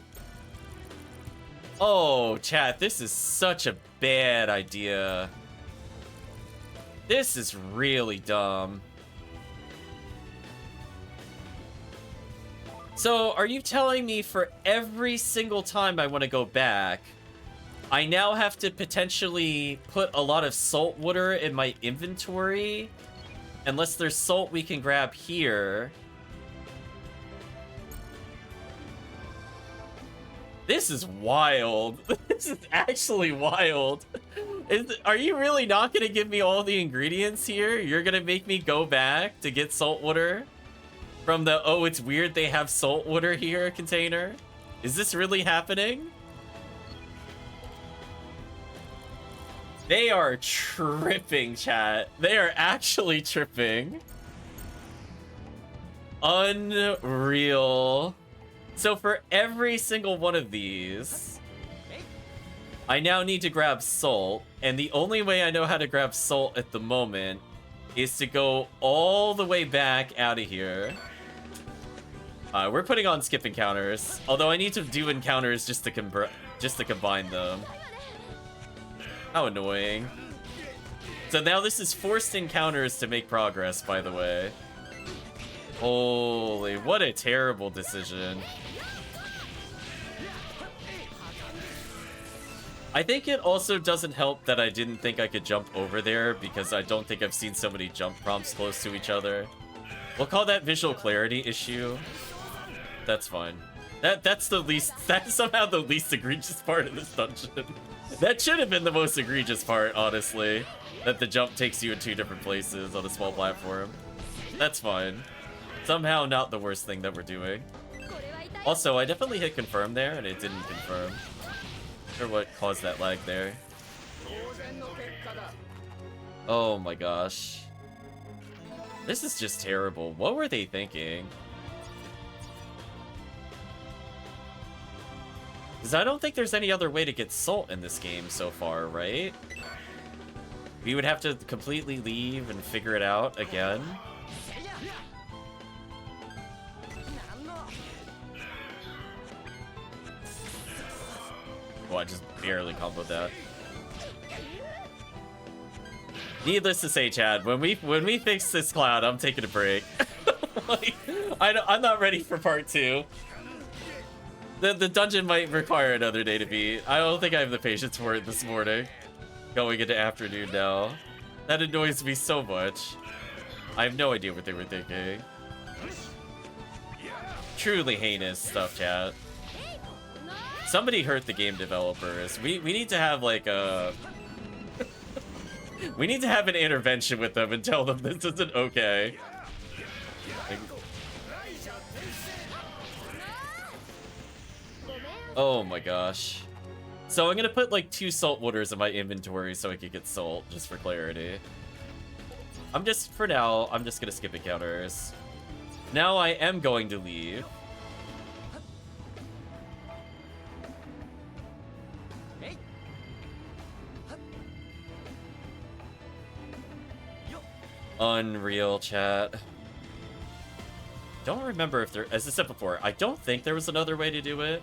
Oh, chat, this is such a bad idea. This is really dumb. So, are you telling me for every single time I want to go back, I now have to potentially put a lot of salt water in my inventory? Unless there's salt we can grab here. This is wild. This is actually wild. Are you really not going to give me all the ingredients here? You're going to make me go back to get salt water? From the, oh, it's weird they have salt water here container? Is this really happening? They are tripping, chat. They are actually tripping. Unreal. So for every single one of these, I now need to grab salt. And the only way I know how to grab salt at the moment is to go all the way back out of here. We're putting on skip encounters. Although I need to do encounters just to combine them. How annoying. So now this is forced encounters to make progress, by the way. Holy, what a terrible decision. I think it also doesn't help that I didn't think I could jump over there because I don't think I've seen so many jump prompts close to each other. We'll call that visual clarity issue. That's fine. That's somehow the least egregious part of this dungeon. That should have been the most egregious part, honestly. That the jump takes you in two different places on a small platform. That's fine. Somehow not the worst thing that we're doing. Also, I definitely hit confirm there, and it didn't confirm. Not sure what caused that lag there. Oh my gosh. This is just terrible. What were they thinking? Because I don't think there's any other way to get salt in this game so far, right? We would have to completely leave and figure it out again. Oh, I just barely comboed that. Needless to say, Chad, when we fix this cloud, I'm taking a break. Like, I'm not ready for part 2. The dungeon might require another day to beat. I don't think I have the patience for it this morning. Going into afternoon now. That annoys me so much. I have no idea what they were thinking. Truly heinous stuff, chat. Somebody hurt the game developers. We need to have like a... we need to have an intervention with them and tell them this isn't okay. Like... Oh my gosh. So I'm gonna put like 2 salt waters in my inventory so I can get salt, just for clarity. For now, I'm just gonna skip encounters. Now I am going to leave. Unreal, chat. Don't remember if there, as I said before, I don't think there was another way to do it.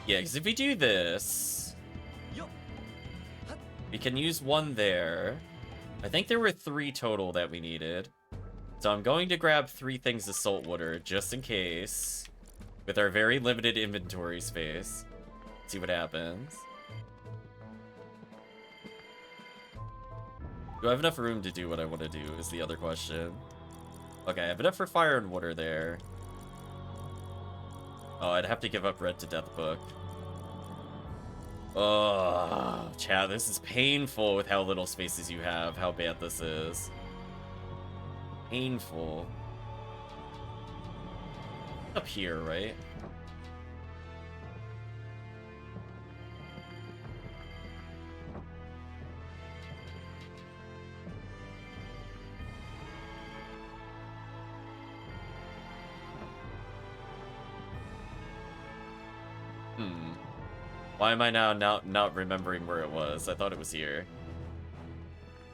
Yeah, because if we do this, we can use 1 there. I think there were 3 total that we needed. So I'm going to grab 3 things of salt water, just in case, with our very limited inventory space. See what happens. Do I have enough room to do what I want to do is the other question. Okay, I have enough for fire and water there. Oh, I'd have to give up Red to Death Book. Oh, chat, this is painful with how little spaces you have, how bad this is. Painful. Up here, right? Why am I now not remembering where it was? I thought it was here.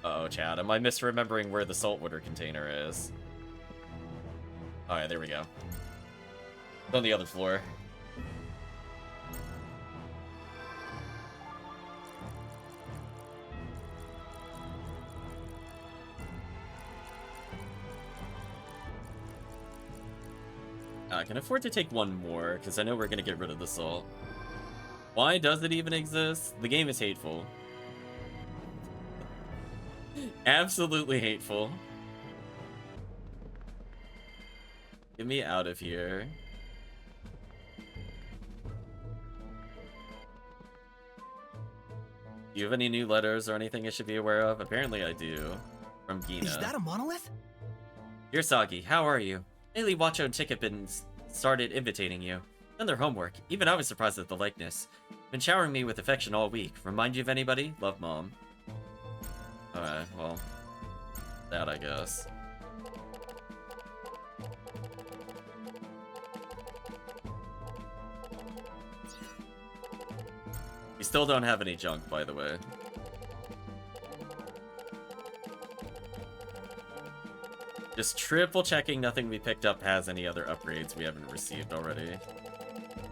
Uh-oh, chat. Am I misremembering where the saltwater container is? Alright, there we go. It's on the other floor. I can afford to take one more, because I know we're going to get rid of the salt. Why does it even exist? The game is hateful. Absolutely hateful. Get me out of here. Do you have any new letters or anything I should be aware of? Apparently I do. From Gina. Is that a monolith? Dear Sagi, how are you? Lately, Watcho and Chick have been started invitating you. Done their homework. Even I was surprised at the likeness. Been showering me with affection all week. Remind you of anybody? Love, Mom. Alright, well. That, I guess. We still don't have any junk, by the way. Just triple checking nothing we picked up has any other upgrades we haven't received already.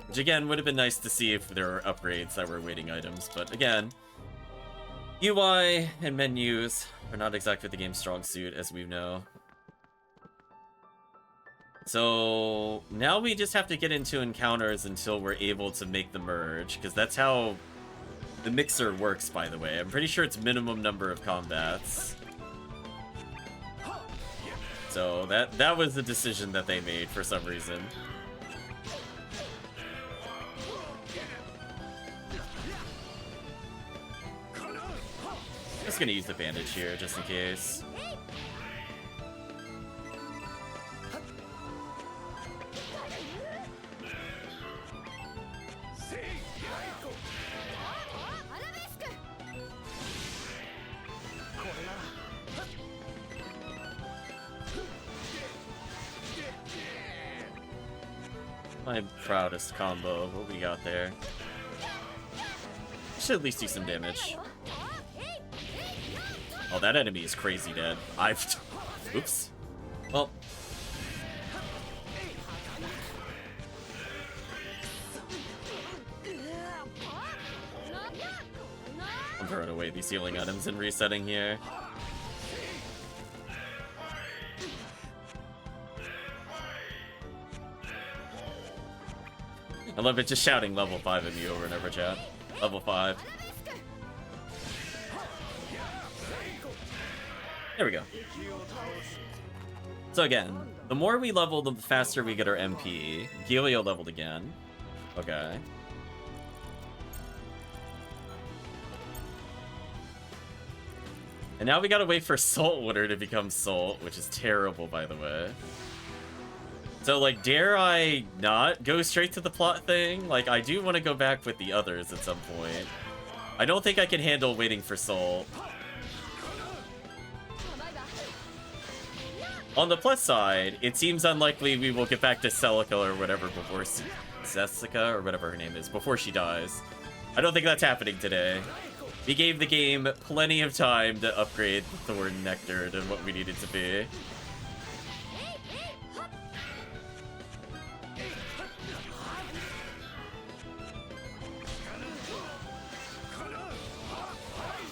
Which again, would have been nice to see if there were upgrades that were awaiting items, but again, UI and menus are not exactly the game's strong suit, as we know. So now we just have to get into encounters until we're able to make the merge, because that's how the mixer works, by the way. I'm pretty sure it's minimum number of combats. So that was the decision that they made for some reason. Just gonna use the bandage here, just in case. My proudest combo. What we got there? Should at least do some damage. Oh, that enemy is crazy dead. Oops. Well. I'm throwing away these healing items and resetting here. I love it just shouting level 5 at me over and over, chat. Level 5. There we go. So again, the more we level, the faster we get our MP. Gilio leveled again. Okay. And now we gotta wait for Saltwater to become Salt, which is terrible, by the way. So, like, dare I not go straight to the plot thing? Like, I do want to go back with the others at some point. I don't think I can handle waiting for Soul. On the plus side, it seems unlikely we will get back to Celica or whatever before Jessica or whatever her name is, before she dies. I don't think that's happening today. We gave the game plenty of time to upgrade the Thorn Nectar to what we need it to be.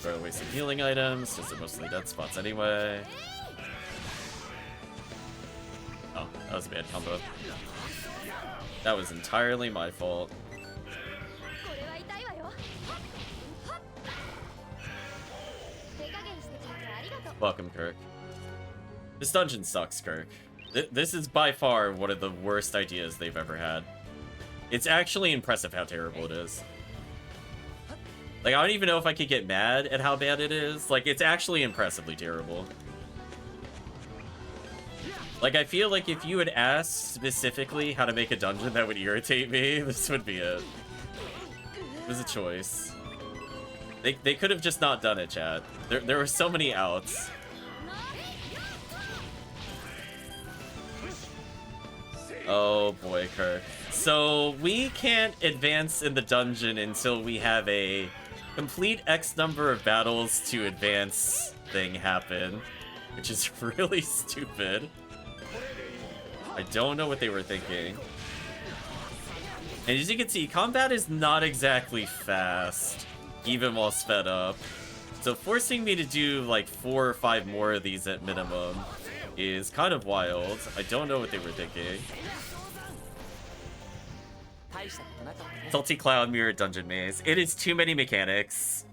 Throw away some healing items, since they're mostly dead spots anyway. Oh, that was a bad combo. That was entirely my fault. Welcome, Kirk. This dungeon sucks, Kirk. This is by far one of the worst ideas they've ever had. It's actually impressive how terrible it is. Like, I don't even know if I could get mad at how bad it is. Like, it's actually impressively terrible. Like, I feel like if you had asked specifically how to make a dungeon that would irritate me, this would be it. It was a choice. They could have just not done it, chat. There were so many outs. Oh boy, Kirk. So, we can't advance in the dungeon until we have a complete X number of battles to advance thing happen, which is really stupid. I don't know what they were thinking. And as you can see, combat is not exactly fast, even while sped up. So forcing me to do like 4 or 5 more of these at minimum is kind of wild. I don't know what they were thinking. Salty Cloud Mirror Dungeon Maze. It is too many mechanics.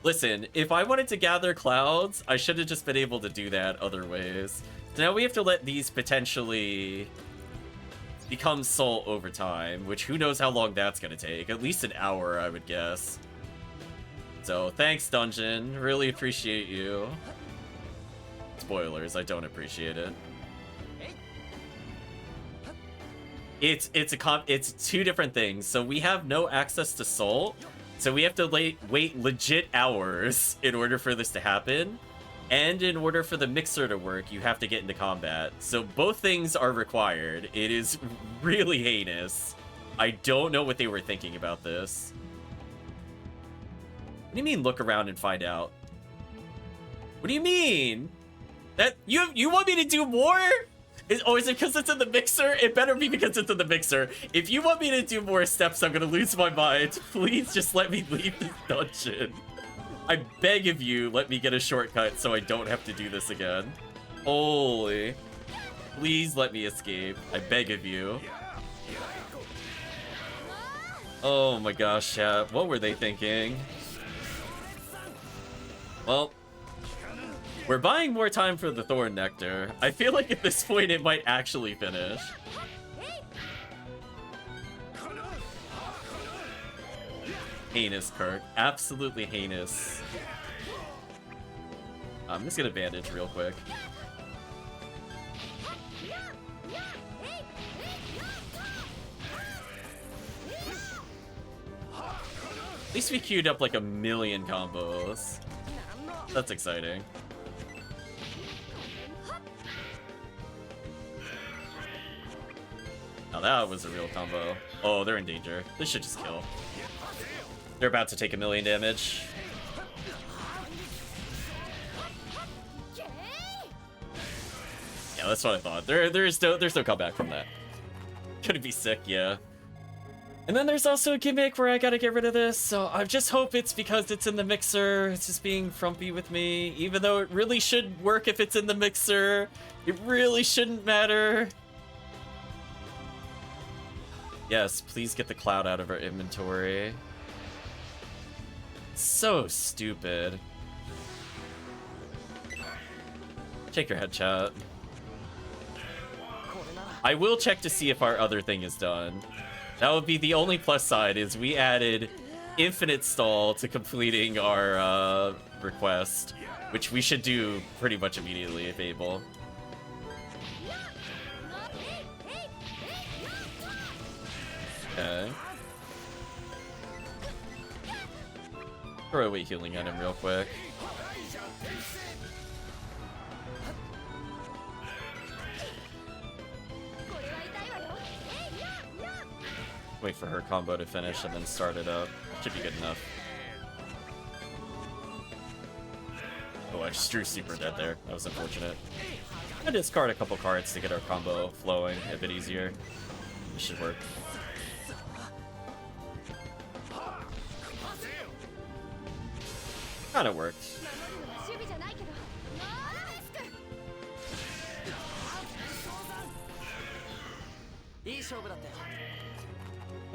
Listen, if I wanted to gather clouds, I should have just been able to do that other ways. So now we have to let these potentially become soul over time, which who knows how long that's gonna take. At least an hour, I would guess. So thanks, Dungeon. Really appreciate you. Spoilers, I don't appreciate it. It's 2 different things. So we have no access to soul, so we have to wait legit hours in order for this to happen. And in order for the mixer to work, you have to get into combat. So both things are required. It is really heinous. I don't know what they were thinking about this. What do you mean look around and find out? What do you mean? That you want me to do more? Is it because it's in the mixer? It better be because it's in the mixer. If you want me to do more steps, I'm gonna lose my mind. Please just let me leave this dungeon. I beg of you, let me get a shortcut so I don't have to do this again. Holy. Please let me escape. I beg of you. Oh my gosh, chat. What were they thinking? Well, we're buying more time for the Thorn Nectar. I feel like at this point it might actually finish. Heinous, Kirk. Absolutely heinous. I'm just gonna bandage real quick. At least we queued up like a million combos. That's exciting. Now that was a real combo. Oh, they're in danger. This should just kill. They're about to take a million damage. Yeah, that's what I thought. There's no comeback from that. Could it be sick? Yeah. And then there's also a gimmick where I gotta get rid of this, so I just hope it's because it's in the mixer. It's just being frumpy with me, even though it really should work if it's in the mixer. It really shouldn't matter. Yes, please get the cloud out of our inventory. So stupid. Shake your head, chat. I will check to see if our other thing is done. That would be the only plus side, is we added infinite stall to completing our request, which we should do pretty much immediately if able. Okay. Throw away healing at him real quick. Wait for her combo to finish and then start it up. Should be good enough. Oh, I just drew super dead there. That was unfortunate. I discard a couple cards to get our combo flowing a bit easier. This should work. Kinda worked.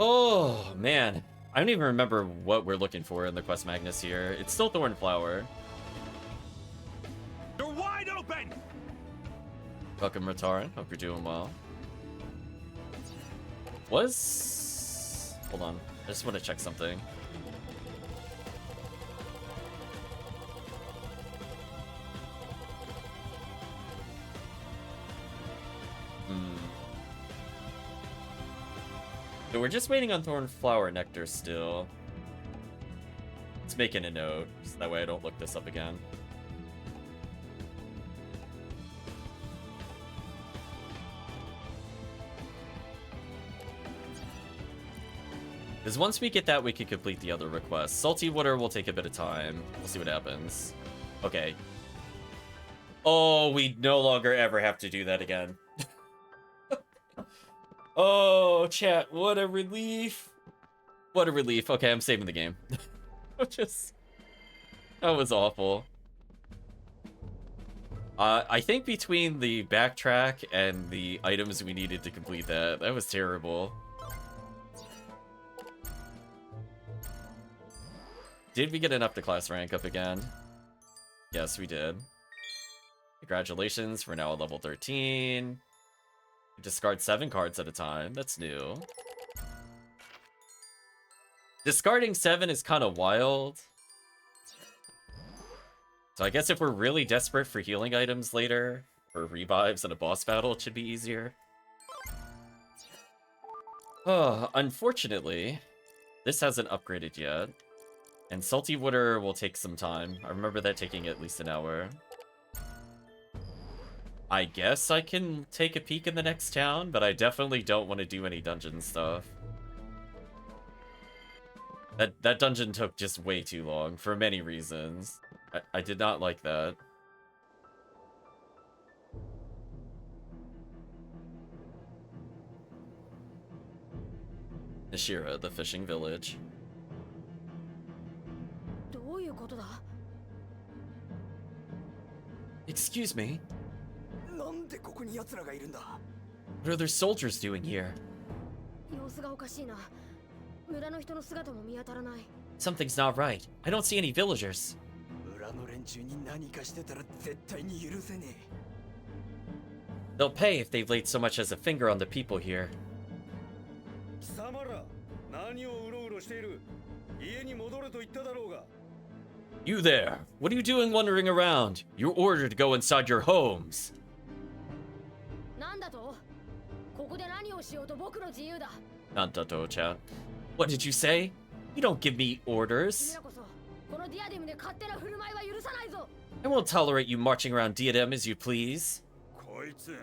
Oh, man. I don't even remember what we're looking for in the Quest Magnus here. It's still Thornflower. You're wide open! Welcome, Rataran. Hope you're doing well. Hold on. I just want to check something. So we're just waiting on Thornflower Nectar still. Let's make it a note, so that way I don't look this up again. Because once we get that, we can complete the other requests. Salty Water will take a bit of time. We'll see what happens. Okay. Oh, we no longer ever have to do that again. Oh, chat, what a relief. What a relief. Okay, I'm saving the game. Just... That was awful. I think between the backtrack and the items we needed to complete that was terrible. Did we get an up to class rank up again? Yes, we did. Congratulations, we're now at level 13. We discard 7 cards at a time. That's new. Discarding 7 is kind of wild. So I guess if we're really desperate for healing items later, or revives in a boss battle, it should be easier. Oh, unfortunately, this hasn't upgraded yet. And Salty Water will take some time. I remember that taking at least an hour. I guess I can take a peek in the next town, but I definitely don't want to do any dungeon stuff. That dungeon took just way too long, for many reasons. I did not like that. Nishira, the fishing village. どういうことだ Excuse me, なんでここに奴らがいるんだ。 what are those soldiers doing here? 様子がおかしいな村の人の姿も見当たらない Something's not right. I don't see any villagers. 村の連中に何かしてたら絶対に許せね They'll pay if they've laid so much as a finger on the people here. 貴様ら何をうろうろしている。家に戻れと言っただろうが。 You there! What are you doing wandering around? You're ordered to go inside your homes. なんだとここで何をしようと僕の自由だ Nantato-chan. What did you say? You don't give me 君 orders. らこそこのディアデムで勝手な振る舞いは許さないぞ I won't tolerate you marching around Diadem as you please. こいつ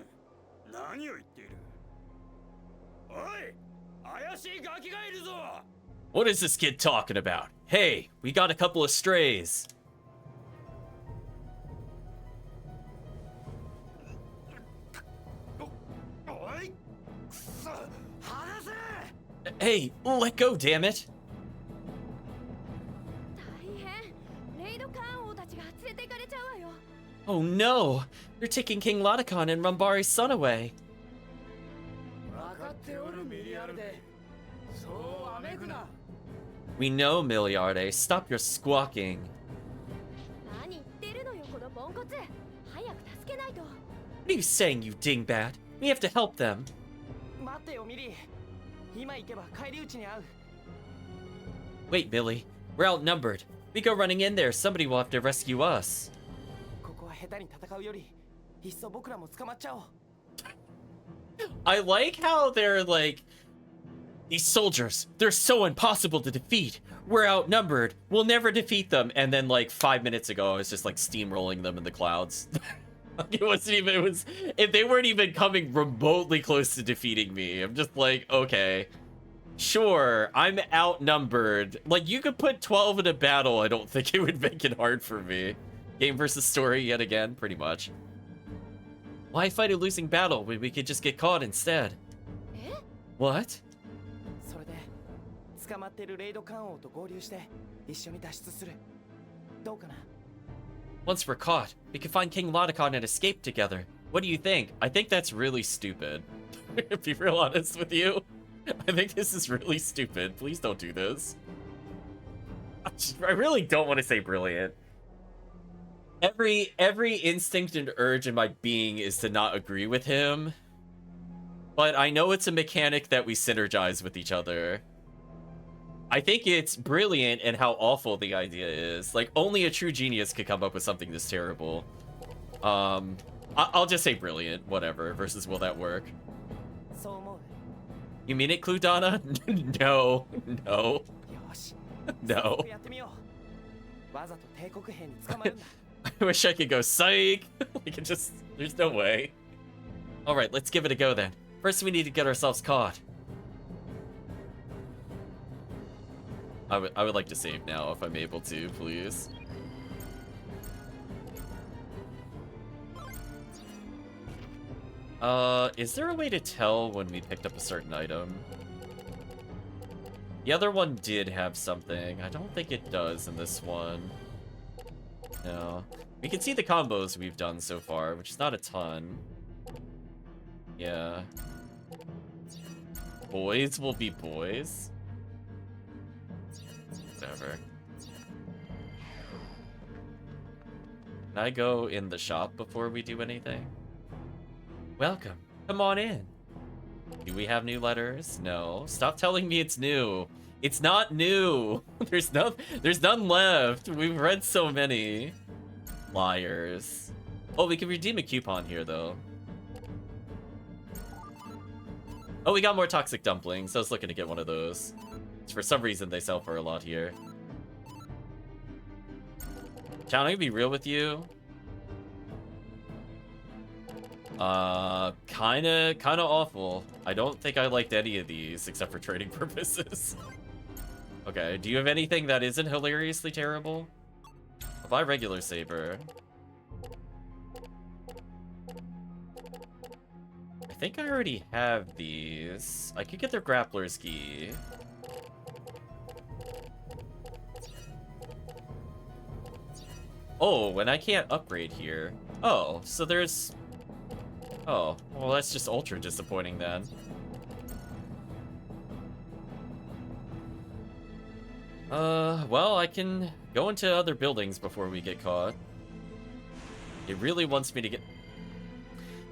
何を言っている。おい、怪しいガキがいるぞ。 What is this kid talking about? Hey, we got a couple of strays. おい、くそ、離せ。 Hey, let go, damn it. 大変レイドカーン王たちが連れて行かれちゃうわよ Oh no! They're taking King Lotacon and Rumbari's son away. 分かっておるミリアルデ。そうあめくな。 We know, Miliarde. Stop your squawking. 何言ってるのよこのポンコツ早く助けないと What are you saying, you dingbat? We have to help them. 待ってよミリー。今行けば返り討ちに遭う。 Wait, Millie. We're outnumbered. We go running in there. Somebody will have to rescue us. ここは下手に戦うより、いっそ僕らも捕まっちゃおう。 I like how they're like, these soldiers, they're so impossible to defeat. We're outnumbered. We'll never defeat them. And then like 5 minutes ago, I was just like steamrolling them in the clouds. Like, if they weren't even coming remotely close to defeating me, I'm just like, okay, sure, I'm outnumbered. Like, you could put 12 in a battle. I don't think it would make it hard for me. Game versus story yet again, pretty much. Why fight a losing battle when we could just get caught instead? え What? それで捕まってるレイドカーン王と合流して一緒に脱出する。どうかな。 Once we're caught, we can find King Lotacon and escape together. What do you think? I think that's really stupid. To be real honest with you, I think this is really stupid. Please don't do this. I really don't want to say brilliant. Every instinct and urge in my being is to not agree with him. But I know it's a mechanic that we synergize with each other. I think it's brilliant in how awful the idea is. Like, only a true genius could come up with something this terrible. I'll just say brilliant, whatever, versus will that work? そう思う。 You mean it, Cludana? No, no, よし。 no. やってみよう。わざと帝国兵に捕まるんだ。 I wish I could go psych. Like, it just, there's no way. Alright, let's give it a go then. First, we need to get ourselves caught. I would like to save now if I'm able to, please. Is there a way to tell when we picked up a certain item? The other one did have something. I don't think it does in this one. No. We can see the combos we've done so far, which is not a ton. Yeah. Boys will be boys. Whatever. Can I go in the shop before we do anything? Welcome. Come on in. Do we have new letters? No. Stop telling me it's new. It's not new. There's none left. We've read so many. Liars. Oh, we can redeem a coupon here, though. Oh, we got more toxic dumplings. I was looking to get one of those. For some reason, they sell for a lot here. Chan, I'm gonna be real with you. Kinda awful. I don't think I liked any of these, except for trading purposes. Okay, do you have anything that isn't hilariously terrible? I'll buy regular saber. I think I already have these. I could get their grappler's key. Oh, and I can't upgrade here. Oh, so there's... Oh, well that's just ultra disappointing then. Well, I can go into other buildings before we get caught. It really wants me to get...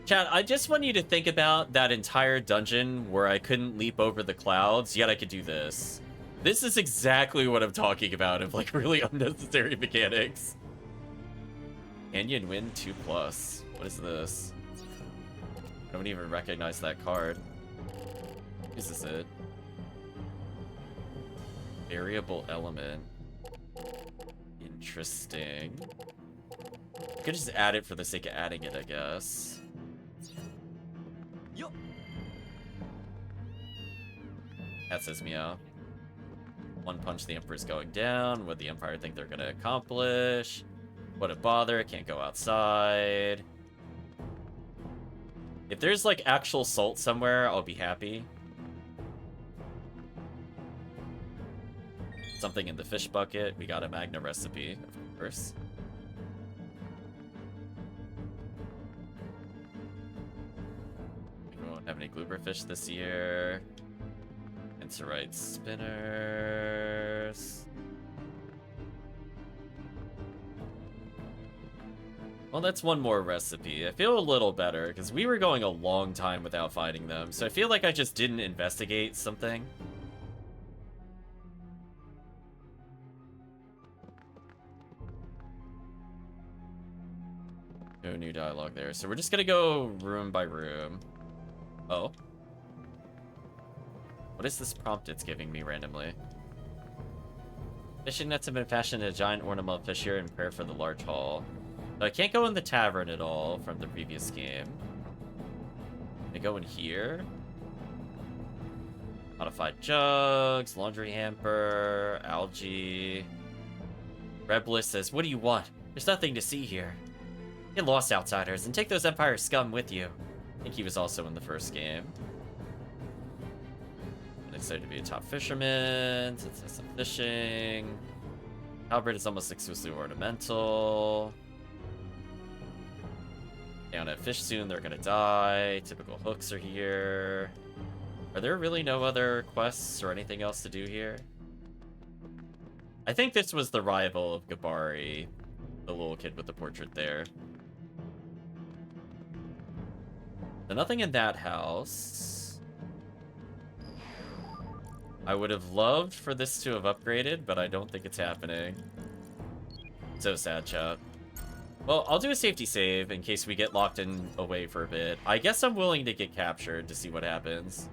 Chat, I just want you to think about that entire dungeon where I couldn't leap over the clouds, yet I could do this. This is exactly what I'm talking about, of like really unnecessary mechanics. Canyon Wind 2+. What is this? I don't even recognize that card. Is this it? Variable element. Interesting. I could just add it for the sake of adding it, I guess. That says meow. One punch, the Emperor's going down. What the Empire think they're gonna accomplish? What a bother, can't go outside. If there's like actual salt somewhere, I'll be happy. Something in the fish bucket. We got a Magna recipe, of course. We won't have any Glooberfish this year. Enserite spinners. Well, that's one more recipe. I feel a little better, because we were going a long time without fighting them, so I feel like I just didn't investigate something. No new dialogue there, so we're just gonna go room by room. Oh. What is this prompt it's giving me randomly? Fishing nets have been fashioned in a giant ornamental fish here and prepare for the large hall. So I can't go in the tavern at all from the previous game. Can I go in here? Modified jugs, laundry hamper, algae. Red Bliss says, what do you want? There's nothing to see here. Get lost, outsiders, and take those Empire scum with you. I think he was also in the first game. I'm excited to be a top fisherman, since there's some fishing. Halberd is almost exclusively ornamental. Down at fish soon, they're gonna die. Typical hooks are here. Are there really no other quests or anything else to do here? I think this was the rival of Gabari, the little kid with the portrait there. So nothing in that house. I would have loved for this to have upgraded, but I don't think it's happening. So sad, chat. Well, I'll do a safety save in case we get locked in away for a bit. I guess I'm willing to get captured to see what happens.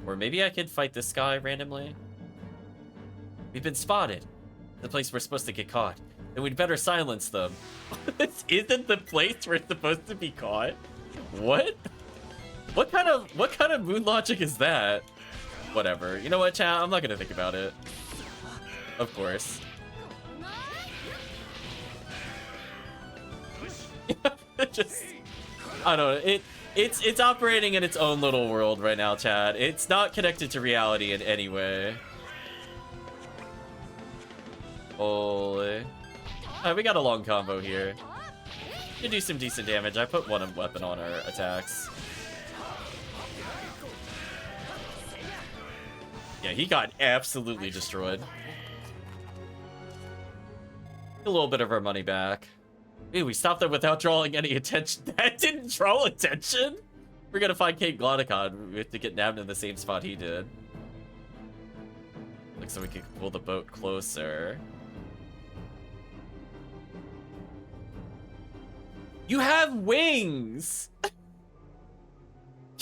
Or maybe I could fight this guy randomly. We've been spotted. The place we're supposed to get caught. Then we'd better silence them. This isn't the place we're supposed to be caught? What? What kind of moon logic is that? Whatever. You know what, chat? I'm not gonna think about it. Of course. Just, I don't know. It's operating in its own little world right now, Chad. It's not connected to reality in any way. Holy. Alright, we got a long combo here. You do some decent damage. I put one weapon on our attacks. Yeah, he got absolutely destroyed. A little bit of our money back. Ew, we stopped there without drawing any attention. That didn't draw attention? We're gonna find Cape Glotticon. We have to get nabbed in the same spot he did. Like, so we can pull the boat closer. You have wings!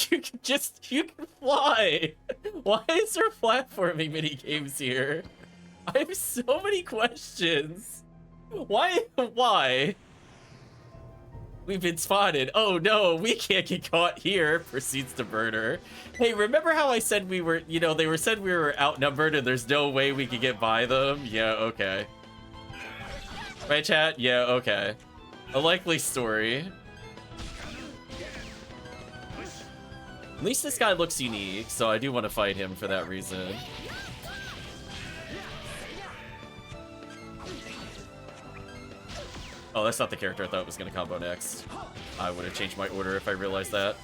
You can fly! Why is there platforming mini games here? I have so many questions. Why? We've been spotted. Oh no, we can't get caught here. Proceeds to murder. Hey, remember how I said we were, you know, they said we were outnumbered and there's no way we could get by them? Yeah, okay. Right, chat? Yeah, okay. A likely story. At least this guy looks unique, so I do want to fight him for that reason. Oh, that's not the character I thought was going to combo next. I would have changed my order if I realized that.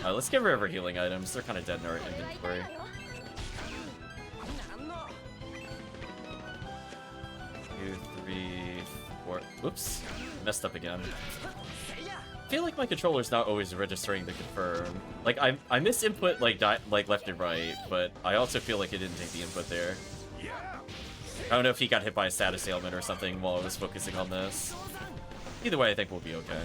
Let's get rid of our healing items. They're kind of dead in our inventory. 2, 3, 4. Whoops. Messed up again. I feel like my controller's not always registering the confirm. Like, I miss input like left and right, but I also feel like it didn't take the input there. I don't know if he got hit by a status ailment or something while I was focusing on this. Either way, I think we'll be okay.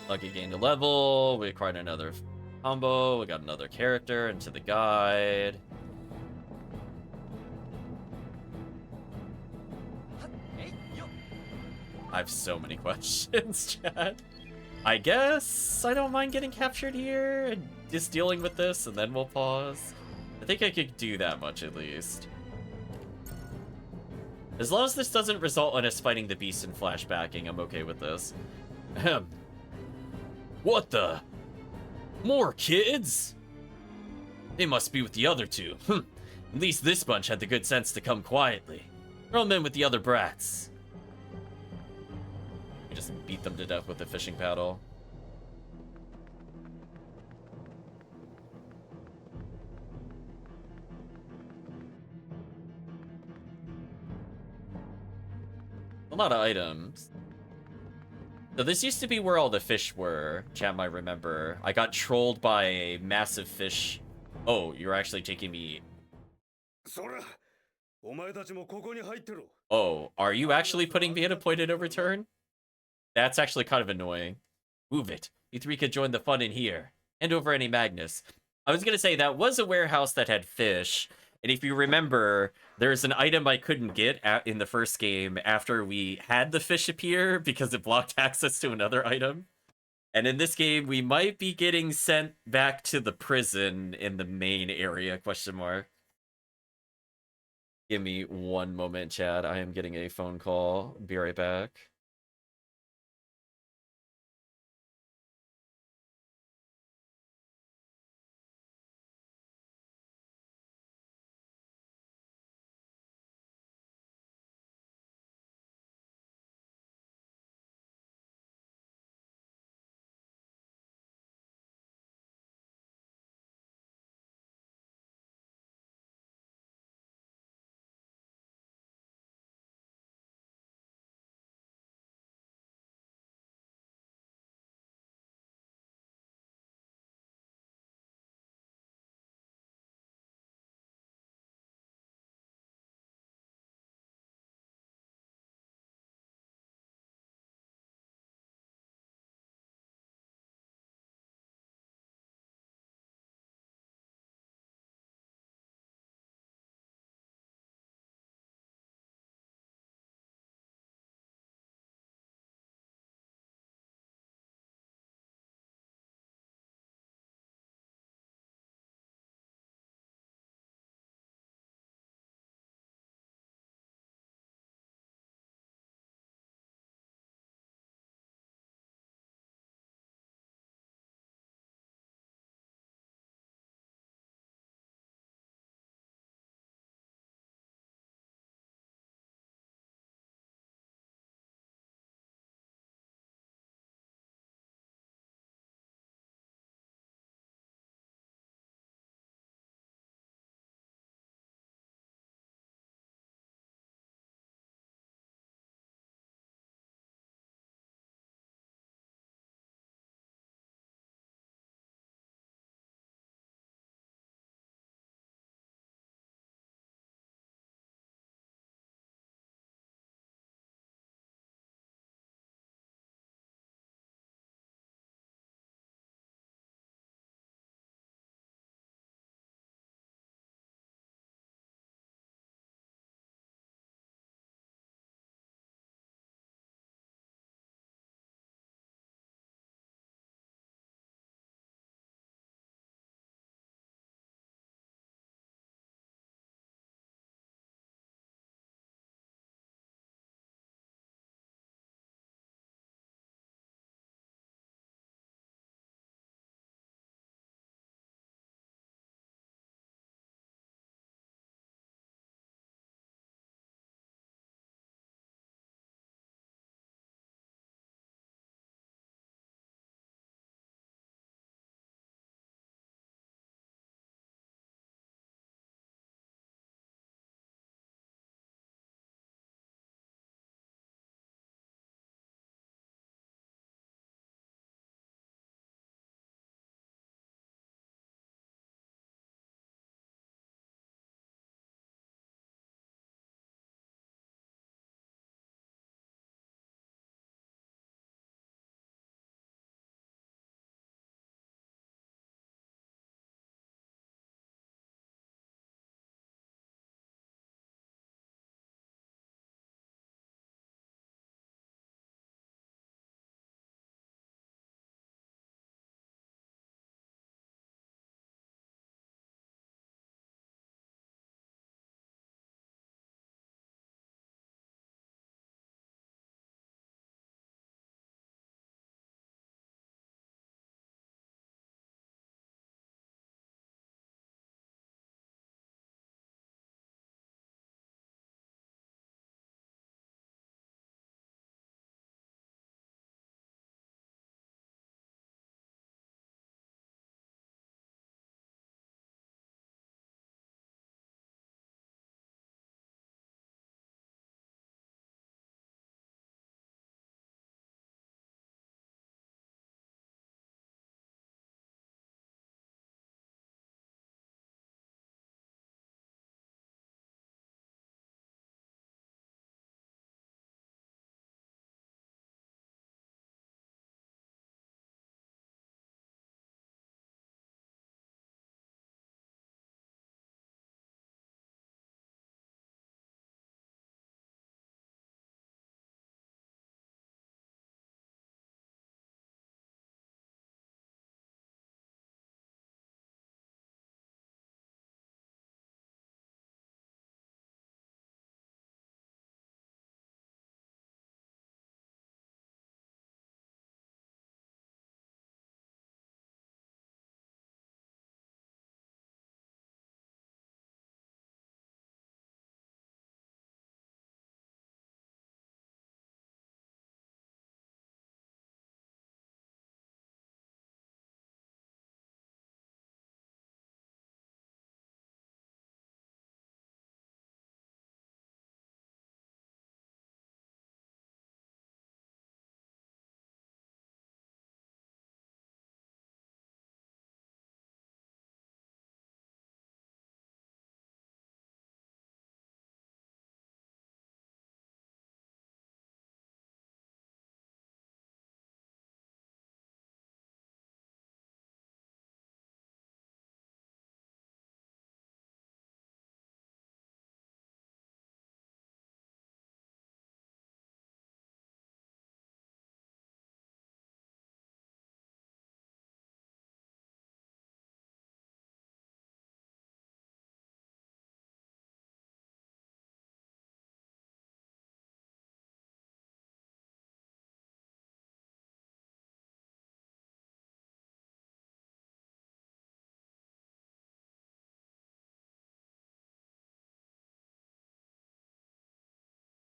Lucky gained a level. We acquired another combo. We got another character into the guide. I have so many questions, chat. I guess I don't mind getting captured here and just dealing with this, and then we'll pause. I think I could do that much at least. As long as this doesn't result in us fighting the beast and flashbacking, I'm okay with this. Ahem. What the? More kids? They must be with the other two. At least this bunch had the good sense to come quietly. Throw them in with the other brats. We just beat them to death with a fishing paddle. A lot of items. So this used to be where all the fish were, chat might remember. I got trolled by a massive fish. Oh, you're actually taking me... Oh, are you actually putting me in a pointed overturn? That's actually kind of annoying. Move it. You three could join the fun in here. Hand over any Magnus. I was gonna say, that was a warehouse that had fish. And if you remember, there's an item I couldn't get in the first game after we had the fish appear because it blocked access to another item. And in this game, we might be getting sent back to the prison in the main area, question mark. Give me one moment, Chad. I am getting a phone call. Be right back.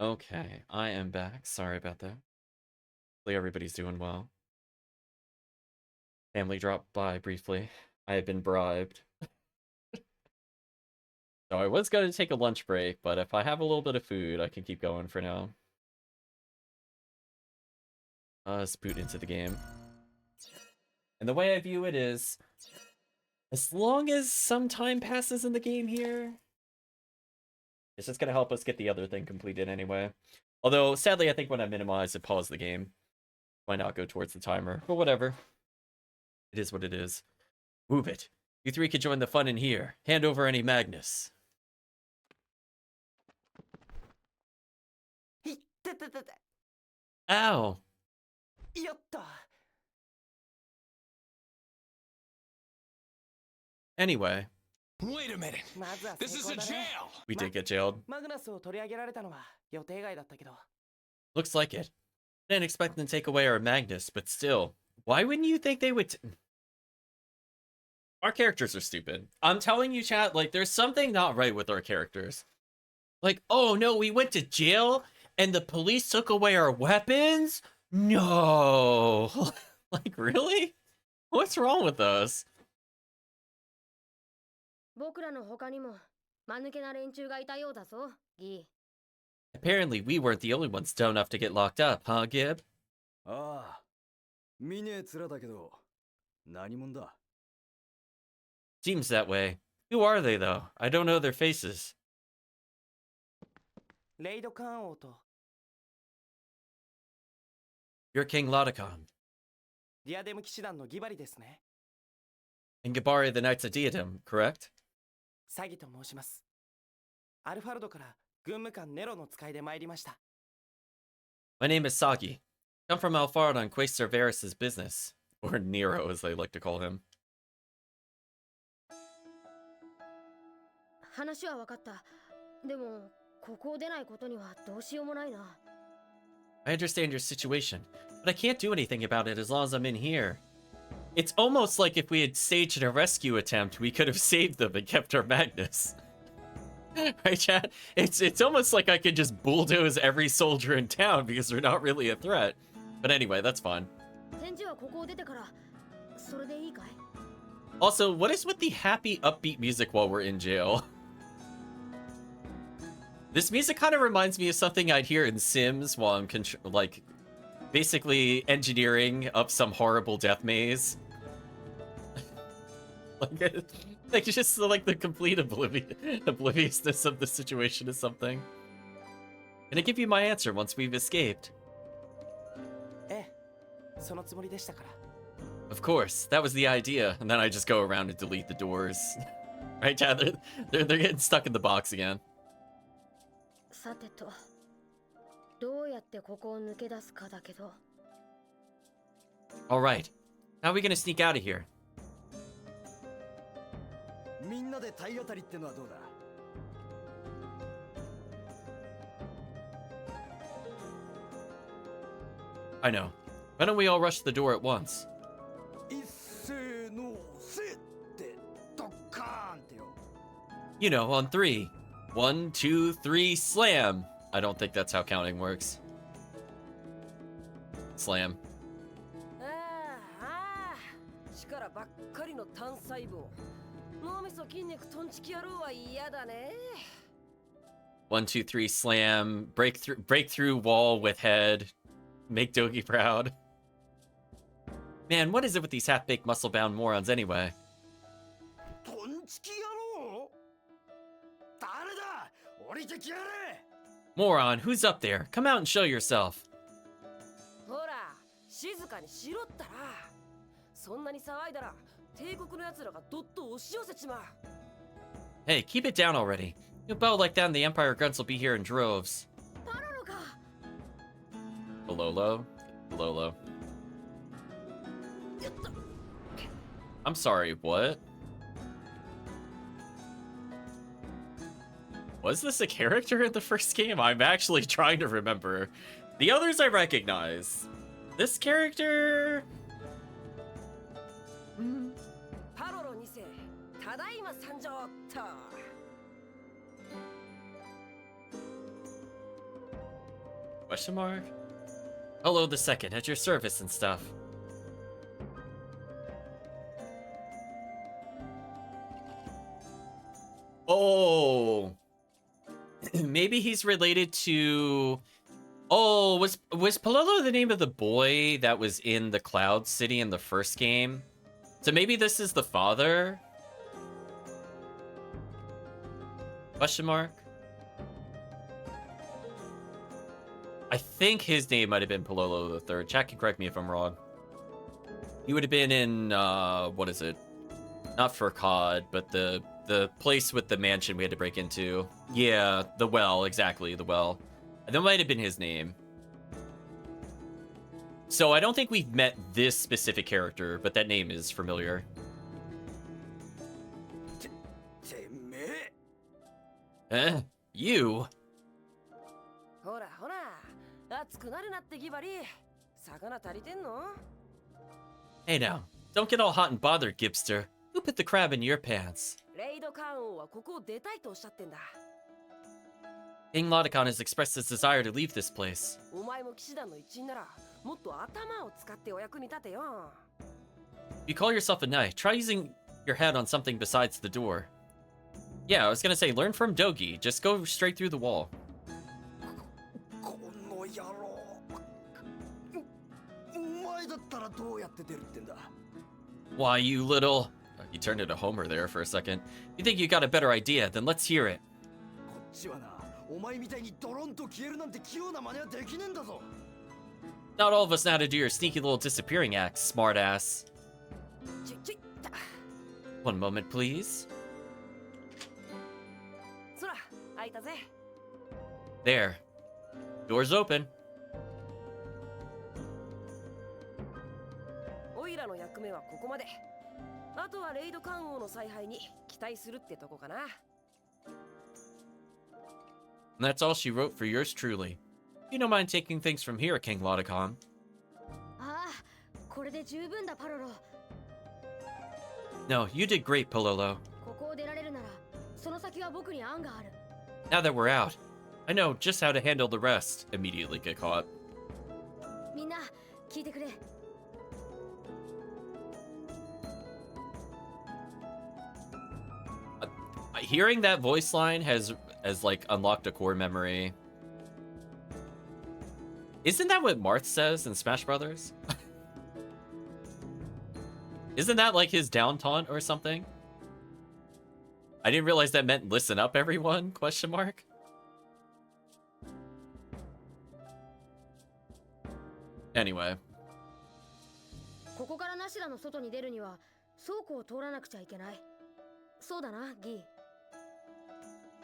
Okay, I am back. Sorry about that. Hopefully everybody's doing well. Family dropped by briefly. I had been bribed. So I was going to take a lunch break, but if I have a little bit of food, I can keep going for now. Let's boot into the game. And the way I view it is, as long as some time passes in the game here, it's just going to help us get the other thing completed anyway. Although, sadly, I think when I minimize and pause the game, why not go towards the timer? But whatever. It is what it is. Move it. You three can join the fun in here. Hand over any Magnus. いってってってって Ow! よっと Anyway, Wait a minute. まずは This 成 is 功 a だね jail. we did get jailed. マグナスを取り上げられたのは予定外だったけど Looks like it. Didn't expect them to take away our Magnus, but still. Why wouldn't you think they would... Our characters are stupid. I'm telling you, chat, like, there's something not right with our characters. Like, oh no, we went to jail and the police took away our weapons? No! Like, really? What's wrong with us? 僕らの他にも間抜けな連中がいたようだぞ、ギ Apparently, we weren't the only ones dumb enough to get locked up, huh, Gib? ああ、見ねえ面だけど、何者だ Seems that way. Who are they, though? I don't know their faces. レイドカーン王と You're King Laudicon, ディアデム騎士団のギバリですね and Gabari the Knights of Diadem, correct? サギと申しますアルファルドから軍務官ネロの使いで参りました My name is Sagi. Come from Alfard on Quaestor Varus's business. Or Nero, as they like to call him. 話は分かった。でもここを出ないことにはどうしようもないな。 I understand your situation, but I can't do anything about it as long as I'm in here. It's almost like if we had staged a rescue attempt, we could have saved them and kept our Magnus. Right, chat? It's almost like I could just bulldoze every soldier in town because they're not really a threat. But anyway, that's fine. 返事はここを出てから。それでいいかい? Also, what is with the happy, upbeat music while we're in jail? This music kind of reminds me of something I'd hear in Sims while I'm, like, basically engineering up some horrible death maze. Like, just like the complete obliviousness of the situation is something. Can I give you my answer once we've escaped? ええそのつもりでしたから Of course, that was the idea, and then I just go around and delete the doors. Right, Chad? They're getting stuck in the box again. さてと、どうやってここを抜け出すかだけど。 All right, how are we gonna sneak out of here? みんなで体当たりってのはどうだ I know. Why don't we all rush the door at once? 一斉のせってドッカーンってよ You know, on 3. 1, 2, 3, slam! I don't think that's how counting works. Slam. ああ力ばっかりの単細胞脳みそ筋肉トンチキ野郎は嫌だね 1, 2, 3, slam. Break through wall with head. Make Dogi proud. Man, what is it with these half-baked muscle-bound morons anyway? トンチキ野郎誰だ降りてきやれ Moron, who's up there? Come out and show yourself. ほら静かにしろったらそんなに騒いだら帝国の奴らがどっと押し寄せちまう Hey, keep it down already. You bow like that and the Empire grunts will be here in droves. パロロか Bololo? Bololo. やった I'm sorry, what? Was this a character in the first game? I'm actually trying to remember. The others I recognize. This character... パロロ2世ただいま参上っと Question mark? Hello the second, at your service and stuff. Oh, maybe he's related to. Oh, was Pololo the name of the boy that was in the Cloud City in the first game? So maybe this is the father? Question mark? I think his name might have been Pololo the Third. Chat can correct me if I'm wrong. He would have been in what is it? Not Furcod, but the place with the mansion we had to break into. Yeah, the well, exactly, the well. That might have been his name. So I don't think we've met this specific character, but that name is familiar. Eh? You? ほらほら、熱くなるなってギバリ。魚足りてんの？ Hey now, don't get all hot and bothered, Gipster. Who put the crab in your pants? レイドカン王はここを出たいとおっしゃってんだ。 King Lodicon has expressed his desire to leave this place. お前も騎士団の一員なら、もっと頭を使ってお役に立てよ。 If you call yourself a knight, try using your head on something besides the door. Yeah, I was gonna say, learn from Dogi. Just go straight through the wall. この野郎。お前だったらどうやって出るってんだ。 Why, you little... You turned into Homer there for a second. You think you got a better idea? Then let's hear it. こっちはな、お前みたいにドロンと消えるなんて器用な真似はできねえんだぞ。 Not all of us know how to do your sneaky little disappearing act, smartass. ちょいた。 One moment, please. そら、開いたぜ。 There. Door's open. オイラの役目はここまで。あとはレイドカン王の采配に期待するってとこかな。 And that's all she wrote for yours truly. You don't mind taking things from here, King Lodicon. ああ、これで十分だ、パロロ。 No, you did great, Pololo. ここを出られるなら、その先は僕に案がある。 Now that we're out, I know just how to handle the rest. Immediately get caught. みんな、聞いてくれ。Hearing that voice line has like unlocked a core memory. Isn't that what Marth says in Smash Brothers? Isn't that like his down taunt or something? I didn't realize that meant listen up, everyone? Question mark. Anyway. ここからナシダの外に出るには倉庫を通らなくちゃいけない。そうだな、ギー。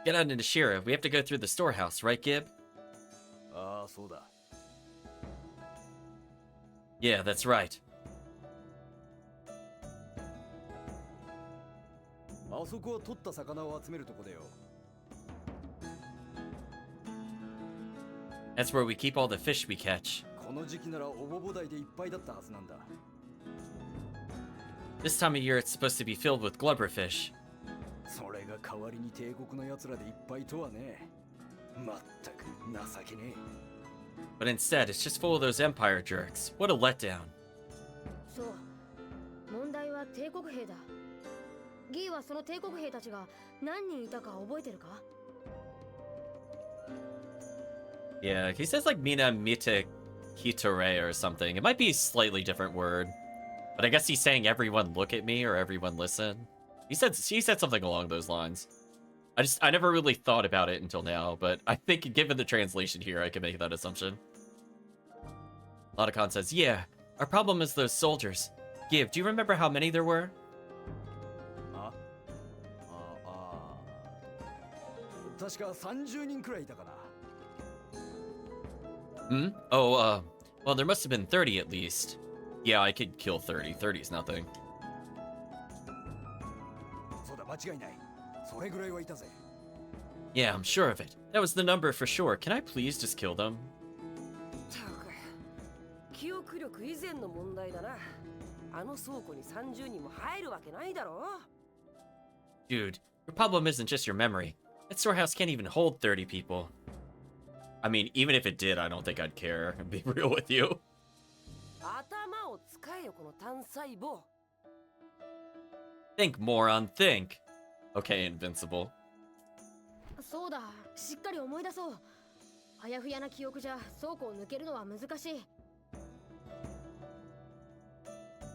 Get out into Shira. We have to go through the storehouse, right, Gib? ああ、そうだ。 Yeah, that's right. あそこは取った魚を集めるとこだよ。 That's where we keep all the fish we catch. この時期ならおぼぼ台でいっぱいだったはずなんだ。 This time of year, it's supposed to be filled with glubberfish. それが代わりに帝国の奴らでいっぱいとはね。まったく情けねえ。 But instead, it's just full of those Empire jerks. What a letdown. そう。問題は帝国兵だ。ギーはその帝国兵たちが何人いたか覚えてるか？ Yeah, he says like Mina Mita Kitore or something. It might be a slightly different word. But I guess he's saying everyone look at me or everyone listen. He said something along those lines. I never really thought about it until now, but I think given the translation here, I can make that assumption. Lodicon says, yeah, our problem is those soldiers. Give, do you remember how many there were? 確か30人くらいいたかな。 Hmm? Oh, well, there must have been 30 at least. Yeah, I could kill 30. 30 is nothing. そうだ、間違いない。それぐらいはいたぜ。 Yeah, I'm sure of it. That was the number for sure. Can I please just kill them? たく、記憶力以前の問題だな。あの倉庫に30人も入るわけないだろ。 Dude, your problem isn't just your memory. That storehouse can't even hold 30 people. I mean, even if it did, I don't think I'd care. I'd be real with you. 頭を使えよこの単細胞。 Think, moron, think. Okay, Invincible. そうだ、しっかり思い出そう。あやふやな記憶じゃ倉庫を抜けるのは難しい。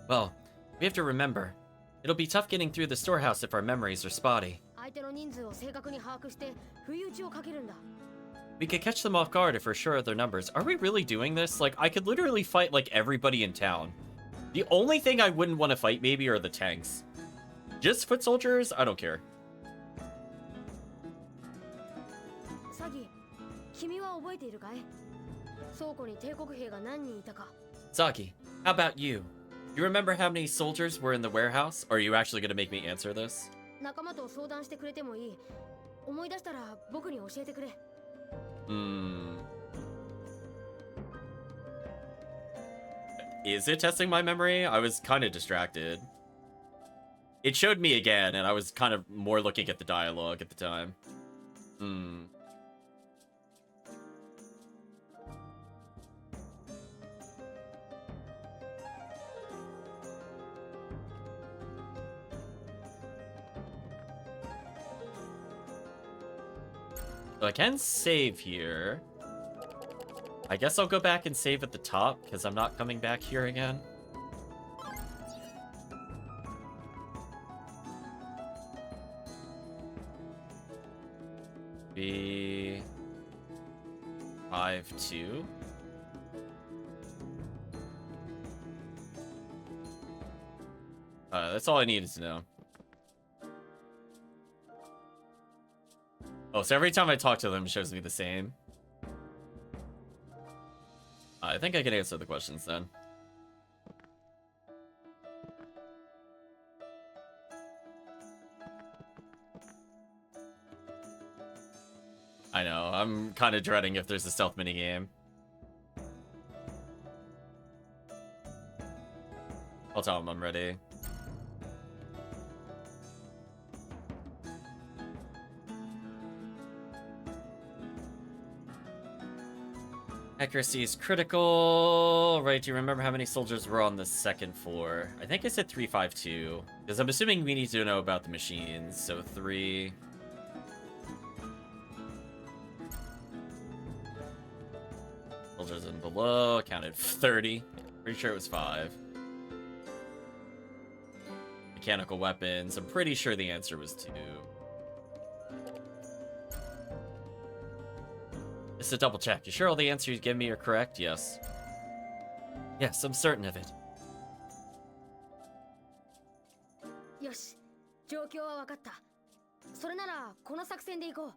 Well, we have to remember. It'll be tough getting through the storehouse if our memories are spotty. 相手の人数を正確に把握して不意打ちをかけるんだ。We could catch them off guard if we're sure of their numbers. Are we really doing this? Like, I could literally fight, like, everybody in town. The only thing I wouldn't want to fight, maybe, are the tanks. Just foot soldiers? I don't care. サギ、君は覚えているかい？倉庫に帝国兵が何人いたか。 Saki, how about you? You remember how many soldiers were in the warehouse? Or are you actually going to make me answer this? 仲間と相談してくれてもいい。思い出したら僕に教えてくれ。Is it testing my memory? I was kind of distracted. It showed me again, and I was kind of more looking at the dialogue at the time. So I can save here. I guess I'll go back and save at the top, because I'm not coming back here again. Be 5-2. That's all I needed to know. Oh, so every time I talk to them, it shows me the same. I think I can answer the questions then. I know, I'm kind of dreading if there's a stealth minigame. I'll tell him I'm ready. Accuracy is critical. Right, do you remember how many soldiers were on the second floor? I think I said 352. Because I'm assuming we need to know about the machines. So 3. Soldiers in below. I counted 30. Pretty sure it was 5. Mechanical weapons. I'm pretty sure the answer was 2. Just to double check. You sure all the answers you give me are correct? Yes. Yes, I'm certain of it. よし、状況は分かった。それならこの作戦で行こ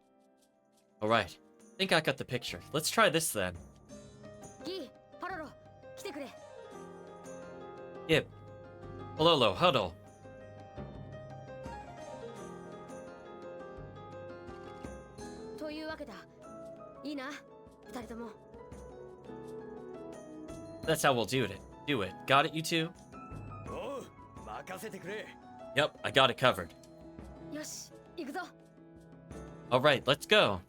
う。 Alright. Think I got the picture. Let's try this then. ギー、パロロ、来てくれ。 Yep. Pololo, huddle. というわけだ。いいな、二人とも。 That's how we'll do it. Do it. Got it, you two? おう、任せてくれ。 Yep, I got it covered. よし、行くぞ。 Alright, let's go.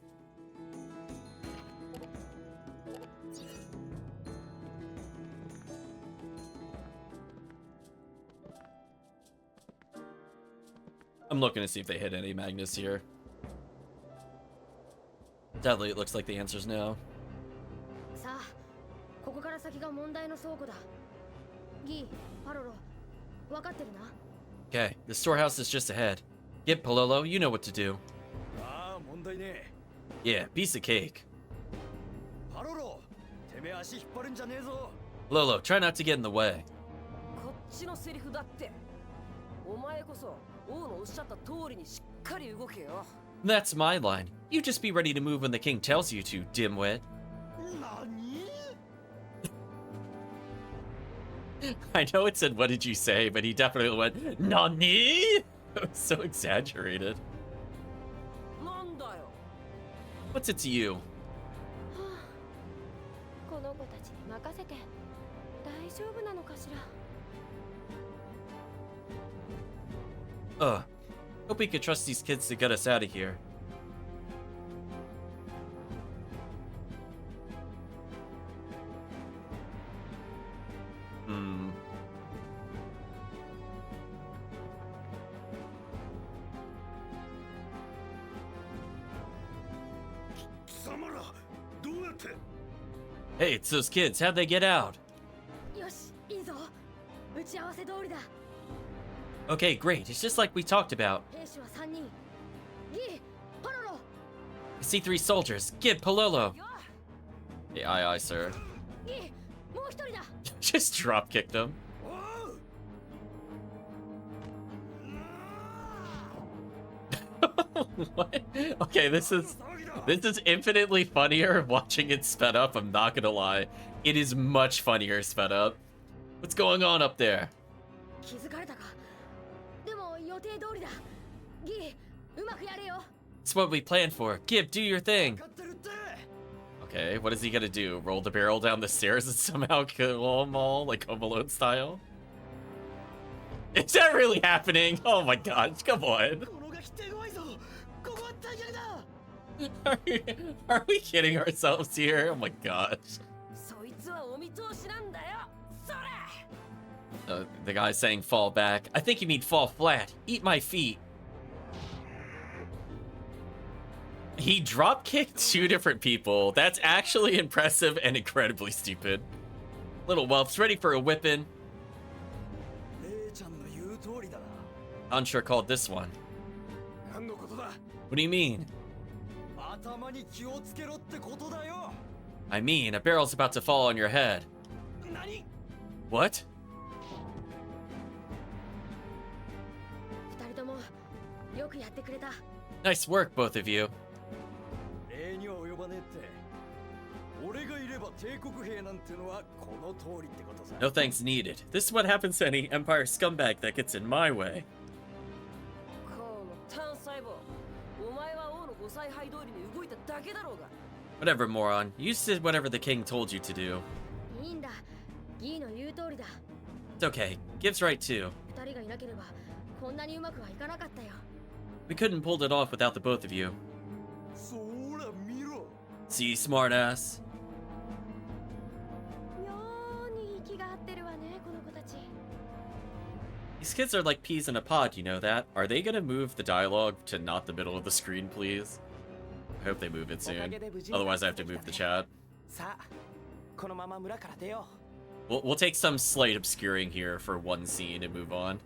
I'm looking to see if they hit any Magnus here. Sadly, it looks like the answer's no. さあ、ここから先が問題の倉庫だ。ギー、パロロ、分かってるな。 Okay, the storehouse is just ahead. Get Pololo, you know what to do. ああ、問題ね。 Yeah, piece of cake. パロロ、てめえ足引っ張るんじゃねえぞ。 Lolo, try not to get in the way. こっちのセリフだって。お前こそ王のおっしゃった通りにしっかり動けよ。 That's my line. You just be ready to move when the king tells you to, dimwit. 何？ I know it said, what did you say? But he definitely went, Nani? It was so exaggerated. なんだよ。 What's it to you? この子たちに任せて大丈夫なのかしら。 Hope we could trust these kids to get us out of here. 様らどうやって Hey, it's those kids. How'd they get out? よしいいぞ打ち合わせ通りだ Okay, great. It's just like we talked about. 兵士は3人ギーパロロ I see 3 soldiers. Gib, Pololo. よ Hey, aye, aye, sir. ギーもう一人だ Just drop kicked him. おう What? Okay, this is infinitely funnier watching it sped up. I'm not gonna lie. It is much funnier sped up. What's going on up there? 気づかれたかでも予定通りだギーうまくやれよ It's what we planned for. Gib, do your thing. 分かってるって Okay, what is he gonna do? Roll the barrel down the stairs and somehow kill them all, like Home Alone style? Is that really happening? Oh my god, come on. このガキ手強いぞここは大逆だ Are we kidding ourselves here? Oh my gosh. そいつはお見通しなんだよそれ The guy's saying fall back. I think you mean fall flat. Eat my feet. He drop kicked 2 different people. That's actually impressive and incredibly stupid. Little whelp's ready for a whipping. レイちゃんの言う通りだな Unsure called this one. 何のことだ What do you mean? 頭に気をつけろってことだよ I mean, a barrel's about to fall on your head. 何 What? 2人ともよくやってくれた Nice work, both of you. 礼には及ばねえって俺がいれば帝国兵なんてのはこの通りってことさ No thanks needed. This is what happens to any Empire scumbag that gets in my way. この単細胞お前は王のご采配通りに動いただけだろうが Whatever, moron. You just did whatever the king told you to do. いいんだギーの言う通りだ It's okay. Gives right too. 2人がいなければこんなにうまくはいかなかったよ We couldn't pull it off without the both of you. そら見ろ See, smartass. 妙に息が合ってるわねこの子たち These kids are like peas in a pod, you know that? Are they gonna move the dialogue to not the middle of the screen, please? I hope they move it soon. Otherwise, I have to move the chat. さあこのまま村から出よ We'll take some slight obscuring here for one scene and move on.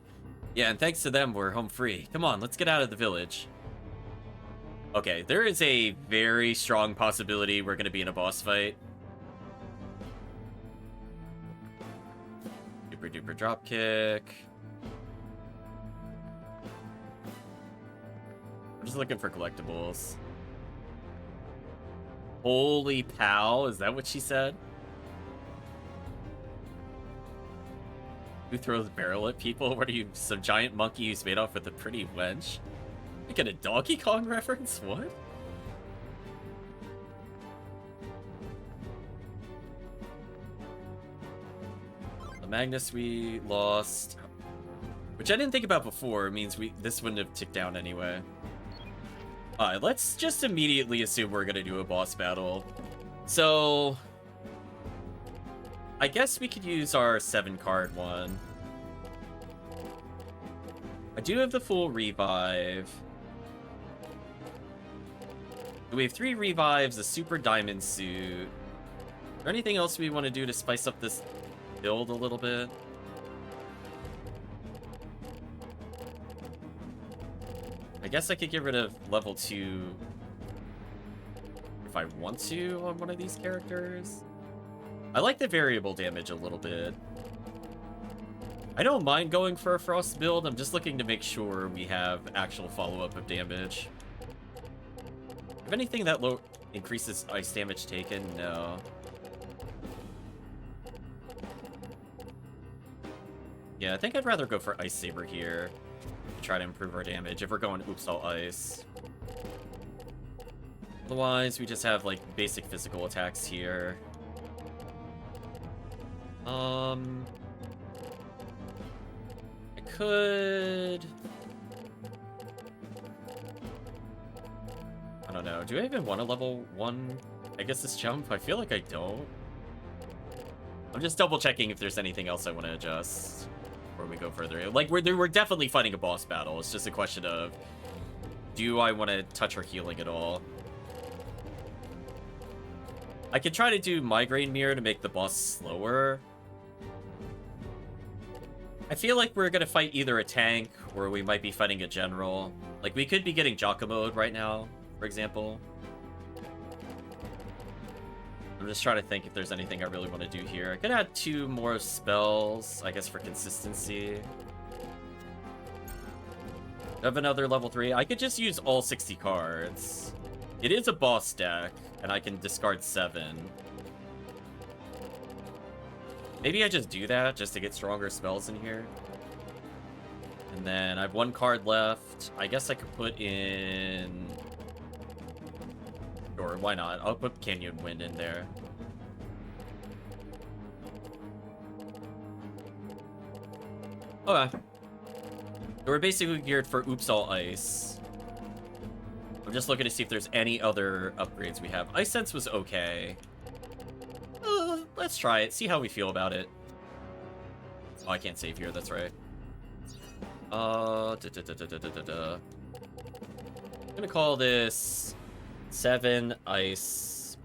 Yeah, and thanks to them, we're home free. Come on, let's get out of the village. Okay, there is a very strong possibility we're gonna be in a boss fight. Super duper drop kick. I'm just looking for collectibles. Holy pal, is that what she said? Who throws barrel at people? What are you, some giant monkey who's made off with a pretty wench? Like a Donkey Kong reference? What? The Magnus we lost, which I didn't think about before, means this wouldn't have ticked down anyway. Alright, let's just immediately assume we're gonna do a boss battle. So I guess we could use our 7-card one. I do have the full revive. We have 3 revives, a super diamond suit. Is there anything else we want to do to spice up this build a little bit? I guess I could get rid of level 2 if I want to on one of these characters. I like the variable damage a little bit. I don't mind going for a frost build, I'm just looking to make sure we have actual follow-up of damage. If anything that low increases ice damage taken, no. Yeah, I think I'd rather go for Ice Saber here. Try to improve our damage if we're going Oops All Ice. Otherwise, we just have like basic physical attacks here. I could... I don't know. Do I even want to level 1? I guess this jump? I feel like I don't. I'm just double checking if there's anything else I want to adjust before we go further. Like, we're definitely fighting a boss battle. It's just a question of, do I want to touch her healing at all? I could try to do Migraine Mirror to make the boss slower. I feel like we're gonna fight either a tank or we might be fighting a general. Like, we could be getting Jocko right now, for example. I'm just trying to think if there's anything I really want to do here. I could add 2 more spells, I guess, for consistency. I have another level 3. I could just use all 60 cards. It is a boss deck, and I can discard 7. Maybe I just do that, just to get stronger spells in here. And then I have 1 card left. I guess I could put in... Sure, why not? I'll put Canyon Wind in there. Okay. So we're basically geared for Oops All Ice. I'm just looking to see if there's any other upgrades we have. Ice Sense was okay. Let's try it, see how we feel about it. Oh, I can't save here, that's right. I'm gonna call this 7 ice.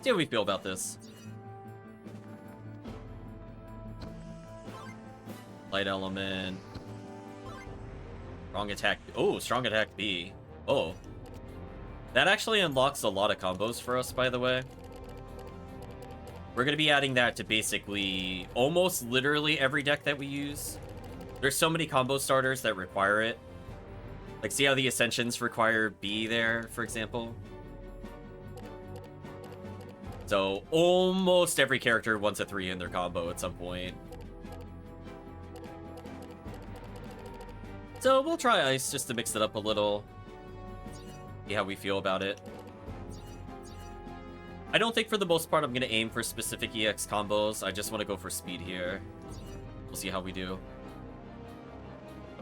See how we feel about this. Light element. Strong attack. Oh, strong attack B. Oh. That actually unlocks a lot of combos for us, by the way. We're going to be adding that to basically almost literally every deck that we use. There's so many combo starters that require it. Like, see how the Ascensions require B there, for example? So, almost every character wants a 3 in their combo at some point. So, we'll try Ice just to mix it up a little. See how we feel about it. I don't think for the most part I'm going to aim for specific EX combos. I just want to go for speed here. We'll see how we do.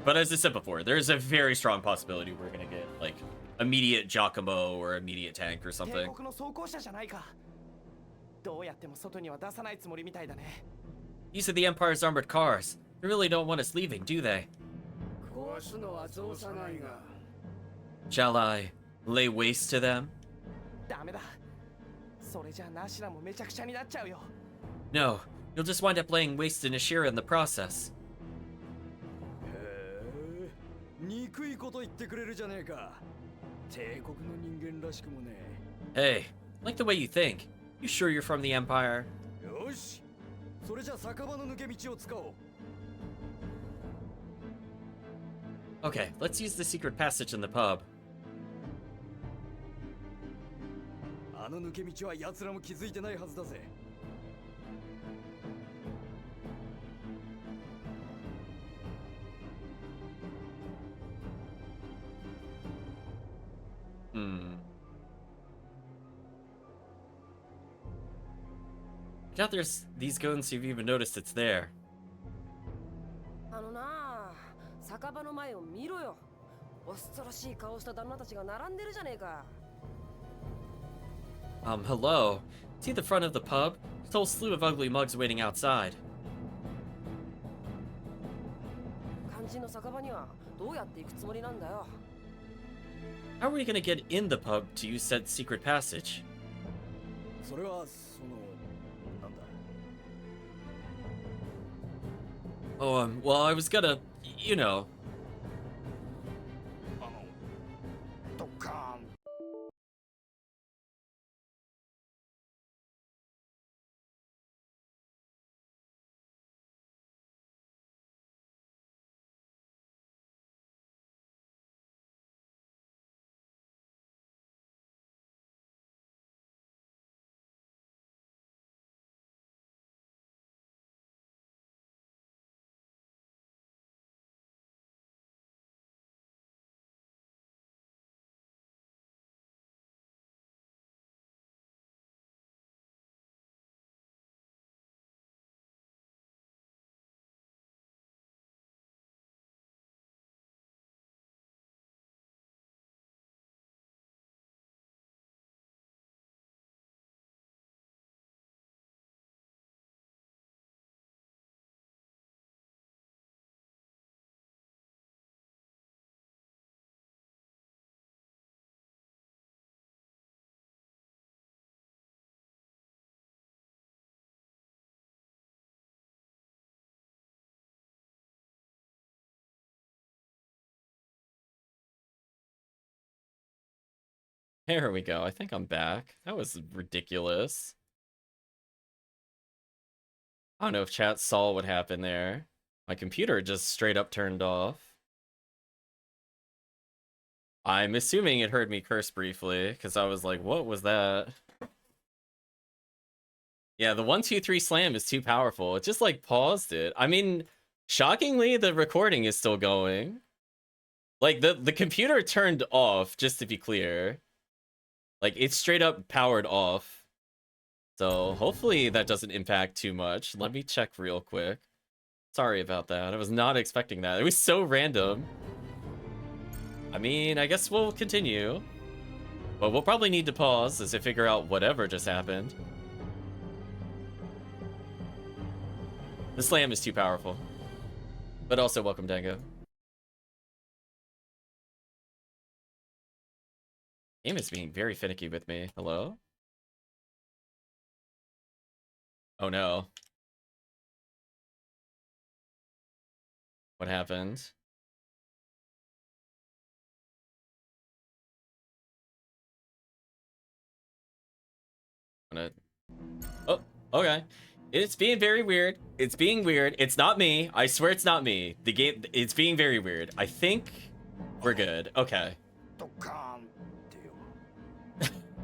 But as I said before, there's a very strong possibility we're going to get, like, immediate Giacomo or immediate tank or something. These are the Empire's armored cars. They really don't want us leaving, do they? Shall I lay waste to them? No, you'll just wind up laying waste to Nashira in the process. Hey, like the way you think. You sure you're from the Empire? Okay, let's use the secret passage in the pub. I doubt there's these goons who've even noticed it's there. Hello. See the front of the pub? There's a whole slew of ugly mugs waiting outside. How are we gonna get in the pub to use said secret passage? Oh, well, I was gonna, you know, There we go. I think I'm back. That was ridiculous. I don't know if chat saw what happened there. My computer just straight up turned off. I'm assuming it heard me curse briefly, because I was like, what was that? Yeah, the 1, 2, 3 slam is too powerful. It just like paused it. I mean, shockingly, the recording is still going. Like the computer turned off, just to be clear. Like it's straight up powered off. So hopefully that doesn't impact too much. Let me check real quick. Sorry about that. I was not expecting that. It was so random. I mean, I guess we'll continue. But we'll probably need to pause as I figure out whatever just happened. The slam is too powerful. But also, welcome, Dango. Game is being very finicky with me. Hello? Oh no. What happened? Oh, okay. It's being very weird. It's being weird. It's not me. I swear it's not me. The game, it's being very weird. I think we're good. Okay.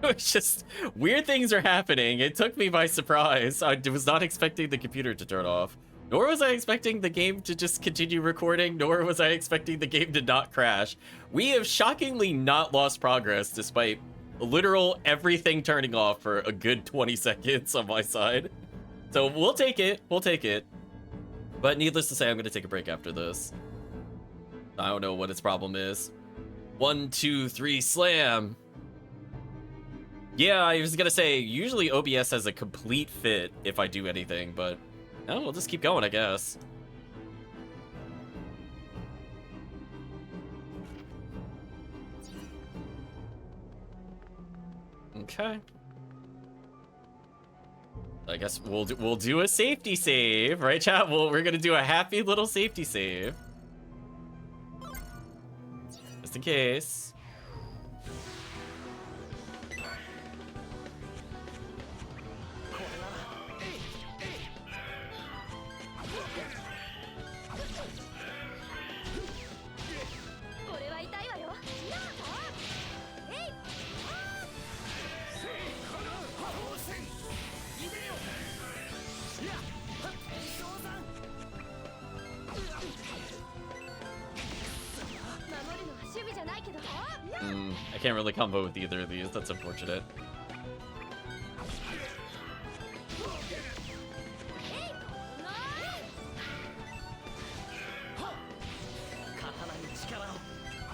It's just weird things are happening. It took me by surprise. I was not expecting the computer to turn off. Nor was I expecting the game to just continue recording, nor was I expecting the game to not crash. We have shockingly not lost progress despite literal everything turning off for a good 20 seconds on my side. So we'll take it. We'll take it. But needless to say, I'm going to take a break after this. I don't know what its problem is. 1, 2, 3, slam. Yeah, I was going to say, usually OBS has a complete fit if I do anything, but no, we'll just keep going, I guess. Okay. I guess we'll do a safety save, right, chat? We're gonna do a happy little safety save, just in case. I can't really combo with either of these. That's unfortunate.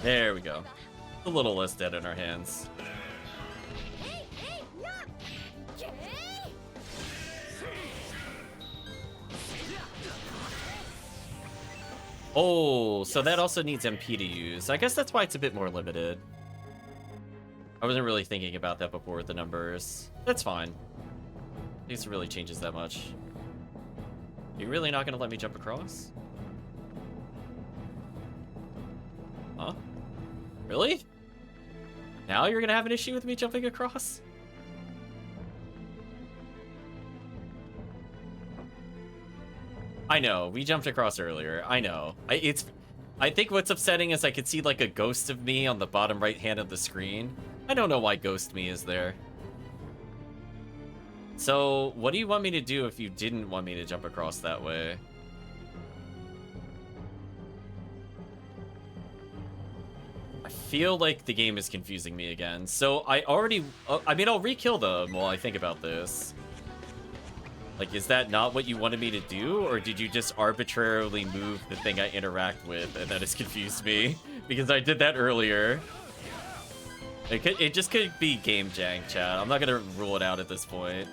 There we go. A little less dead in our hands. Oh, so that also needs MP to use. I guess that's why it's a bit more limited. I wasn't really thinking about that before with the numbers. That's fine. At least it really changes that much. Are you really not going to let me jump across? Huh? Really? Now you're going to have an issue with me jumping across? I know, we jumped across earlier. I know. I think what's upsetting is I could see like a ghost of me on the bottom right hand of the screen. I don't know why ghost me is there. So, what do you want me to do if you didn't want me to jump across that way? I feel like the game is confusing me again. So, I mean, I'll re-kill them while I think about this. Like, is that not what you wanted me to do? Or did you just arbitrarily move the thing I interact with and that has confused me? Because I did that earlier. It just could be game jank, chat. I'm not gonna rule it out at this point.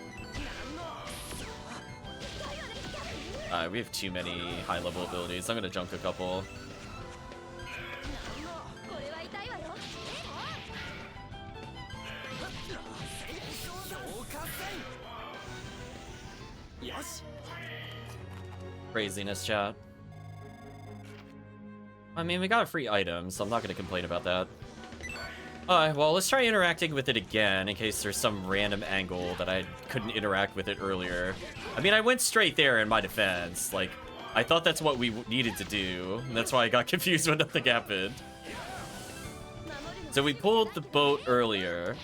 We have too many high-level abilities. I'm gonna junk a couple. Craziness, chat. I mean, we got a free item, so I'm not gonna complain about that. Well, let's try interacting with it again in case there's some random angle that I couldn't interact with it earlier. I mean, I went straight there in my defense. Like, I thought that's what we needed to do. And that's why I got confused when nothing happened. So we pulled the boat earlier.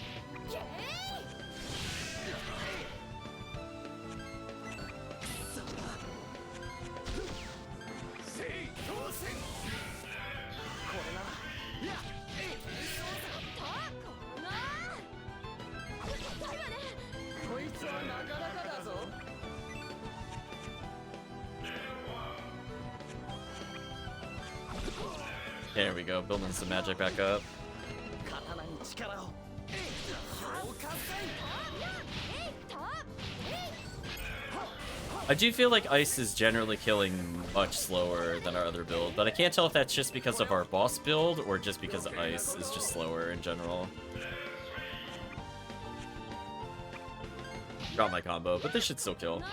There we go, building some magic back up. I do feel like ice is generally killing much slower than our other build, but I can't tell if that's just because of our boss build or just because ice is just slower in general. Got my combo, but this should still kill.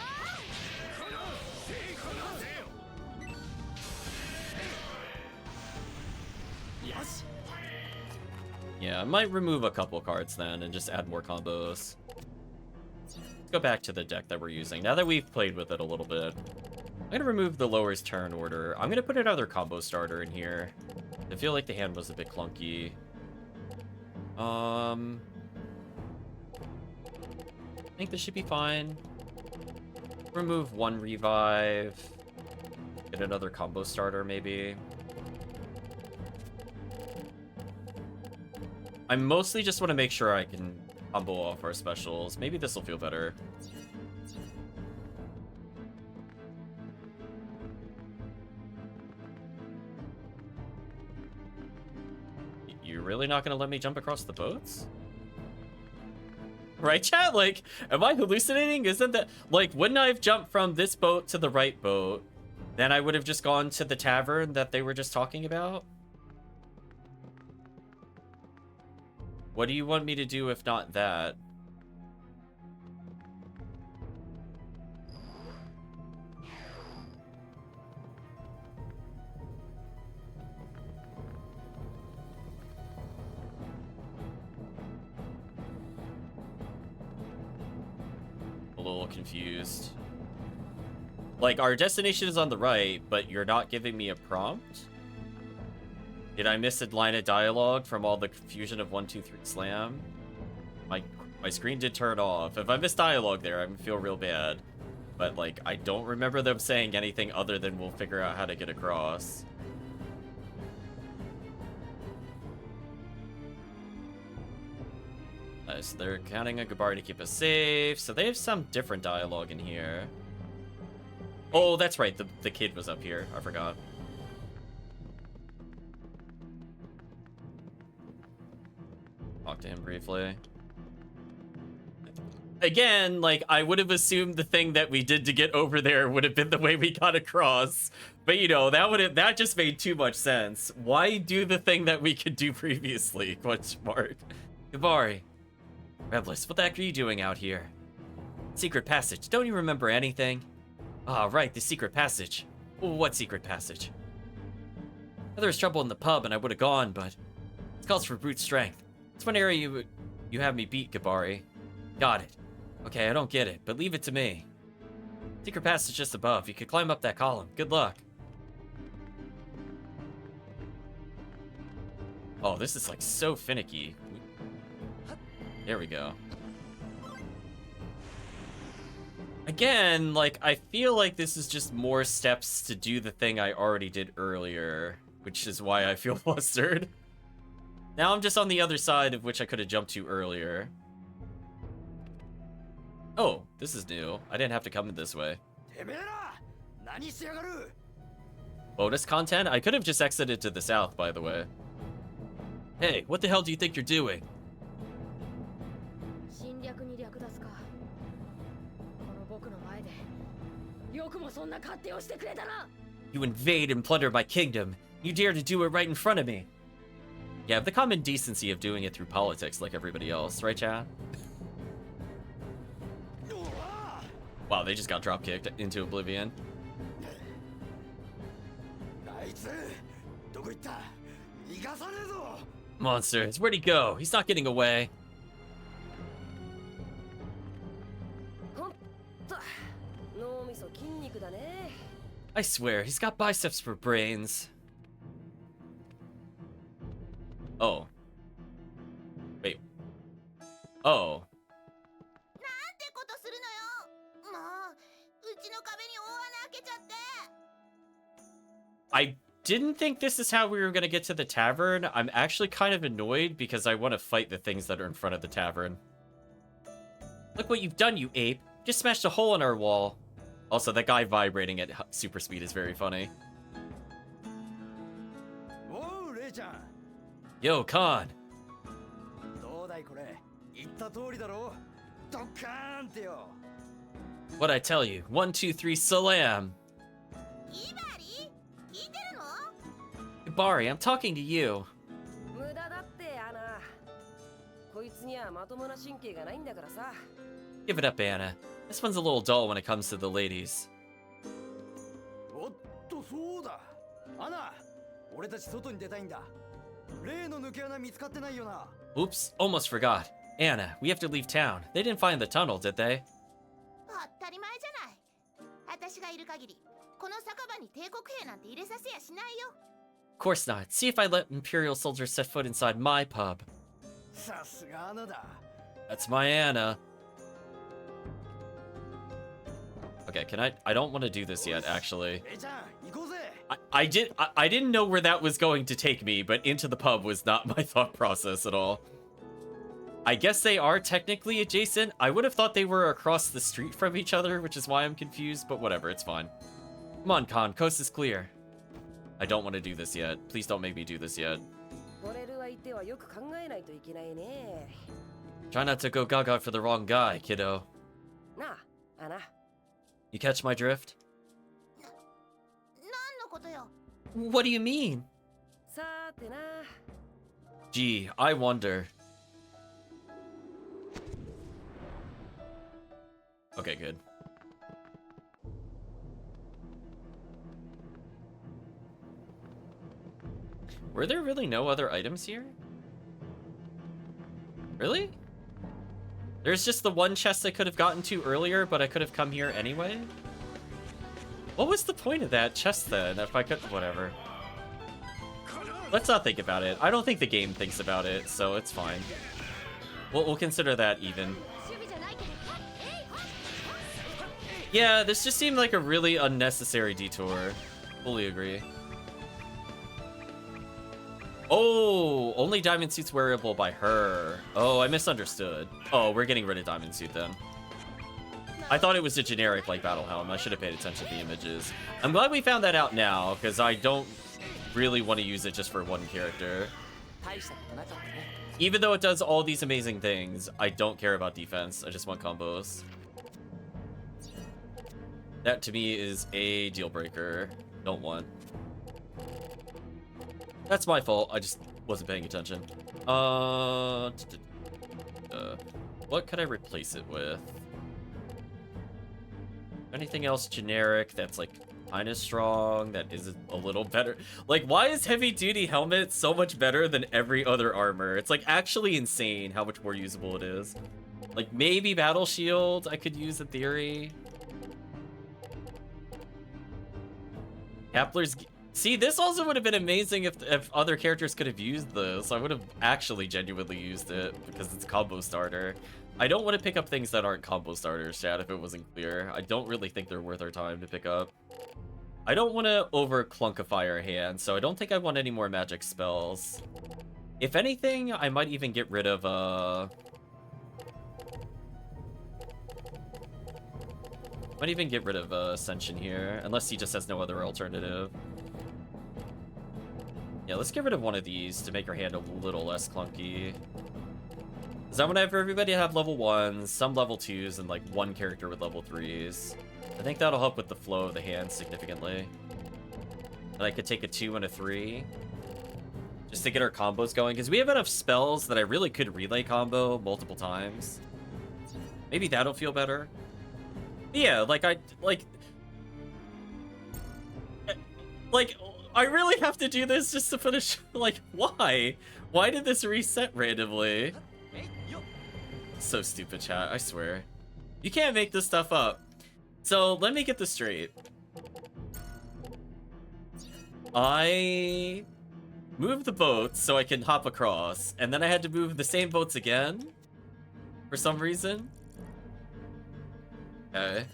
Yeah, I might remove a couple cards then and just add more combos. Let's go back to the deck that we're using. Now that we've played with it a little bit, I'm gonna remove the lowest turn order. I'm gonna put another combo starter in here. I feel like the hand was a bit clunky. I think this should be fine. Remove one revive. Get another combo starter, maybe. I mostly just want to make sure I can combo off our specials. Maybe this will feel better. You're really not going to let me jump across the boats? Right, chat? Like, am I hallucinating? Isn't that... Like, wouldn't I have jumped from this boat to the right boat? Then I would have just gone to the tavern that they were just talking about? What do you want me to do if not that? A little confused. Like, our destination is on the right, but you're not giving me a prompt? Did I miss a line of dialogue from all the confusion of 1, 2, 3 slam? My screen did turn off. If I missed dialogue there, I would feel real bad. But, like, I don't remember them saying anything other than we'll figure out how to get across. So they're counting on Gabari to keep us safe. So they have some different dialogue in here. Oh, that's right. The kid was up here. I forgot. Talk to him briefly. Again, like, I would have assumed the thing that we did to get over there would have been the way we got across. But, you know, that just made too much sense. Why do the thing that we could do previously? Question mark. Gabari. Reblis, what the heck are you doing out here? Secret passage. Don't you remember anything? Ah, right, the secret passage. What secret passage? There was trouble in the pub and I would have gone, but it calls for brute strength. It's one area you have me beat, Gabari. Got it. Okay, I don't get it, but leave it to me. Secret passage just above. You could climb up that column. Good luck. Oh, this is like so finicky. There we go. Again, like, I feel like this is just more steps to do the thing I already did earlier, which is why I feel flustered. Now I'm just on the other side of which I could have jumped to earlier. Oh, this is new. I didn't have to come in this way. Bonus content? I could have just exited to the south, by the way. Hey, what the hell do you think you're doing? You invade and plunder my kingdom. You dare to do it right in front of me. Yeah, the common decency of doing it through politics like everybody else, right, chat? Wow, they just got drop-kicked into oblivion. Monsters, where'd he go? He's not getting away. ほんと脳みそ筋肉だね。 I swear, he's got biceps for brains. Oh. Wait. Oh. なんてことするのよ。もう、うちの壁に大穴開けちゃって。 I didn't think this is how we were gonna get to the tavern. I'm actually kind of annoyed because I want to fight the things that are in front of the tavern. Look what you've done, you ape. Just smashed a hole in our wall. Also, that guy vibrating at super speed is very funny. おうレイちゃん Yo, Khan. どうだいこれ言った通りだろドッカーンってよ What'd I tell you? 1, 2, 3, salam. イバリ聞いてるの？ Bari, I'm talking to you. 無駄だってアナ。こいつにはまともな神経がないんだからさ。 Give it up, Anna. This one's a little dull when it comes to the ladies. おっとそうだアナ俺たち外に出たいんだ例の抜け穴見つかってないよな Oops, almost forgot. Anna, we have to leave town. They didn't find the tunnel, did they? 当たり前じゃない。私がいる限り、この酒場に帝国兵なんて入れさせやしないよ。 Of course not. See if I let Imperial soldiers set foot inside my pub. さすがアナだ That's my Anna. Okay, can I don't want to do this yet, actually. レイちゃん行こうぜ I didn't know where that was going to take me, but into the pub was not my thought process at all. I guess they are technically adjacent. I would have thought they were across the street from each other, which is why I'm confused, but whatever, it's fine. Come on, Khan, coast is clear. I don't want to do this yet. Please don't make me do this yet. 惚れる相手はよく考えないといけないね。 Try not to go gaga for the wrong guy, kiddo. なあ、アナ。 You catch my drift? 何のことよ。 What do you mean? さーてな。 Gee, I wonder. Okay, good. Were there really no other items here? Really? There's just the one chest I could have gotten to earlier, but I could have come here anyway? What was the point of that chest then? If I could, whatever. Let's not think about it. I don't think the game thinks about it, so it's fine. We'll consider that even. Yeah, this just seemed like a really unnecessary detour. Fully agree. Oh, only diamond suit's wearable by her. Oh, I misunderstood. Oh, we're getting rid of diamond suit then. I thought it was a generic like battle helm. I should have paid attention to the images. I'm glad we found that out now, because I don't really want to use it just for one character. 大したことなかったね Even though it does all these amazing things, I don't care about defense. I just want combos. That to me is a deal breaker. Don't want. That's my fault. I just wasn't paying attention. What could I replace it with? Anything else generic that's like kind of strong, that is a little better? Like, why is heavy duty helmet so much better than every other armor? It's like actually insane how much more usable it is. Like maybe battle shield I could use in theory. Kepler's... See, this also would have been amazing if other characters could have used this. I would have actually genuinely used it because it's a combo starter. I don't want to pick up things that aren't combo starters, Chad, if it wasn't clear. I don't really think they're worth our time to pick up. I don't want to over-clunkify our hand, so I don't think I want any more magic spells. If anything, I might even get rid of, might even get rid of Ascension here, unless he just has no other alternative. Yeah, let's get rid of one of these to make our hand a little less clunky. Because I want to have everybody have level 1s, some level 2s, and like one character with level 3s. I think that'll help with the flow of the hand significantly. And I could take a 2 and a 3. Just to get our combos going, because we have enough spells that I really could relay combo multiple times. Maybe that'll feel better. I really have to do this just to finish. Like, why? Why did this reset randomly? So stupid, chat, I swear. You can't make this stuff up. So, let me get this straight. I moved the boats so I can hop across, and then I had to move the same boats again? For some reason? Okay.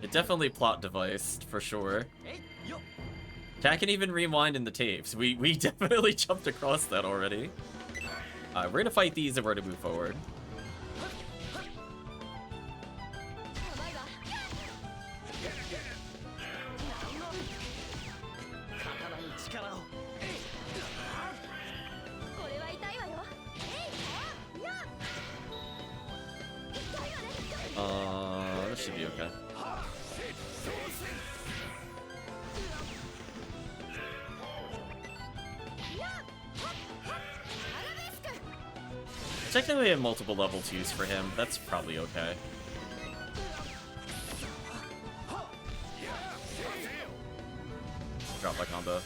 It definitely plot deviced, for sure. Chat can even rewind in the tapes. We definitely jumped across that already. We're gonna fight these and we're gonna move forward. That should be okay. Technically, I have multiple level 2s for him. That's probably okay. Drop my combo.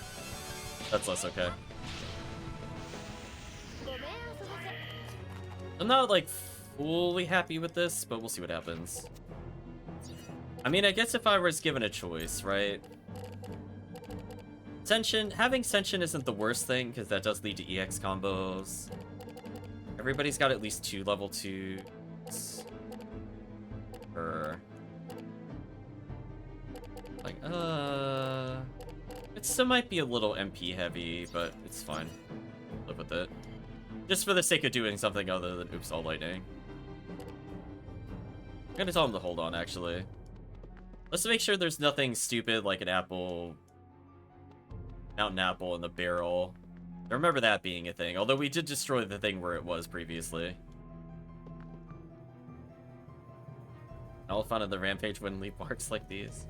That's less okay. I'm not, like, fully happy with this, but we'll see what happens. I mean, I guess if I was given a choice, right? Having Senshin isn't the worst thing, because that does lead to EX combos. Everybody's got at least 2 level 2s. Like, it still might be a little MP heavy, but it's fine. Live with it. Just for the sake of doing something other than Oops All Lightning. I'm gonna tell him to hold on, actually. Let's make sure there's nothing stupid like an apple... Mountain apple in the barrel. I remember that being a thing, although we did destroy the thing where it was previously. Elephant of the Rampage wouldn't leave marks like these.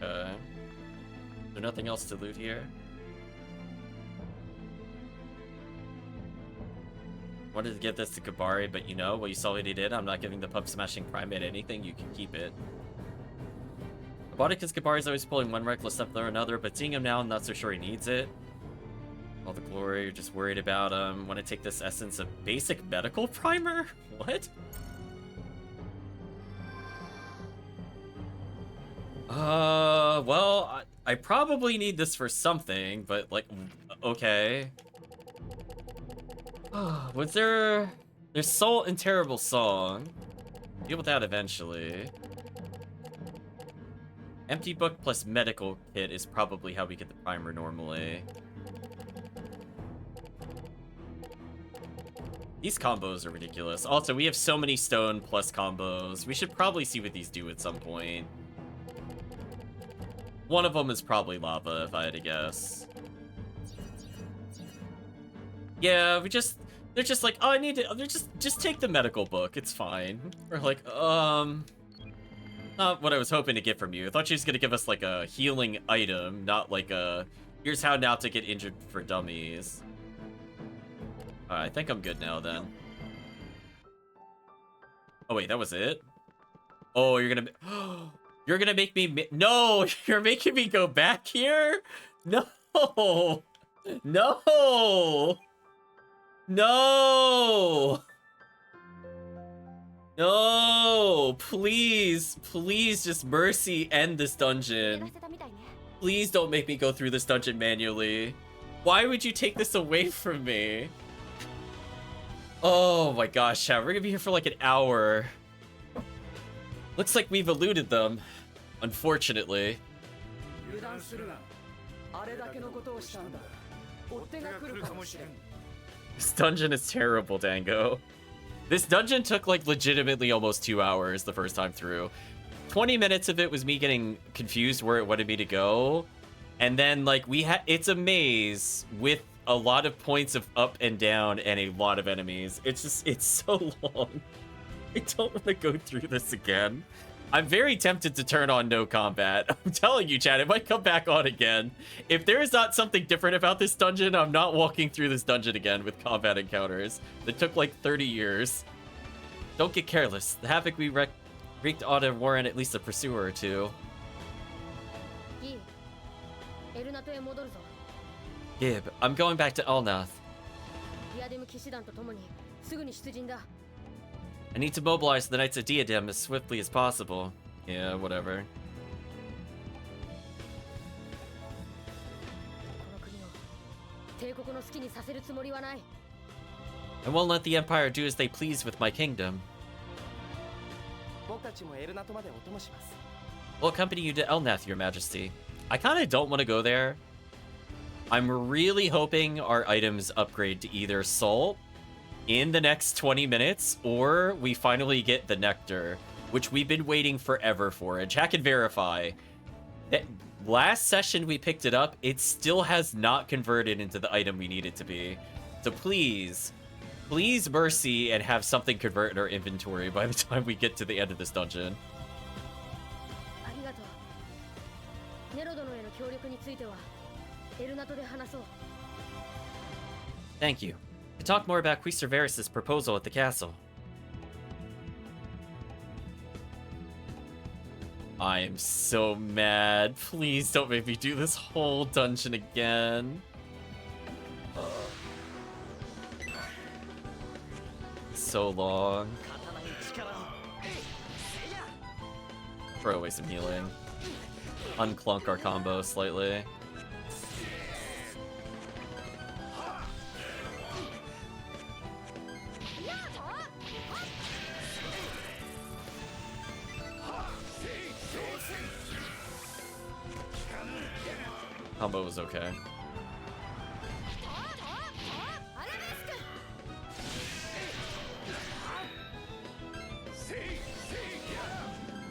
Okay. Is there nothing else to loot here? Wanted to get this to Kabari, but you know, well, you saw what he did. I'm not giving the pub smashing primate anything. You can keep it. I bought it because Kabari's always pulling one reckless step or another, but seeing him now, I'm not so sure he needs it. All the glory, you're just worried about him. Want to take this essence of basic medical primer? What? Well, I probably need this for something, but like, okay. Was there's Salt and Terrible Song. Deal with that eventually. Empty book plus medical kit is probably how we get the primer normally. These combos are ridiculous. Also, we have so many stone plus combos. We should probably see what these do at some point. One of them is probably lava, if I had to guess. Yeah, they're just like, oh, I need to, they're just take the medical book, it's fine. We're like, not what I was hoping to get from you. I thought she was gonna give us like a healing item, not like a, here's how not to get injured for dummies. I think I'm good now then. Oh wait, that was it? Oh, you're gonna make me, no, you're making me go back here? No, no. No! No! Please, please just mercy end this dungeon. Please don't make me go through this dungeon manually. Why would you take this away from me? Oh my gosh, chat, we're gonna be here for like an hour. Looks like we've eluded them, unfortunately. This dungeon is terrible, Dango. This dungeon took like legitimately almost 2 hours the first time through. 20 minutes of it was me getting confused where it wanted me to go. And then like it's a maze with a lot of points of up and down and a lot of enemies. It's so long. I don't want to go through this again. I'm very tempted to turn on no combat. I'm telling you, chat, it might come back on again. If there is not something different about this dungeon, I'm not walking through this dungeon again with combat encounters. That took like 30 years. Don't get careless. The havoc we wreaked ought to warrant at least a pursuer or two. ギーエルナトへ戻るぞ。 Gib, I'm going back to Elnath. ディアデム騎士団と共にすぐに出陣だ。 I need to mobilize the Knights of Diadem as swiftly as possible. Yeah, whatever. この国を帝国の好きにさせるつもりはない。 I won't let the Empire do as they please with my kingdom. 僕たちもエルナトまでお供します。 We'll accompany you to Elnath, Your Majesty. I kind of don't want to go there. I'm really hoping our items upgrade to either Soul in the next 20 minutes, or we finally get the Nectar, which we've been waiting forever for. And chat can verify that last session we picked it up, it still has not converted into the item we need it to be. So please mercy and have something convert in our inventory by the time we get to the end of this dungeon. ありがとう。ネロ殿への協力についてはエルナトで話そう。 Thank you. To talk more about Quaestor Varys' proposal at the castle. I am so mad. Please don't make me do this whole dungeon again. So long. Throw away some healing. Unclunk our combo slightly. Combo was okay.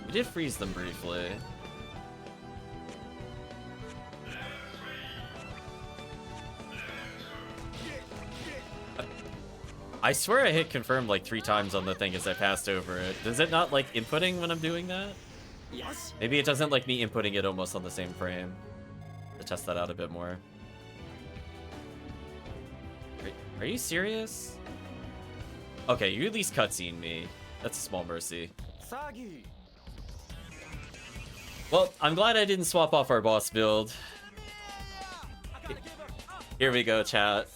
We did freeze them briefly. I swear I hit confirm like 3 times on the thing as I passed over it. Does it not like inputting when I'm doing that? Yes. Maybe it doesn't like me inputting it almost on the same frame. To test that out a bit more. Are you serious? Okay, you at least cutscene me. That's a small mercy. Well, I'm glad I didn't swap off our boss build. Here we go, chat.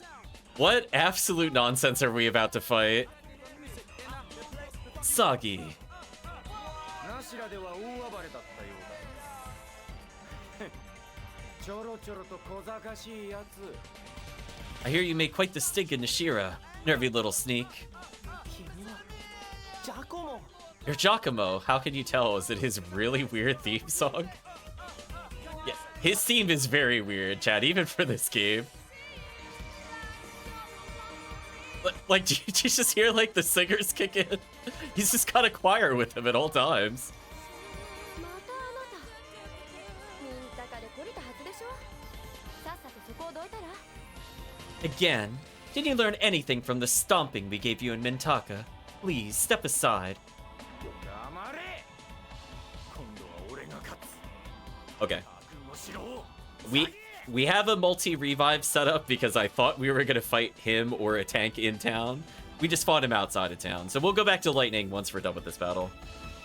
What absolute nonsense are we about to fight? Soggy. I hear you made quite the stink in Nashira. Nervy little sneak. You're Giacomo. How can you tell? Is it his really weird theme song? Yeah, his theme is very weird, chat, even for this game. Like, do you just hear, like, the singers kick in? He's just got a choir with him at all times. Again, did you learn anything from the stomping we gave you in Mintaka? Please, step aside. Okay. We have a multi-revive setup because I thought we were gonna fight him or a tank in town. We just fought him outside of town, so we'll go back to Lightning once we're done with this battle.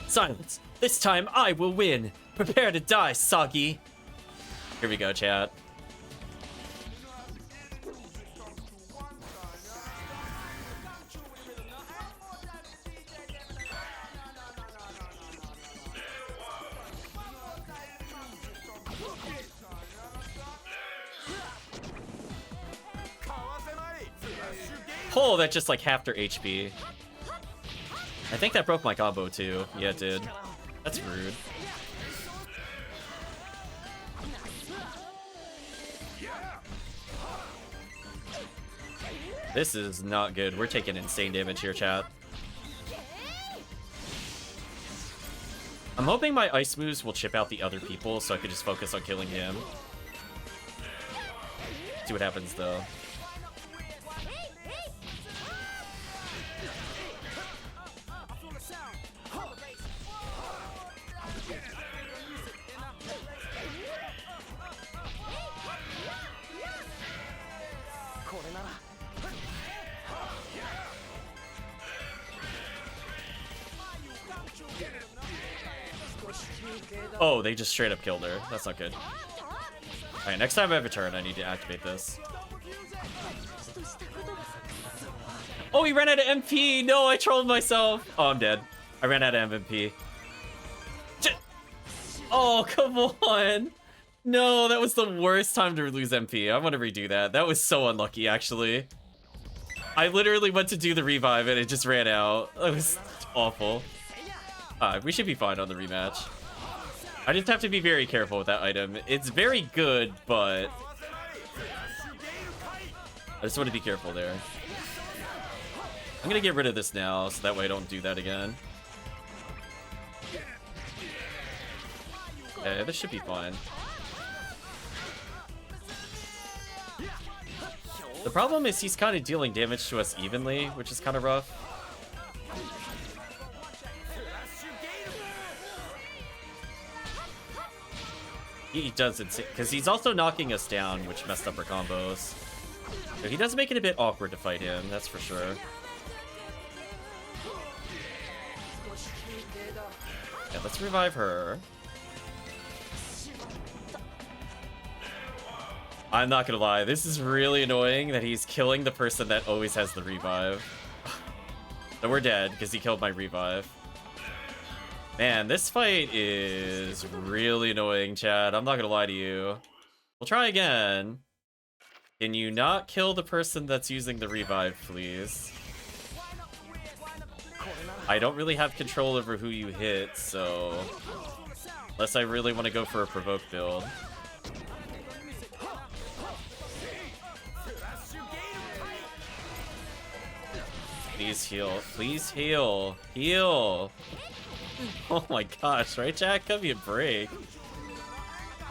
Silence! This time I will win! Prepare to die, Soggy! Here we go, chat. Oh, that just like halved her HP. I think that broke my combo too. Yeah, it did. That's rude. This is not good. We're taking insane damage here, chat. I'm hoping my ice moves will chip out the other people so I can just focus on killing him. See what happens though. Oh, they just straight up killed her. That's not good. Alright, next time I have a turn, I need to activate this. Oh, he ran out of MP! No, I trolled myself! Oh, I'm dead. I ran out of MP. Oh, come on! No, that was the worst time to lose MP. I want to redo that. That was so unlucky, actually. I literally went to do the revive and it just ran out. It was awful. We should be fine on the rematch. I just have to be very careful with that item. It's very good, but I just want to be careful there. I'm gonna get rid of this now, so that way I don't do that again. Okay, this should be fine. The problem is he's kind of dealing damage to us evenly, which is kind of rough. He does it because he's also knocking us down, which messed up our combos. So he does make it a bit awkward to fight him, that's for sure. Yeah, let's revive her. I'm not gonna lie, this is really annoying that he's killing the person that always has the revive. So we're dead because he killed my revive. Man, this fight is really annoying, Chad. I'm not gonna lie to you. We'll try again. Can you not kill the person that's using the revive, please? I don't really have control over who you hit, so unless I really want to go for a provoke build. Please heal. Please heal. Heal. Oh my gosh, right, Jack? Give me a break.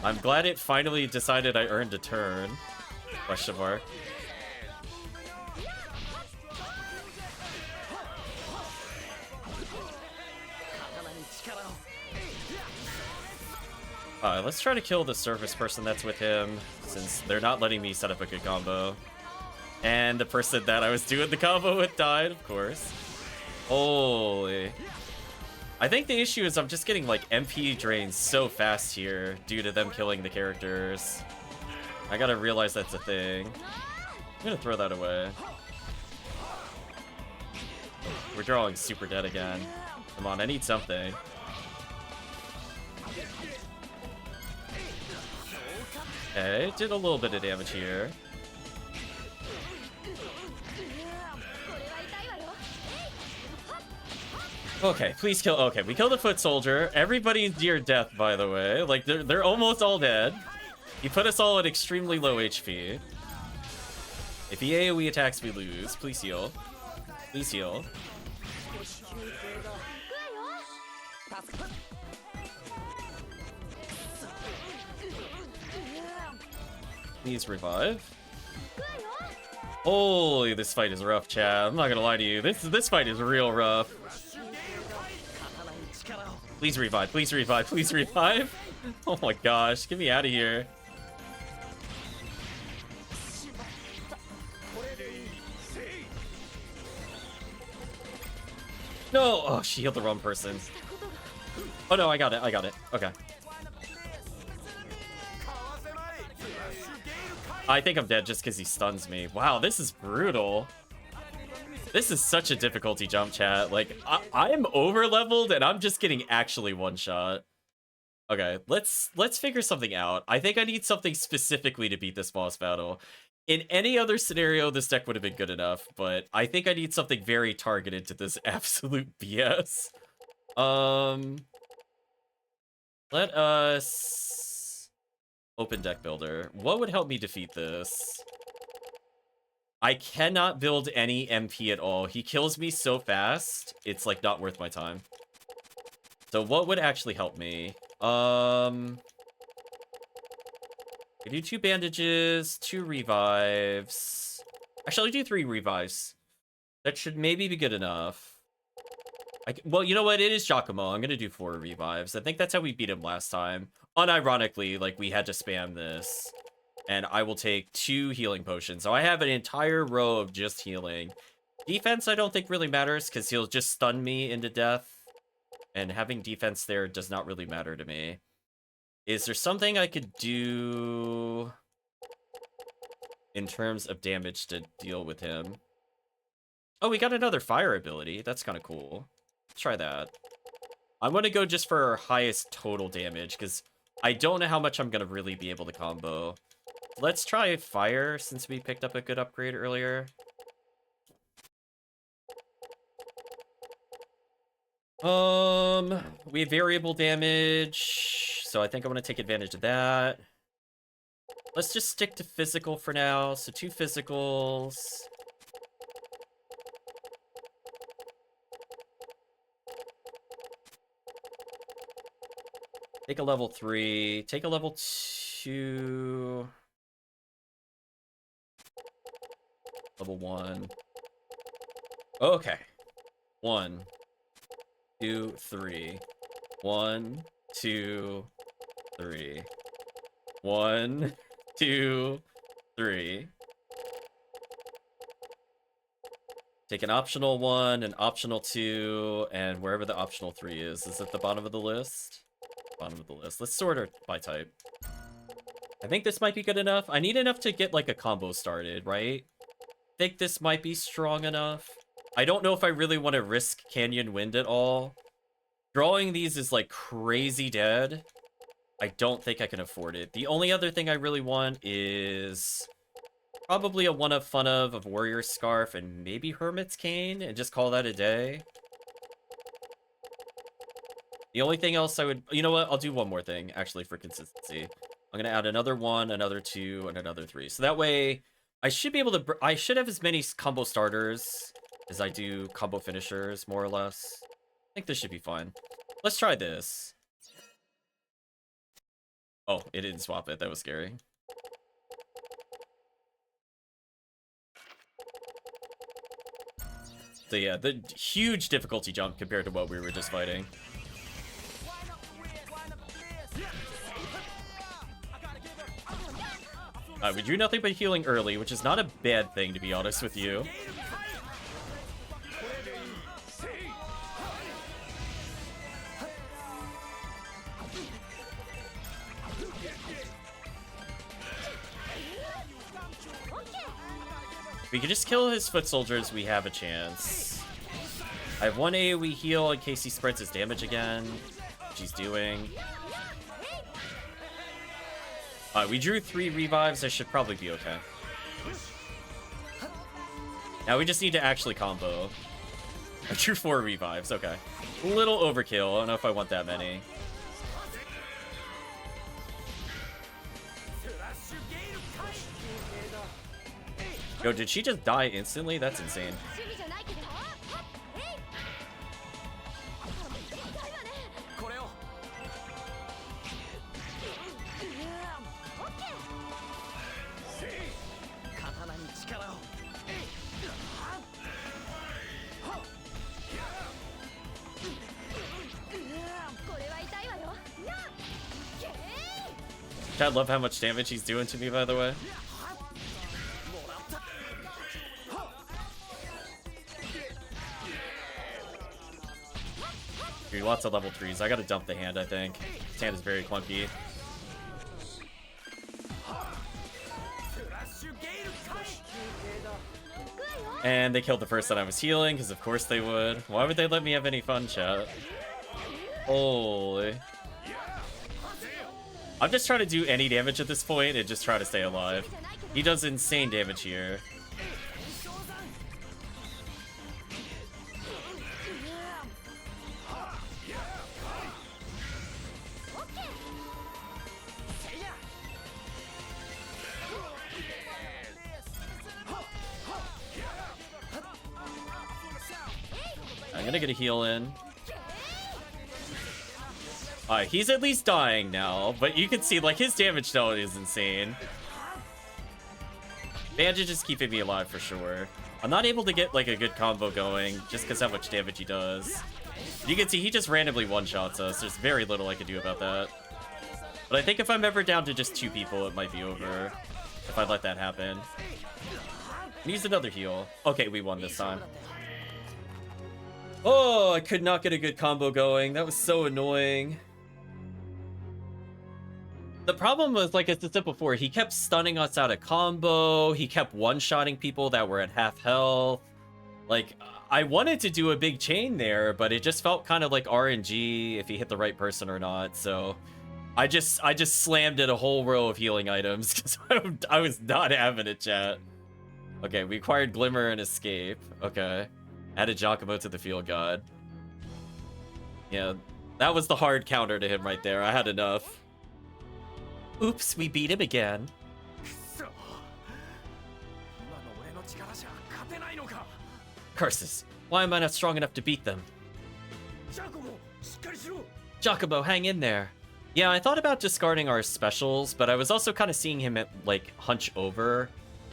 I'm glad it finally decided I earned a turn. Question mark. Let's try to kill the surface person that's with him, since they're not letting me set up a good combo. And the person that I was doing the combo with died, of course. Holy. I think the issue is I'm just getting like MP drained so fast here due to them killing the characters. I gotta realize that's a thing. I'm gonna throw that away. We're drawing super dead again. Come on, I need something. Okay, did a little bit of damage here. Okay, please kill. Okay, we killed the foot soldier. Everybody's near death, by the way. Like, they're almost all dead. He put us all at extremely low HP. If he AoE attacks, we lose. Please heal. Please heal. Please revive. Holy, this fight is rough, Chad. I'm not gonna lie to you. This fight is real rough. Please revive, please revive, please revive. Oh my gosh, get me out of here. No! Oh, she healed the wrong person. Oh no, I got it, I got it. Okay. I think I'm dead just because he stuns me. Wow, this is brutal. This is such a difficulty jump, chat. Like, I am over leveled and I'm just getting actually one shot. Okay, let's figure something out. I think I need something specifically to beat this boss battle. In any other scenario, this deck would have been good enough, but I think I need something very targeted to this absolute BS. Let us open deck builder. What would help me defeat this? I cannot build any MP at all. He kills me so fast, it's like not worth my time. So what would actually help me? I do 2 bandages, 2 revives. Actually, I'll do 3 revives. That should maybe be good enough. Well, you know what? It is Giacomo. I'm gonna do 4 revives. I think that's how we beat him last time. Unironically, like, we had to spam this. And I will take 2 healing potions. So I have an entire row of just healing. Defense, I don't think really matters, because he'll just stun me into death. and having defense there does not really matter to me. Is there something I could do in terms of damage to deal with him? Oh, we got another fire ability. That's kind of cool. Let's try that. I'm going to go just for our highest total damage, because I don't know how much I'm going to really be able to combo. Let's try fire, since we picked up a good upgrade earlier. We have variable damage, so I think I'm going to take advantage of that. Let's just stick to physical for now. So 2 physicals. Take a level 3. Take a level 2. Level 1. Okay. 1, 2, 3. 1, 2, 3. 1, 2, 3. Take an optional 1, an optional 2, and wherever the optional 3 is. Is it the bottom of the list? Bottom of the list. Let's sort it by type. I think this might be good enough. I need enough to get like a combo started, right? I think this might be strong enough. I don't know if I really want to risk Canyon Wind at all. Drawing these is like crazy dead. I don't think I can afford it. The only other thing I really want is probably a one of fun of Warrior Scarf and maybe Hermit's Cane and just call that a day. The only thing else I would... You know what? I'll do one more thing, actually, for consistency. I'm going to add another 1, another 2, and another 3. So that way, I should be able to... I should have as many combo starters as I do combo finishers, more or less. I think this should be fine. Let's try this. Oh, it didn't swap it. That was scary. So yeah, the huge difficulty jump compared to what we were just fighting. We drew nothing but healing early, which is not a bad thing, to be honest with you. If we could just kill his foot soldiers, we have a chance. I have 1 AoE heal in case he spreads his damage again, which he's doing. We drew 3 revives. I should probably be okay. Now we just need to actually combo. I drew 4 revives. Okay. A little overkill. I don't know if I want that many. Yo, did she just die instantly? That's insane. I love how much damage he's doing to me, by the way. Lots of level 3s. I gotta dump the hand, I think. This hand is very clunky. And they killed the first that I was healing, because of course they would. Why would they let me have any fun, chat? Holy. I'm just trying to do any damage at this point and just try to stay alive. He does insane damage here. I'm gonna get a heal in. Alright, he's at least dying now, but you can see, like, his damage though is insane. Bandage is keeping me alive for sure. I'm not able to get, like, a good combo going, just because how much damage he does. You can see he just randomly one-shots us. There's very little I can do about that. But I think if I'm ever down to just 2 people, it might be over. If I let that happen. And use another heal. Okay, we won this time. Oh, I could not get a good combo going. That was so annoying. The problem was, like I said before, he kept stunning us out of combo. He kept one-shotting people that were at half health. Like, I wanted to do a big chain there, but it just felt kind of like RNG if he hit the right person or not. So I just slammed in a whole row of healing items because I was not having it, chat. Okay, we acquired Glimmer and Escape. Okay. Added Giacomo to the Field God. Yeah, that was the hard counter to him right there. I had enough. Oops, we beat him again. くそ、今の俺の力じゃ勝てないのか。 Curses. Why am I not strong enough to beat them? ジャコモ、しっかりしろ。 Giacomo, hang in there. Yeah, I thought about discarding our specials, but I was also kind of seeing him at, like, hunch over.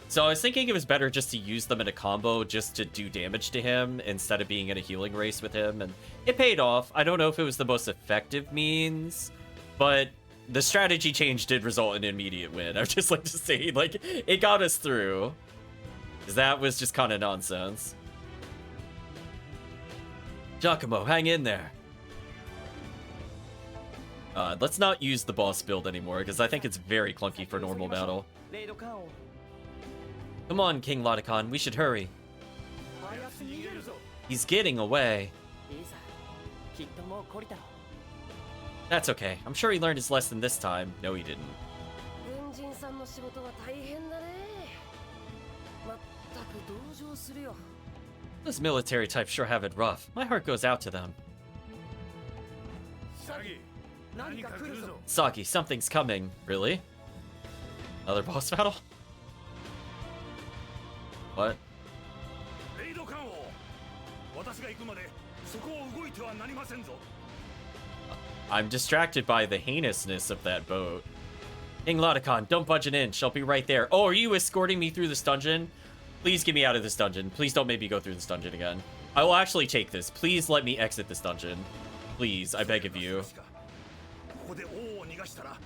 So I was thinking it was better just to use them in a combo just to do damage to him instead of being in a healing race with him, and it paid off. I don't know if it was the most effective means, but the strategy change did result in an immediate win. I would just like to say, like, it got us through. Because that was just kind of nonsense. Giacomo, hang in there. Let's not use the boss build anymore, because I think it's very clunky for normal battle. レイドカンを Come on, King Loticon, we should hurry. あやつ逃げるぞ。 He's getting away. いいさきっともう懲りたろ That's okay. I'm sure he learned his lesson this time. No, he didn't. 軍人さんの仕事は大変だね。まったく同情するよ。 Those military types sure have it rough. My heart goes out to them. サギ、何か来るぞ。 Saki, something's coming. Really? Another boss battle? What? レイドカン王、私が行くまでそこを動いてはなりませんぞ。 I'm distracted by the heinousness of that boat. King Loticon, don't budge an inch. I'll be right there. Oh, are you escorting me through this dungeon? Please get me out of this dungeon. Please don't make me go through this dungeon again. I will actually take this. Please let me exit this dungeon. Please, I beg of you. ここで王を逃がしたら、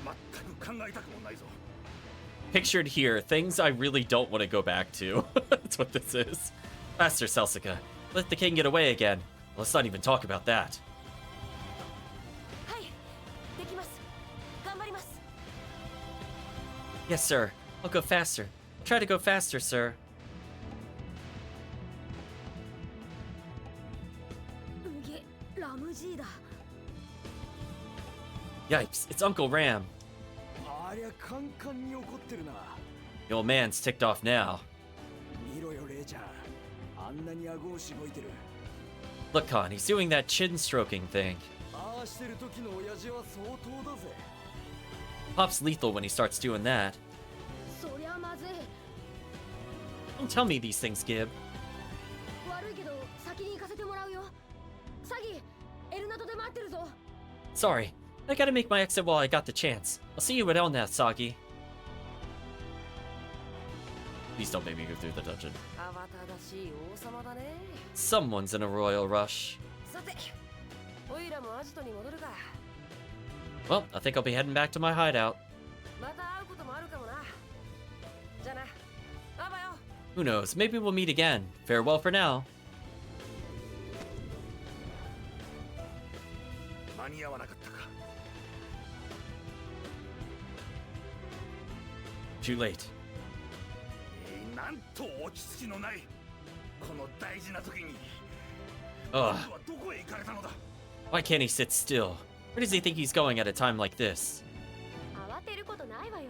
全く考えたくもないぞ。 Pictured here, things I really don't want to go back to. That's what this is. Faster, Celsica. Let the king get away again. Let's not even talk about that. はい、できます。頑張ります。 Yes, sir. I'll go faster. Try to go faster, sir. うげラムジーだ Yipes, it's Uncle Ram. ありゃカンカンに怒ってるな。 The old man's ticked off now. 見ろよレイちゃん、あんなに顎をしごいてる。 Look, Con, he's doing that chin stroking thing. ああしてる時の親父は相当だぜ。 Pop's lethal when he starts doing that. そりゃまずい Don't tell me these things, Gib. 悪いけど先に行かせてもらうよサギエルナトで待ってるぞ Sorry, I gotta make my exit while I got the chance. I'll see you at Elnath, Sagi. Please don't make me go through the dungeon. 慌ただしい王様だね。 Someone's in a royal rush. さて、オイラもアジトに戻るか。 Well, I think I'll be heading back to my hideout. また会うこともあるかもな。じゃあな。あばよ。 Who knows, maybe we'll meet again. Farewell for now. 間に合わなかったか。 Too late. なんと落ち着きのない。この大事な時に。 Ugh, はどこへ行かれたのだ。 why can't he sit still? Where does he think he's going at a time like this? 慌てることないわよ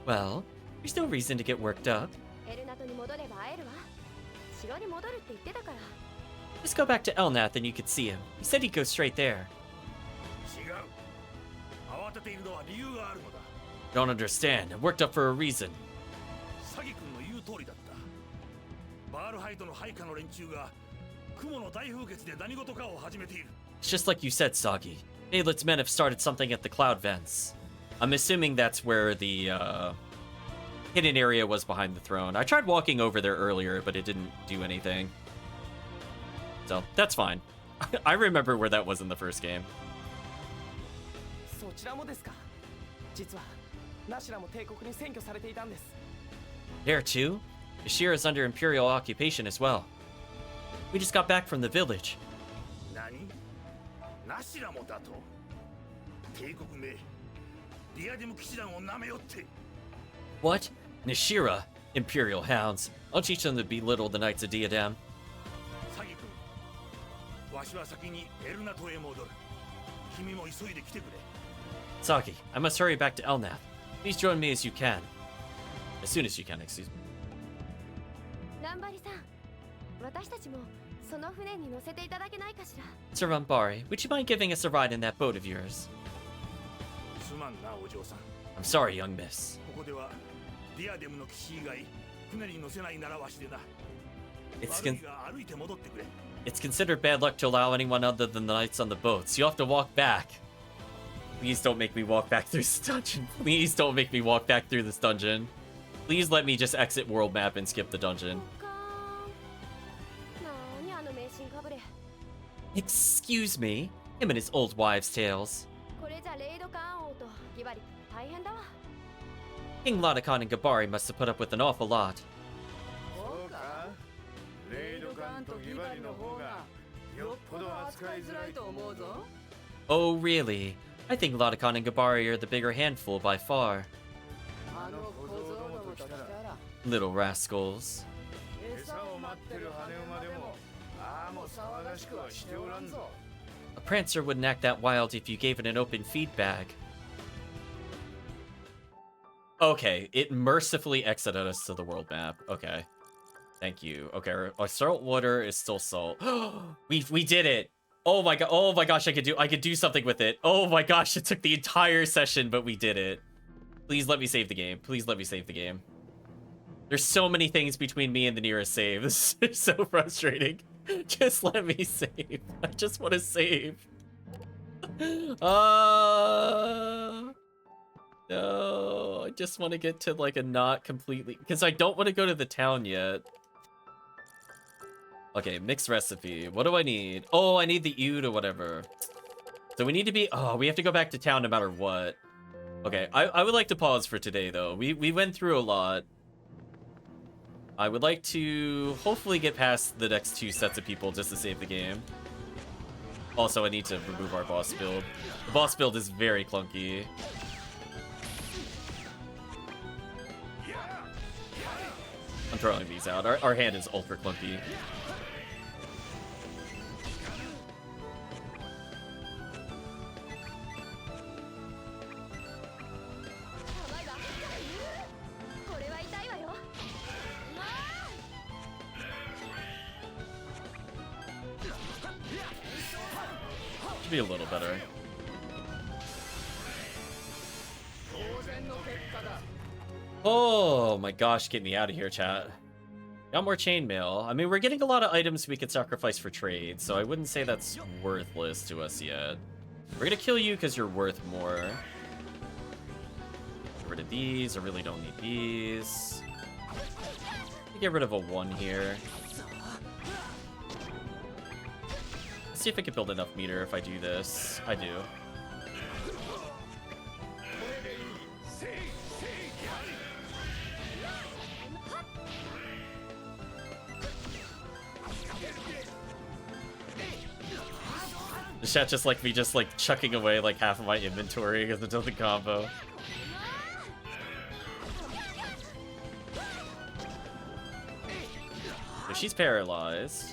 Well, there's no reason to get worked up. エルナトに戻れば会えるわ城に戻るって言ってたから Just go back to Elnath and you could see him. He said he'd go straight there. 違う。慌てているのは理由があるのだ。 Don't understand. I worked up for a reason. サギ君の言う通りだった。バールハイドの配下の連中が雲の大風穴で何事かを始めている。 It's just like you said, Sagi. Aelit's men have started something at the cloud vents. I'm assuming that's where the hidden area was behind the throne. I tried walking over there earlier, but it didn't do anything. So, that's fine. I remember where that was in the first game. そちらもですか実はナシラも帝国に占拠されていたんです There too? Ashir is under imperial occupation as well. We just got back from the village. 何ナシラもだと帝国名ディアデム騎士団をなめよって What? Nishira? Imperial hounds. I'll teach them to belittle the Knights of Diadem. サギ君わしは先にエルナ島へ戻る君も急いで来てくれ Saki, I must hurry back to Elnath. Please join me as you can. As soon as you can, excuse me. ランバリさん、私たちもその船に乗せていただけないかしら。Sir Rambari, would you mind giving us a ride in that boat of yours? すまんなお嬢さん I'm sorry, young miss. ここではディアデムの騎士以外船に乗せないならわしでな It's 悪いが歩いて戻ってくれ It's considered bad luck to allow anyone other than the knights on the boats. You'll have to walk back. Please don't make me walk back through this dungeon. Please don't make me walk back through this dungeon. Please let me just exit world map and skip the dungeon. なにあの迷信かぶれ。 Excuse me? Him and his old wives' tales. これじゃレイドカーン王とギバリ大変だわ。 King Latakan and Gabari must have put up with an awful lot. そうかレイドカンとギバリの方がよっぽど扱いづらいと思うぞ Oh, really? I think Latakan and Gabari are the bigger handful by far. あの小僧どもと来たら Little rascals. 餌を待ってる羽馬でもああも騒がしくはしておらんぞ A prancer wouldn't act that wild if you gave it an open feed bag. Okay, it mercifully exited us to the world map. Okay. Thank you. Okay, our salt water is still salt. we did it. Oh my gosh, I could do something with it. Oh my gosh, it took the entire session, but we did it. Please let me save the game. Please let me save the game. There's so many things between me and the nearest save. This is so frustrating. Just let me save. I just want to save. No, I just want to get to like a not completely, because I don't want to go to the town yet. Okay, mixed recipe. What do I need? Oh, I need the oud or whatever. So we need to be, oh, we have to go back to town no matter what. Okay, I would like to pause for today though. We went through a lot. I would like to hopefully get past the next 2 sets of people just to save the game. Also, I need to remove our boss build. The boss build is very clunky. I'm throwing these out. Our hand is ultra clunky. Should be a little better. Oh my gosh, get me out of here, chat. Got more chainmail. I mean, we're getting a lot of items we could sacrifice for trade, so I wouldn't say that's worthless to us yet. We're gonna kill you because you're worth more. Get rid of these. I really don't need these. Get rid of a 1 here. Let's see if I can build enough meter if I do this. I do. The chat just like me just like chucking away like half of my inventory because it doesn't combo. So she's paralyzed.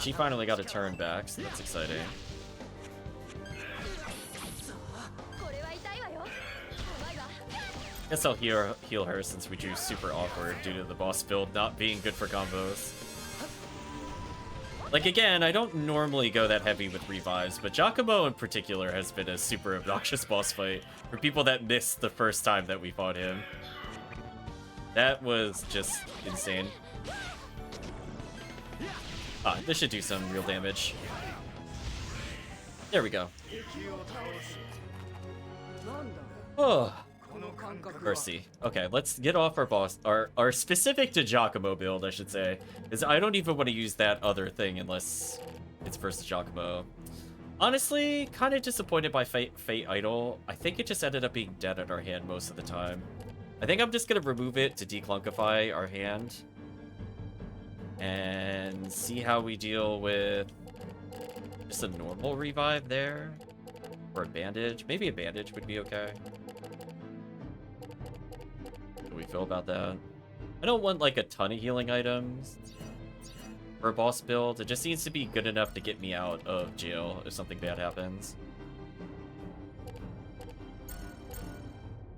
She finally got a turn back, so that's exciting. Guess I'll heal her since we drew super awkward due to the boss build not being good for combos. Like, again, I don't normally go that heavy with revives, but Giacomo in particular has been a super obnoxious boss fight for people that missed the first time that we fought him. That was just insane. Ah, this should do some real damage. There we go. Oh. Mercy. Okay, let's get off our boss, our specific to Giacomo build, I should say. Is I don't even want to use that other thing unless it's versus Giacomo. Honestly, kind of disappointed by Fate Idol. I think it just ended up being dead in our hand most of the time. I think I'm just gonna remove it to declunkify our hand. And see how we deal with just a normal revive there. Or a bandage. Maybe a bandage would be okay. How do we feel about that? I don't want like a ton of healing items for a boss build. It just needs to be good enough to get me out of jail if something bad happens.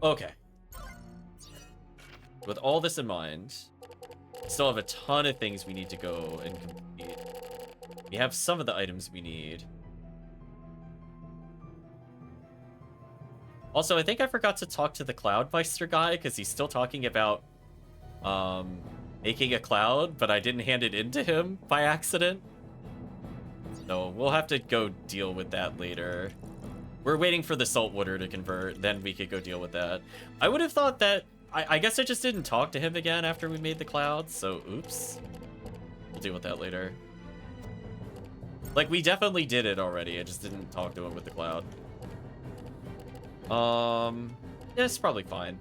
Okay. With all this in mind, we still have a ton of things we need to go and complete. We have some of the items we need. Also, I think I forgot to talk to the Cloudmeister guy, because he's still talking about making a cloud, but I didn't hand it in to him by accident. So we'll have to go deal with that later. We're waiting for the saltwater to convert, then we could go deal with that. I would have thought that... I guess I just didn't talk to him again after we made the cloud, so oops. We'll deal with that later. Like, we definitely did it already, I just didn't talk to him with the cloud. Yeah, it's probably fine.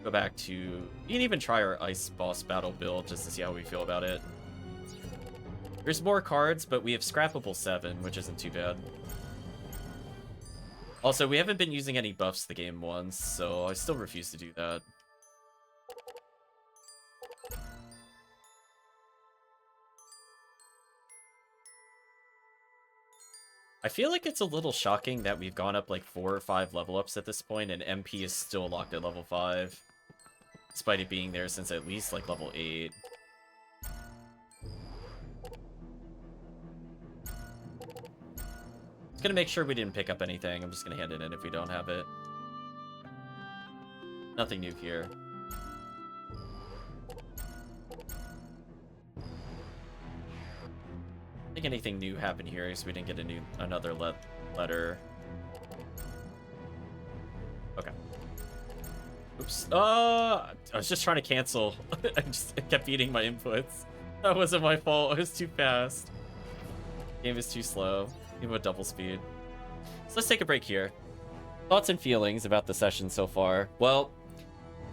Go back to... You can even try our ice boss battle build just to see how we feel about it. There's more cards, but we have scrappable 7, which isn't too bad. Also, we haven't been using any buffs the game once, so I still refuse to do that. I feel like it's a little shocking that we've gone up like 4 or 5 level ups at this point, and MP is still locked at level 5. Despite it being there since at least like level 8. Gonna make sure we didn't pick up anything. I'm just gonna hand it in if we don't have it. Nothing new here. I think anything new happened here because we didn't get another letter. Okay. Oops. I was just trying to cancel. I kept eating my inputs. That wasn't my fault. I was too fast. Game is too slow. Even with double speed. So let's take a break here. Thoughts and feelings about the session so far. Well,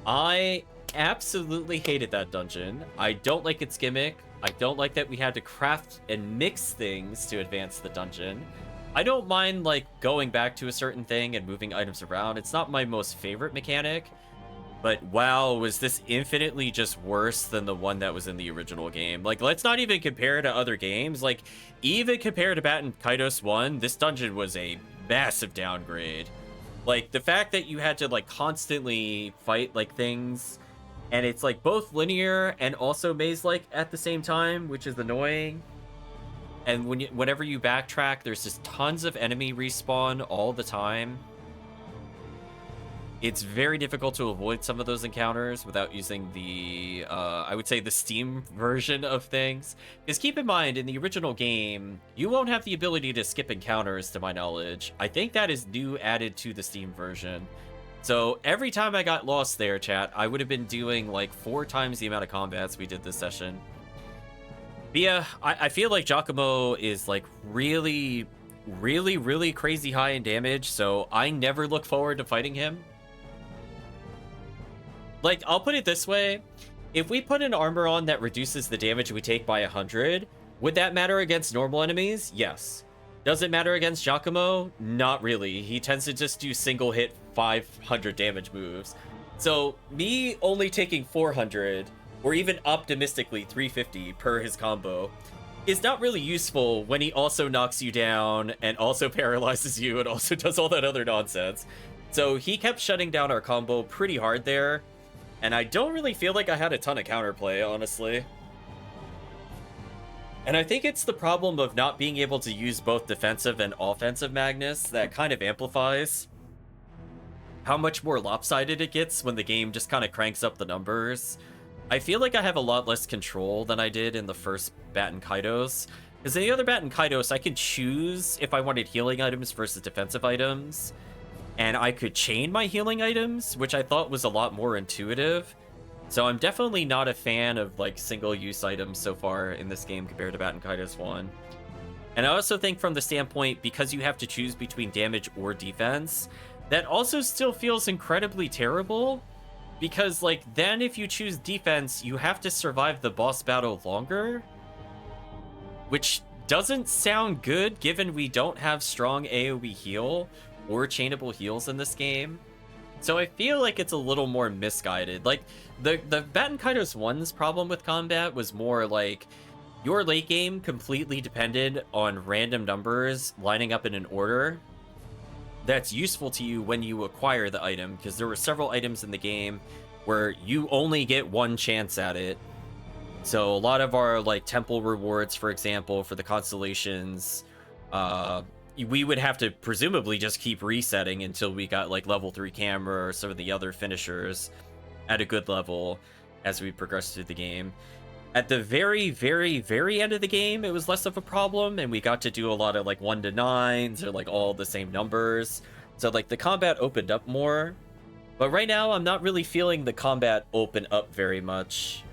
I absolutely hated that dungeon. I don't like its gimmick. I don't like that we had to craft and mix things to advance the dungeon. I don't mind like going back to a certain thing and moving items around. It's not my most favorite mechanic. But wow, was this infinitely just worse than the one that was in the original game. Like, let's not even compare to other games. Like, even compared to Baten Kaitos 1, this dungeon was a massive downgrade. Like, the fact that you had to, like, constantly fight, like, things, and it's, like, both linear and also maze-like at the same time, which is annoying. And whenever you backtrack, there's just tons of enemy respawn all the time. It's very difficult to avoid some of those encounters without using the, I would say the Steam version of things. Because keep in mind, in the original game, you won't have the ability to skip encounters, to my knowledge. I think that is new added to the Steam version. So every time I got lost there, chat, I would have been doing like 4 times the amount of combats we did this session. But yeah, I feel like Giacomo is like really crazy high in damage, so I never look forward to fighting him. Like, I'll put it this way. If we put an armor on that reduces the damage we take by 100, would that matter against normal enemies? Yes. Does it matter against Giacomo? Not really. He tends to just do single hit 500 damage moves. So, me only taking 400, or even optimistically 350 per his combo, is not really useful when he also knocks you down, and also paralyzes you, and also does all that other nonsense. So, he kept shutting down our combo pretty hard there. And I don't really feel like I had a ton of counterplay, honestly. And I think it's the problem of not being able to use both defensive and offensive Magnus that kind of amplifies how much more lopsided it gets when the game just kind of cranks up the numbers. I feel like I have a lot less control than I did in the first Baten Kaitos. Because in the other Baten Kaitos, I could choose if I wanted healing items versus defensive items. And I could chain my healing items, which I thought was a lot more intuitive. So I'm definitely not a fan of like single-use items so far in this game compared to Baten Kaitos 1. And I also think from the standpoint, because you have to choose between damage or defense, that also still feels incredibly terrible, because like then if you choose defense, you have to survive the boss battle longer, which doesn't sound good given we don't have strong AoE heal or chainable heals in this game. So I feel like it's a little more misguided. Like the Baten Kaitos 1's problem with combat was more like your late game completely depended on random numbers lining up in an order that's useful to you when you acquire the item, because there were several items in the game where you only get one chance at it. So a lot of our like temple rewards, for example, for the constellations, we would have to presumably just keep resetting until we got like level 3 camera or some of the other finishers at a good level as we progressed through the game. At the very, very, very end of the game, it was less of a problem, and we got to do a lot of like 1 to 9s or like all the same numbers. So like the combat opened up more, but right now I'm not really feeling the combat open up very much.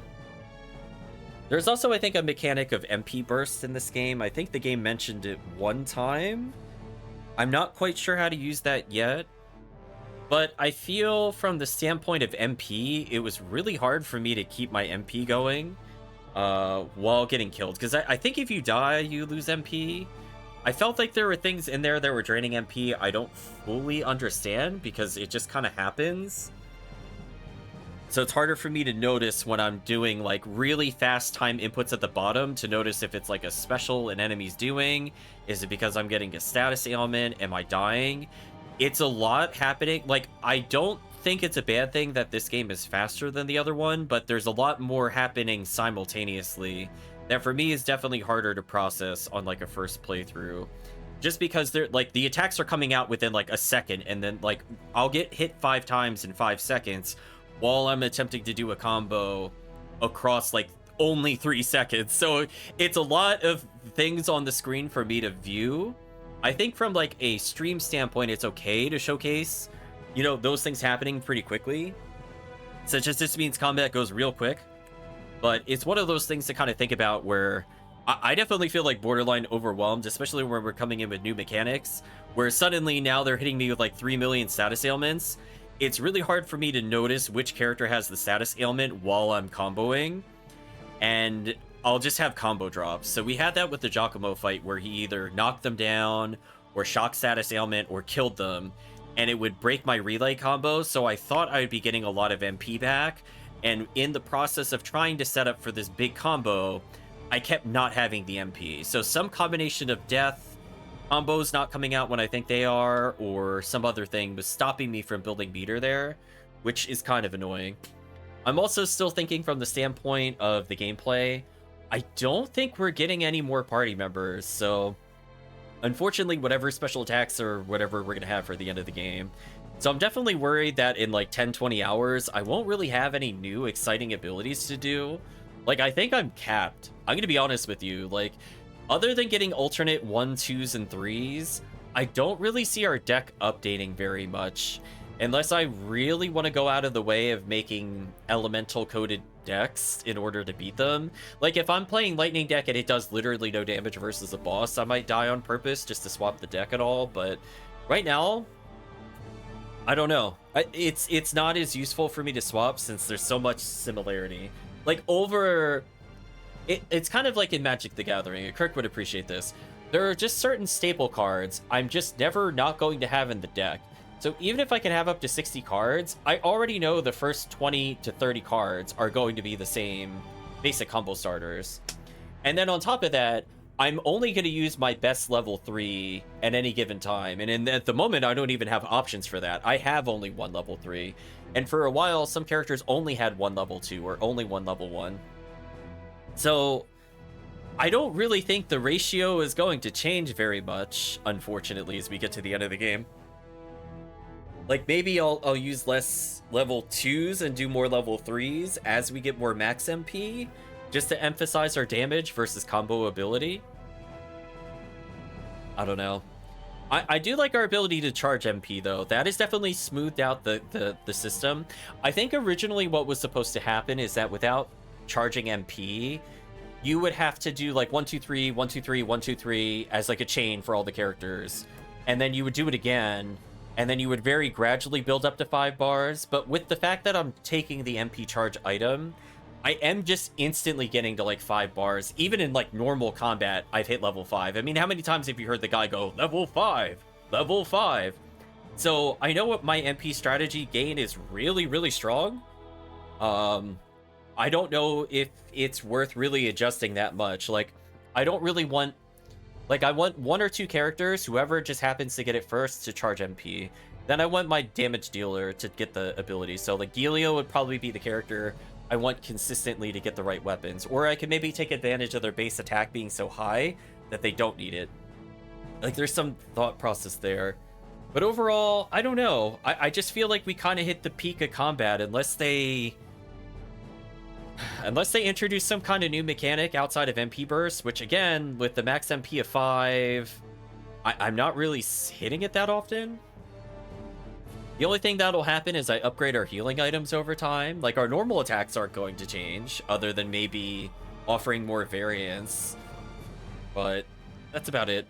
There's also, I think, a mechanic of MP bursts in this game. I think the game mentioned it one time. I'm not quite sure how to use that yet, but I feel from the standpoint of MP, it was really hard for me to keep my MP going while getting killed, because I think if you die, you lose MP. I felt like there were things in there that were draining MP I don't fully understand, because it just kind of happens. So it's harder for me to notice when I'm doing like really fast time inputs at the bottom to notice if it's like a special an enemy's doing. Is it because I'm getting a status ailment? Am I dying? It's a lot happening. Like, I don't think it's a bad thing that this game is faster than the other one, but there's a lot more happening simultaneously that for me is definitely harder to process on like a first playthrough. Just because they're like the attacks are coming out within like a second, and then like I'll get hit 5 times in 5 seconds while I'm attempting to do a combo across like only 3 seconds. So it's a lot of things on the screen for me to view. I think from like a stream standpoint, it's okay to showcase, you know, those things happening pretty quickly. Such as this means combat goes real quick. But it's one of those things to kind of think about where I definitely feel like borderline overwhelmed, especially when we're coming in with new mechanics, where suddenly now they're hitting me with like 3 million status ailments. It's really hard for me to notice which character has the status ailment while I'm comboing, and I'll just have combo drops. So we had that with the Giacomo fight where he either knocked them down or shock status ailment or killed them, and it would break my relay combo. So I thought I would be getting a lot of MP back, and in the process of trying to set up for this big combo, I kept not having the MP. So some combination of death, combos not coming out when I think they are, or some other thing was stopping me from building meter there, which is kind of annoying. I'm also still thinking from the standpoint of the gameplay. I don't think we're getting any more party members, so unfortunately whatever special attacks or whatever we're gonna have for the end of the game. So I'm definitely worried that in like 10-20 hours I won't really have any new exciting abilities to do. Like, I think I'm capped. I'm gonna be honest with you, like, other than getting alternate 1, 2s, and 3s, I don't really see our deck updating very much, unless I really want to go out of the way of making elemental coded decks in order to beat them. Like, if I'm playing lightning deck and it does literally no damage versus a boss, I might die on purpose just to swap the deck at all, but right now, I don't know. It's not as useful for me to swap since there's so much similarity. Like, over... It's kind of like in Magic the Gathering. Kirk would appreciate this. There are just certain staple cards I'm just never not going to have in the deck. So even if I can have up to 60 cards, I already know the first 20 to 30 cards are going to be the same basic combo starters. And then on top of that, I'm only going to use my best level 3 at any given time. And at the moment, I don't even have options for that. I have only 1 level 3. And for a while, some characters only had 1 level 2 or only 1 level 1. So I don't really think the ratio is going to change very much, unfortunately, as we get to the end of the game. Like, maybe I'll use less level 2s and do more level 3s as we get more max MP, just to emphasize our damage versus combo ability. I don't know. I do like our ability to charge MP, though. That has definitely smoothed out the system. I think originally what was supposed to happen is that without charging MP, you would have to do like 1 2 3 1 2 3 1 2 3 as like a chain for all the characters, and then you would do it again, and then you would very gradually build up to 5 bars. But with the fact that I'm taking the MP charge item, I am just instantly getting to like 5 bars. Even in like normal combat, I've hit level 5. I mean, how many times have you heard the guy go, level 5, level 5? So I know what my MP strategy gain is really, really strong. I don't know if it's worth really adjusting that much. Like, I don't really want... Like, I want 1 or 2 characters, whoever just happens to get it first, to charge MP. Then I want my damage dealer to get the ability. So, like, Gilio would probably be the character I want consistently to get the right weapons. Or I could maybe take advantage of their base attack being so high that they don't need it. Like, there's some thought process there. But overall, I don't know. I just feel like we kind of hit the peak of combat unless they introduce some kind of new mechanic outside of MP burst, which again, with the max MP of 5, I'm not really hitting it that often. The only thing that'll happen is I upgrade our healing items over time. Like, our normal attacks aren't going to change, other than maybe offering more variance. But that's about it.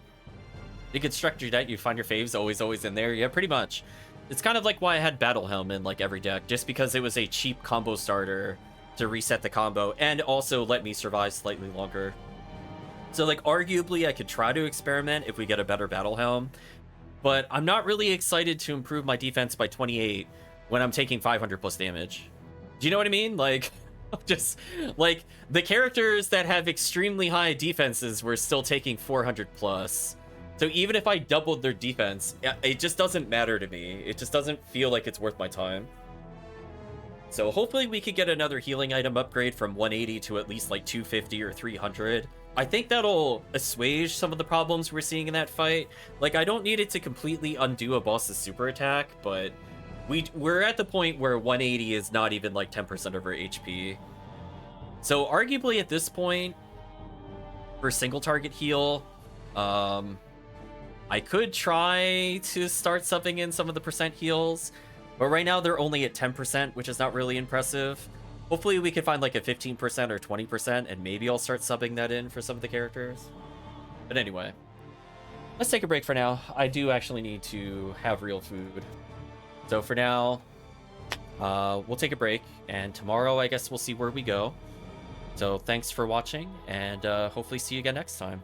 You can structure your deck, you find your faves always in there. Yeah, pretty much. It's kind of like why I had Battle Helm in like every deck, just because it was a cheap combo starter to reset the combo and also let me survive slightly longer. So like arguably I could try to experiment if we get a better Battle Helm, but I'm not really excited to improve my defense by 28 when I'm taking 500 plus damage. Do you know what I mean? Like, just like the characters that have extremely high defenses were still taking 400 plus. So even if I doubled their defense, it just doesn't matter to me. It just doesn't feel like it's worth my time. So hopefully we could get another healing item upgrade from 180 to at least like 250 or 300. I think that'll assuage some of the problems we're seeing in that fight. Like, I don't need it to completely undo a boss's super attack, but we're at the point where 180 is not even like 10% of our HP. So arguably at this point, for single target heal, I could try to start subbing in some of the percent heals, but right now they're only at 10%, which is not really impressive. Hopefully we can find like a 15% or 20%, and maybe I'll start subbing that in for some of the characters. But anyway, let's take a break for now. I do actually need to have real food. So for now, we'll take a break, and tomorrow I guess we'll see where we go. So thanks for watching, and hopefully see you again next time.